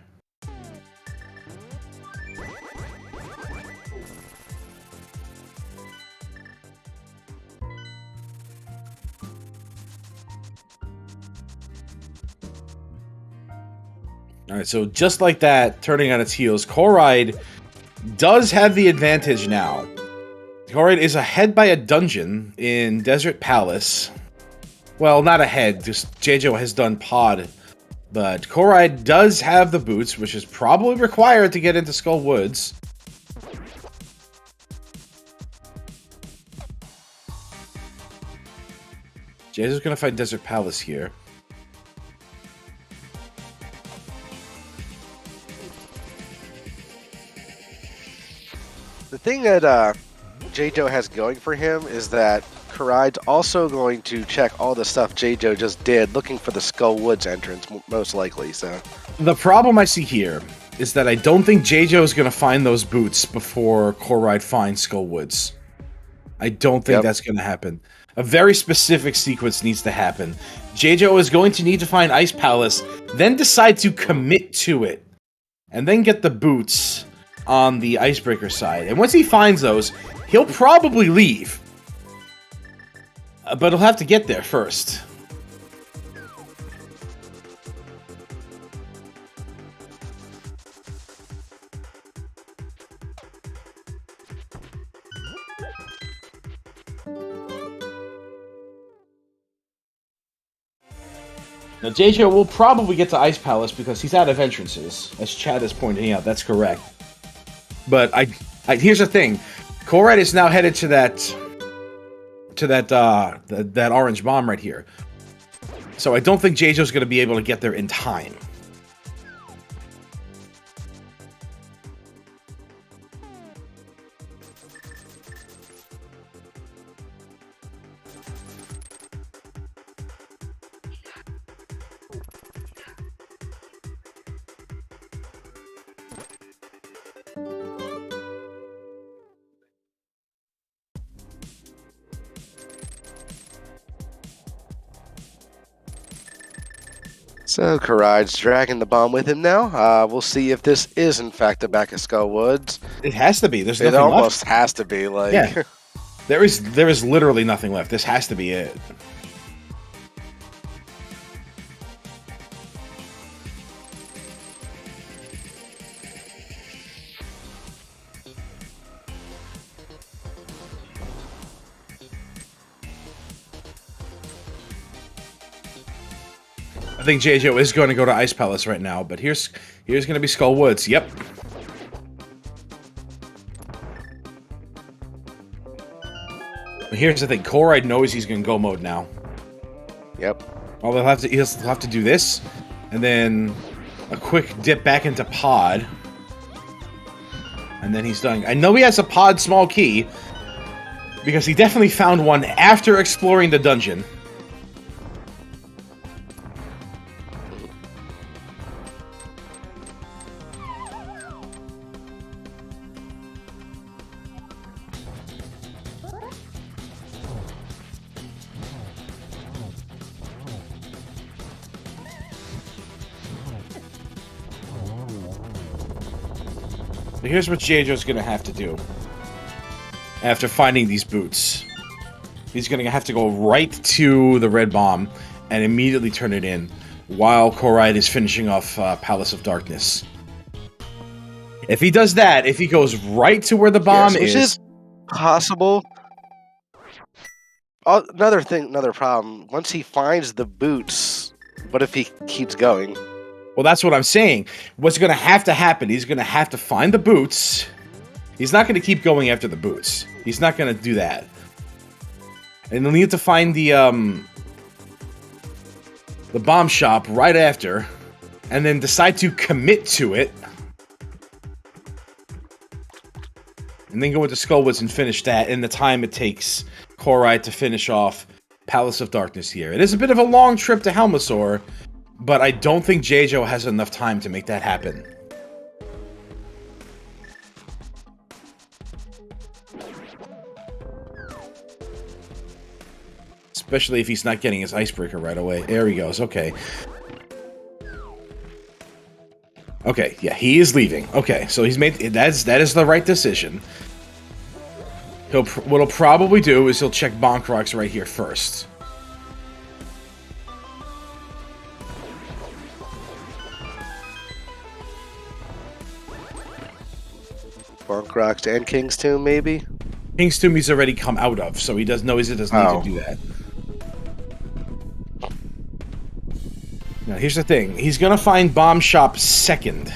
Alright, so just like that, turning on its heels, Corride does have the advantage now. Corride is ahead by a dungeon in Desert Palace. Well, not ahead, just Jaejo has done pod. But Corride does have the boots, which is probably required to get into Skull Woods. Jaejo's gonna fight Desert Palace here. The thing that Jaejo has going for him is that Corride's also going to check all the stuff Jaejo just did, looking for the Skull Woods entrance, most likely. So the problem I see here is that I don't think Jaejo is going to find those boots before Corride finds Skull Woods. I don't think that's going to happen. A very specific sequence needs to happen. Jaejo is going to need to find Ice Palace, then decide to commit to it, and then get the boots on the Icebreaker side. And once he finds those, he'll probably leave. But he'll have to get there first. Now, Jaejo will probably get to Ice Palace because he's out of entrances, as Chad is pointing out. That's correct. But here's the thing: Corride is now headed to that orange bomb right here. So I don't think Jaejo's going to be able to get there in time. So Corride's dragging the bomb with him now. We'll see if this is in fact the back of Skull Woods. It has to be. There's nothing left. It left. almost has to be. Like, yeah. There is literally nothing left. This has to be it. I think Jaejo is going to go to Ice Palace right now, but here's going to be Skull Woods. Yep. But here's the thing: Corride knows he's going to go mode now. Yep. Well, he'll have to do this, and then a quick dip back into pod, and then he's done. I know he has a pod small key because he definitely found one after exploring the dungeon. So here's what Jaejo's going to have to do after finding these boots. He's going to have to go right to the red bomb and immediately turn it in while Corride is finishing off Palace of Darkness. If he does that, if he goes right to where the bomb which is possible. Another problem. Once he finds the boots, what if he keeps going? Well, that's what I'm saying. What's going to have to happen, he's going to have to find the boots. He's not going to keep going after the boots. He's not going to do that. And he'll need to find the bomb shop right after, and then decide to commit to it. And then go into Skullwoods and finish that in the time it takes Corride to finish off Palace of Darkness here. It is a bit of a long trip to Helmasaur, but I don't think Jaejo has enough time to make that happen. Especially if he's not getting his icebreaker right away. There he goes. Okay. Okay, yeah, he is leaving. Okay, so he's made that is the right decision. What he'll probably do is he'll check Bonk Rocks right here first. Bonk Rocks and King's Tomb, maybe? King's Tomb he's already come out of, so he doesn't need to do that. Now, here's the thing. He's going to find Bomb Shop second.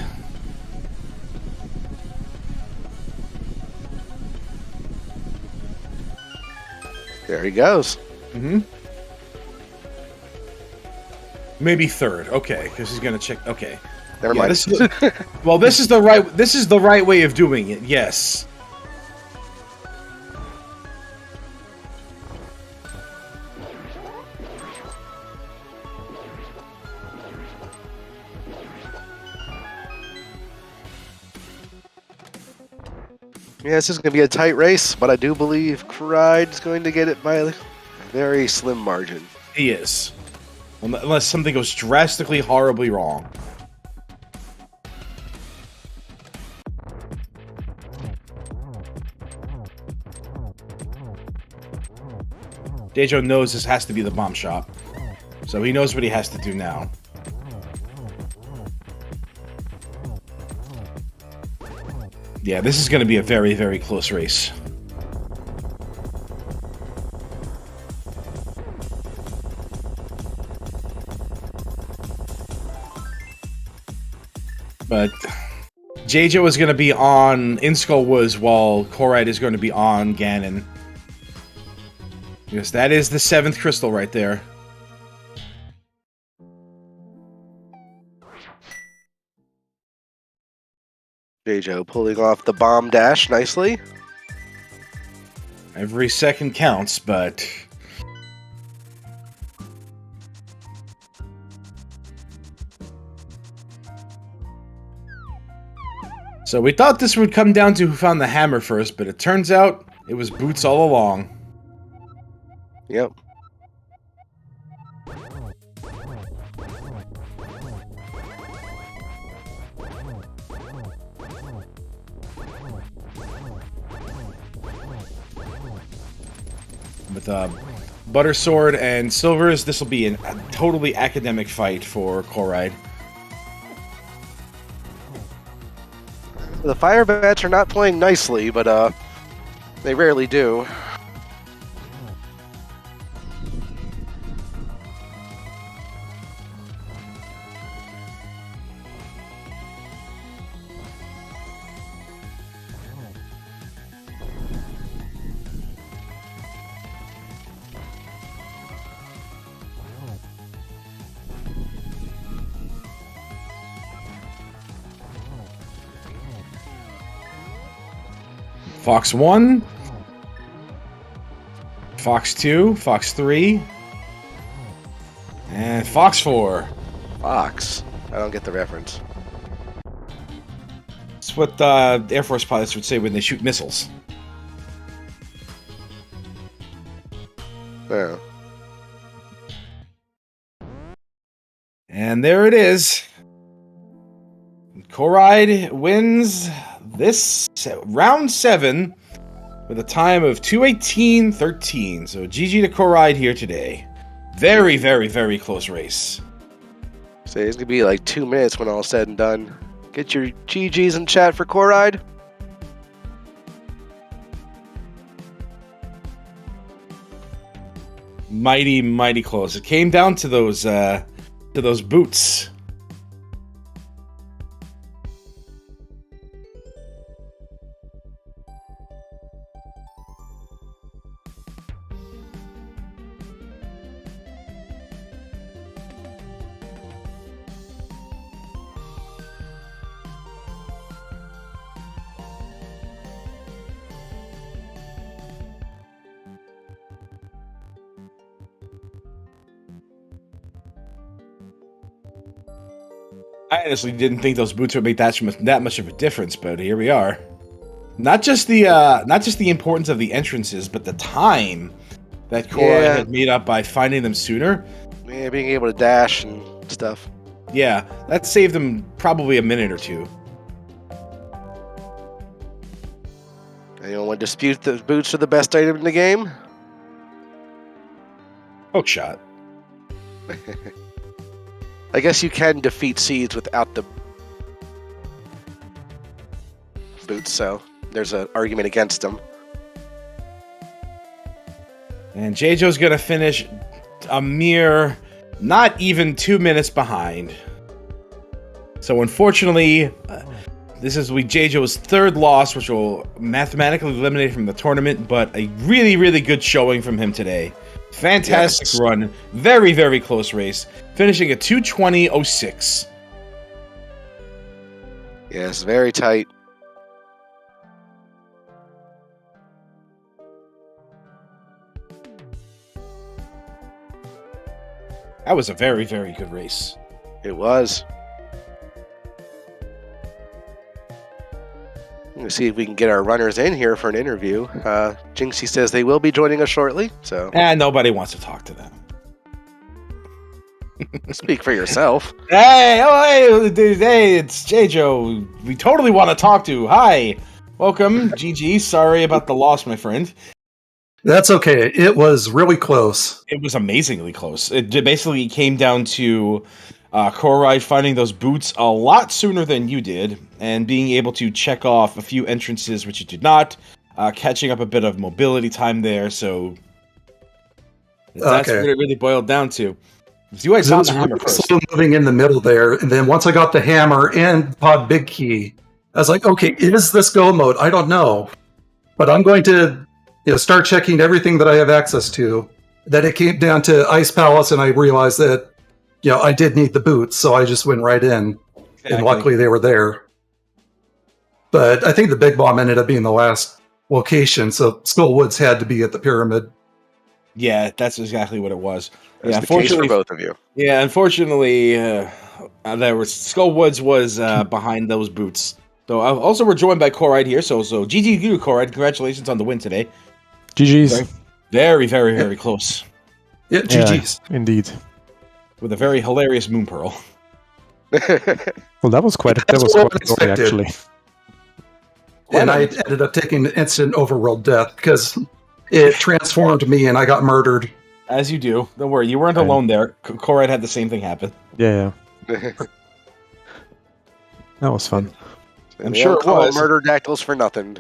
There he goes. Mm-hmm. Maybe third. Okay, because he's going to check. Okay. Never mind. This is the right way of doing it. Yes. Yeah, this is going to be a tight race, but I do believe Corride's going to get it by a very slim margin. He is. Unless something goes drastically, horribly wrong. Jaejo knows this has to be the bomb shop. So he knows what he has to do now. Yeah, this is going to be a very, very close race. But Jaejo is going to be on Inskull Woods while Corride is going to be on Ganon. Yes, that is the 7th crystal right there. Jaejo pulling off the bomb dash nicely. Every second counts, but... So we thought this would come down to who found the hammer first, but it turns out it was Boots all along. Yep. With Butter Sword and Silvers, this will be a totally academic fight for Corride. The Fire Bats are not playing nicely, but they rarely do. Fox 1, Fox 2, Fox 3, and Fox 4. Fox? I don't get the reference. It's what Air Force pilots would say when they shoot missiles. Yeah. And there it is. Corride wins this round 7 with a time of 2:18.13. So GG to Corride here today. Very, very, very close race. So it's gonna be like 2 minutes when all's said and done. Get your GGs in chat for Corride. Mighty, mighty close. It came down to those boots. I honestly didn't think those boots would make that much of a difference, but here we are. Not just the importance of the entrances, but the time that Corride had made up by finding them sooner. Yeah, being able to dash and stuff. Yeah, that saved them probably a minute or two. Anyone want to dispute the boots are the best item in the game? Hook shot. I guess you can defeat seeds without the boots, so there's an argument against them. And Jaejo's going to finish a mere not even 2 minutes behind. So unfortunately, this is Jaejo's third loss, which will mathematically eliminate him from the tournament, but a really, really good showing from him today. Fantastic run. Very, very close race. Finishing at 2:20.06. Yes, very tight. That was a very, very good race. It was. Let's see if we can get our runners in here for an interview. Jinxie says they will be joining us shortly, so... Nobody wants to talk to them. Speak for yourself. Hey, it's Jaejo. We totally want to talk to. Hi. Welcome, GG. Sorry about the loss, my friend. That's okay. It was really close. It was amazingly close. It basically came down to Corride finding those boots a lot sooner than you did, and being able to check off a few entrances which you did not, catching up a bit of mobility time there, so that's what it really boiled down to. You guys found the hammer first. Slow moving in the middle there, and then once I got the hammer and pod big key, I was like, okay, is this go mode? I don't know. But I'm going to start checking everything that I have access to. Then it came down to Ice Palace, and I realized that I did need the boots, so I just went right in. Exactly. And luckily they were there. But I think the Big Bomb ended up being the last location, so Skull Woods had to be at the pyramid. Yeah, that's exactly what it was. That's the case for both of you. Yeah, unfortunately, Skull Woods was behind those boots. So also we're joined by Corride here. So GG Corride, congratulations on the win today. GG's. Very, very, very close. Yeah, GG's. Yeah, indeed. With a very hilarious moon pearl. Well, that was quite story, actually. And I ended up taking instant overworld death because it transformed me and I got murdered. As you do. Don't worry, you weren't alone there. Corride had the same thing happen. Yeah. That was fun. I'm sure it was. Murder dactyls for nothing.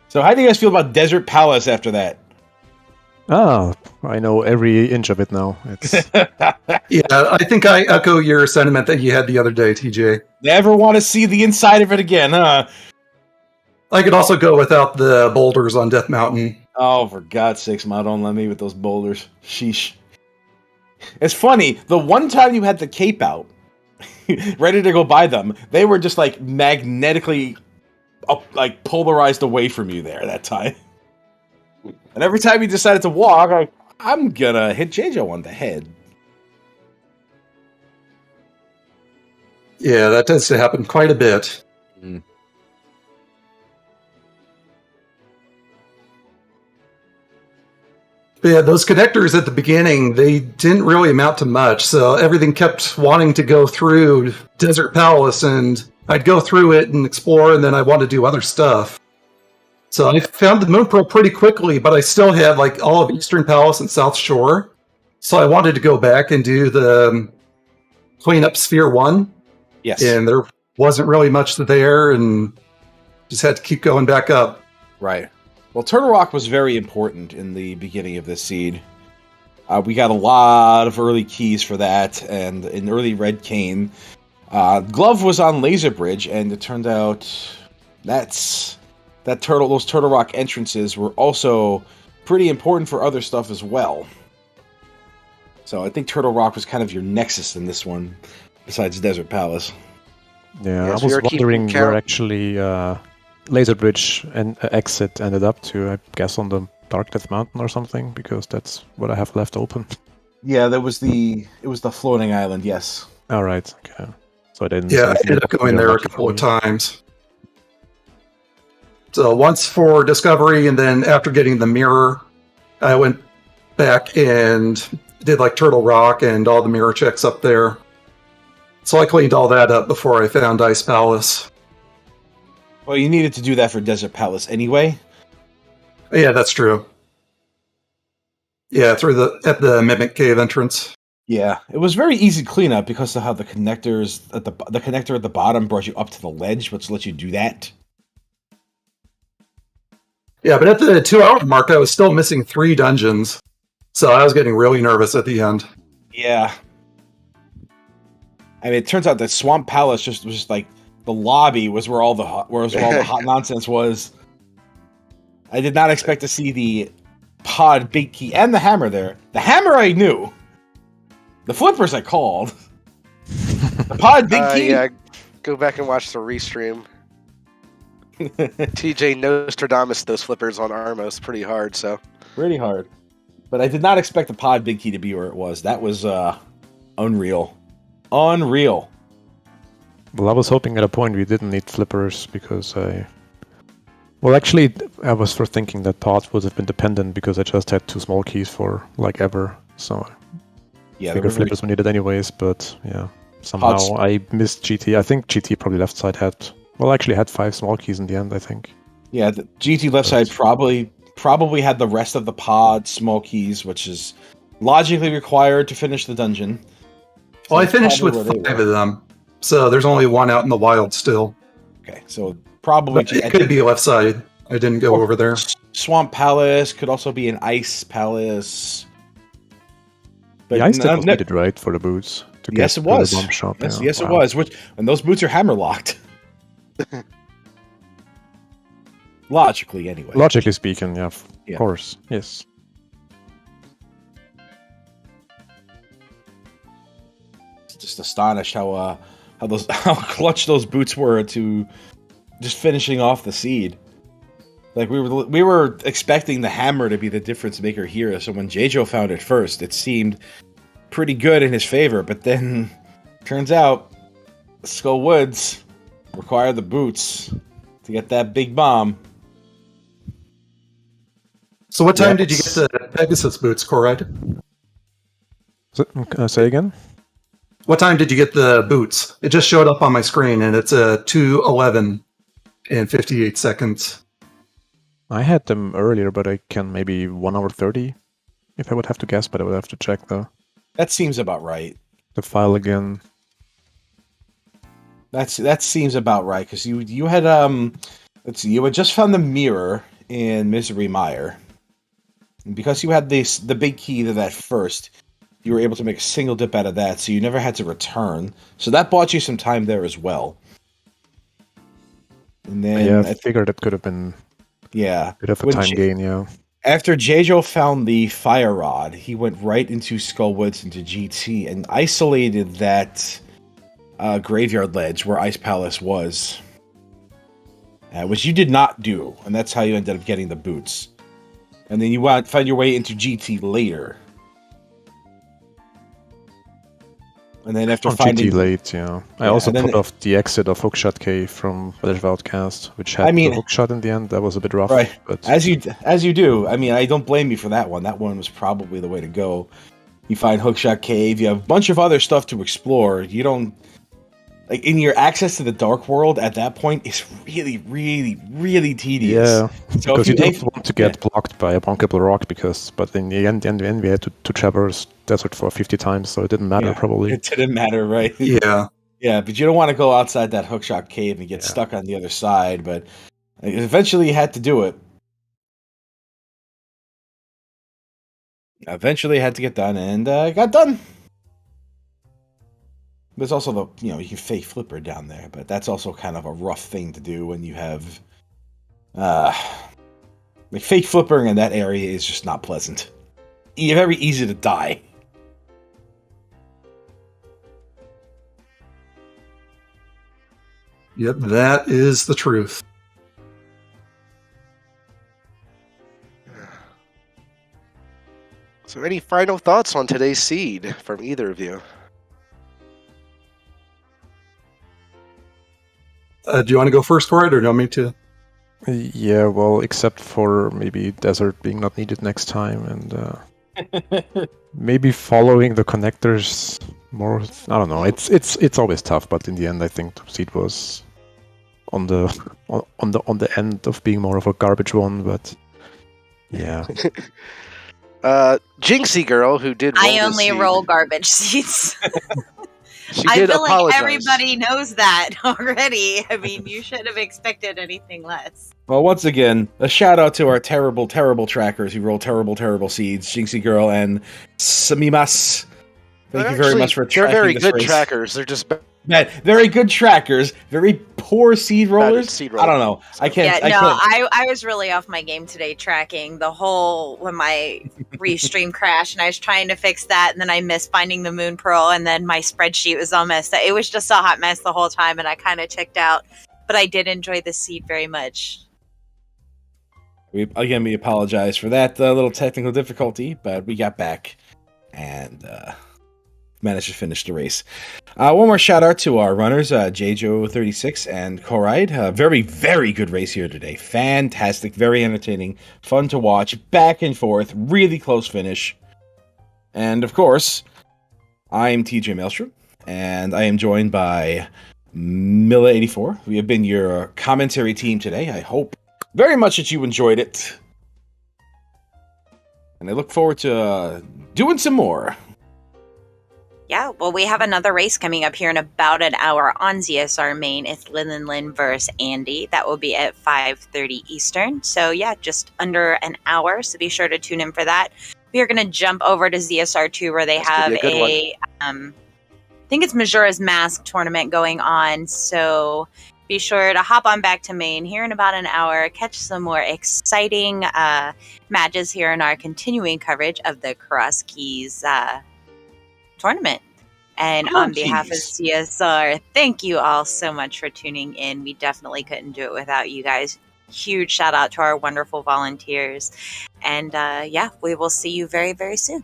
So how do you guys feel about Desert Palace after that? Oh, I know every inch of it now. It's... Yeah, I think I echo your sentiment that you had the other day, TJ. Never want to see the inside of it again, huh? I could also go without the boulders on Death Mountain. Oh, for God's sakes, Ma, don't let me with those boulders. Sheesh. It's funny, the one time you had the cape out, ready to go buy them, they were just like magnetically polarized away from you there that time. And every time you decided to walk, I'm gonna hit Jaejo on the head. Yeah, that tends to happen quite a bit. Mm. But yeah, those connectors at the beginning, they didn't really amount to much, so everything kept wanting to go through Desert Palace, and I'd go through it and explore, and then I want to do other stuff. So I found the Moon Pearl pretty quickly, but I still had all of Eastern Palace and South Shore. So I wanted to go back and do the clean up Sphere 1. Yes. And there wasn't really much there, and just had to keep going back up. Right. Well, Turtle Rock was very important in the beginning of this seed. We got a lot of early keys for that, and an early Red Cane. Glove was on Laser Bridge, and it turned out those Turtle Rock entrances were also pretty important for other stuff as well. So I think Turtle Rock was kind of your nexus in this one, besides Desert Palace. Yeah, I was wondering where actually Laser Bridge and exit ended up to. I guess on the Dark Death Mountain or something, because that's what I have left open. Yeah, it was the floating island. Yes. All right. Okay. So I didn't. Yeah, I ended up going there a couple of times. So once for discovery, and then after getting the mirror, I went back and did like Turtle Rock and all the mirror checks up there. So I cleaned all that up before I found Ice Palace. Well, you needed to do that for Desert Palace anyway. Yeah, that's true. Yeah, at the Mimic Cave entrance. Yeah, it was very easy cleanup because of how the connectors at the connector at the bottom brought you up to the ledge, which lets you do that. Yeah, but at the 2-hour mark, I was still missing 3 dungeons, so I was getting really nervous at the end. Yeah, I mean, it turns out that Swamp Palace was just like the lobby was where all the hot nonsense was. I did not expect to see the pod big key and the hammer there. The hammer I knew. The flippers I called. The pod big key. Yeah, go back and watch the restream. TJ Nostradamus those flippers on Armos pretty hard, so. Pretty hard. But I did not expect the pod big key to be where it was. That was unreal. Unreal. Well, I was hoping at a point we didn't need flippers because well, actually, I was first thinking that pods would have been dependent because I just had 2 small keys for like ever. So yeah, I figured flippers were needed anyways, but yeah. Somehow I missed GT. I think GT probably left side had 5 small keys in the end, I think. Yeah, the GT left side probably had the rest of the pod small keys, which is logically required to finish the dungeon. Well, I finished with 5 of them, so there's only 1 out in the wild still. Okay, so probably... But it could be left side. I didn't go over there. Swamp Palace could also be an Ice Palace. But the ice stick was needed, right, for the boots? Yes, it was. Bomb shop, yes, it was. And those boots are hammer locked. Logically, anyway. Logically speaking, yeah, of course, yes. Just astonished how clutch those boots were to just finishing off the seed. Like we were expecting the hammer to be the difference maker here. So when Jaejo found it first, it seemed pretty good in his favor. But then turns out Skull Woods required the boots to get that big bomb. So what time did you get the Pegasus boots, Corride? Say again? What time did you get the boots? It just showed up on my screen, and it's 2:11 and 58 seconds. I had them earlier, but I can maybe 1 hour 30, if I would have to guess, but I would have to check though. That seems about right. The file again. That seems about right because you had let's see, you had just found the mirror in Misery Mire, and because you had the big key to that first, you were able to make a single dip out of that, so you never had to return. So that bought you some time there as well. And then I figured it could have been a bit of a time gain, yeah. After Jaejo found the fire rod, he went right into Skullwoods into GT and isolated that graveyard ledge where Ice Palace was, which you did not do, and that's how you ended up getting the boots. And then you found your way into GT later. And then after finding GT late, I also put off the exit of Hookshot Cave from Village of Outcast, which had the hookshot in the end. That was a bit rough. Right. But as you do. I mean, I don't blame you for that one. That one was probably the way to go. You find Hookshot Cave. You have a bunch of other stuff to explore. You don't... Like, in your access to the Dark World at that point is really, really, really tedious. Yeah, so because you don't want to get blocked by a bunkable rock, but in the end we had to traverse desert for 50 times, so it didn't matter, probably. It didn't matter, right? Yeah. Yeah, but you don't want to go outside that Hookshot Cave and get stuck on the other side, but eventually you had to do it. Eventually had to get done, and got done. There's also you can fake flipper down there, but that's also kind of a rough thing to do when you have, like fake flippering in that area is just not pleasant. You're very easy to die. Yep, that is the truth. So any final thoughts on today's seed from either of you? Do you want to go first for it, or do you want me to? Yeah, well, except for maybe desert being not needed next time, and maybe following the connectors more. I don't know. It's always tough, but in the end, I think Top Seed was on the end of being more of a garbage one. But yeah, Jinxie girl who did. I only roll garbage seeds. She I did feel apologize. like everybody knows that already. I mean, you should have expected anything less. Well, once again, a shout out to our terrible, terrible trackers who roll terrible, terrible seeds, Jinxie Girl and Samimas. Thank you very much for tracking They're very this good race. trackers. They're just Very good trackers, very poor seed rollers. seed I don't know. I can't. I was really off my game today tracking the whole when my restream crashed and I was trying to fix that and then I missed finding the moon pearl and then my spreadsheet was all messed up. It was just a hot mess the whole time and I kind of checked out. But I did enjoy the seed very much. We apologize for that little technical difficulty, but we got back and managed to finish the race. One more shout out to our runners, Jaejo36 and Corride. Very, very good race here today. Fantastic, very entertaining, fun to watch, back and forth, really close finish. And of course, I'm TJ Maelstrom, and I am joined by Milla84. We have been your commentary team today. I hope very much that you enjoyed it. And I look forward to doing some more. Yeah, well, we have another race coming up here in about an hour on ZSR Main. It's Lin versus Andy. That will be at 5:30 Eastern. So yeah, just under an hour. So be sure to tune in for that. We are going to jump over to ZSR2 where they have I think it's Majora's Mask tournament going on. So be sure to hop on back to Main here in about an hour. Catch some more exciting matches here in our continuing coverage of the Crosskeys tournament. And on behalf of CSR, thank you all so much for tuning in. We definitely couldn't do it without you guys. Huge shout out to our wonderful volunteers. And yeah, we will see you very, very soon.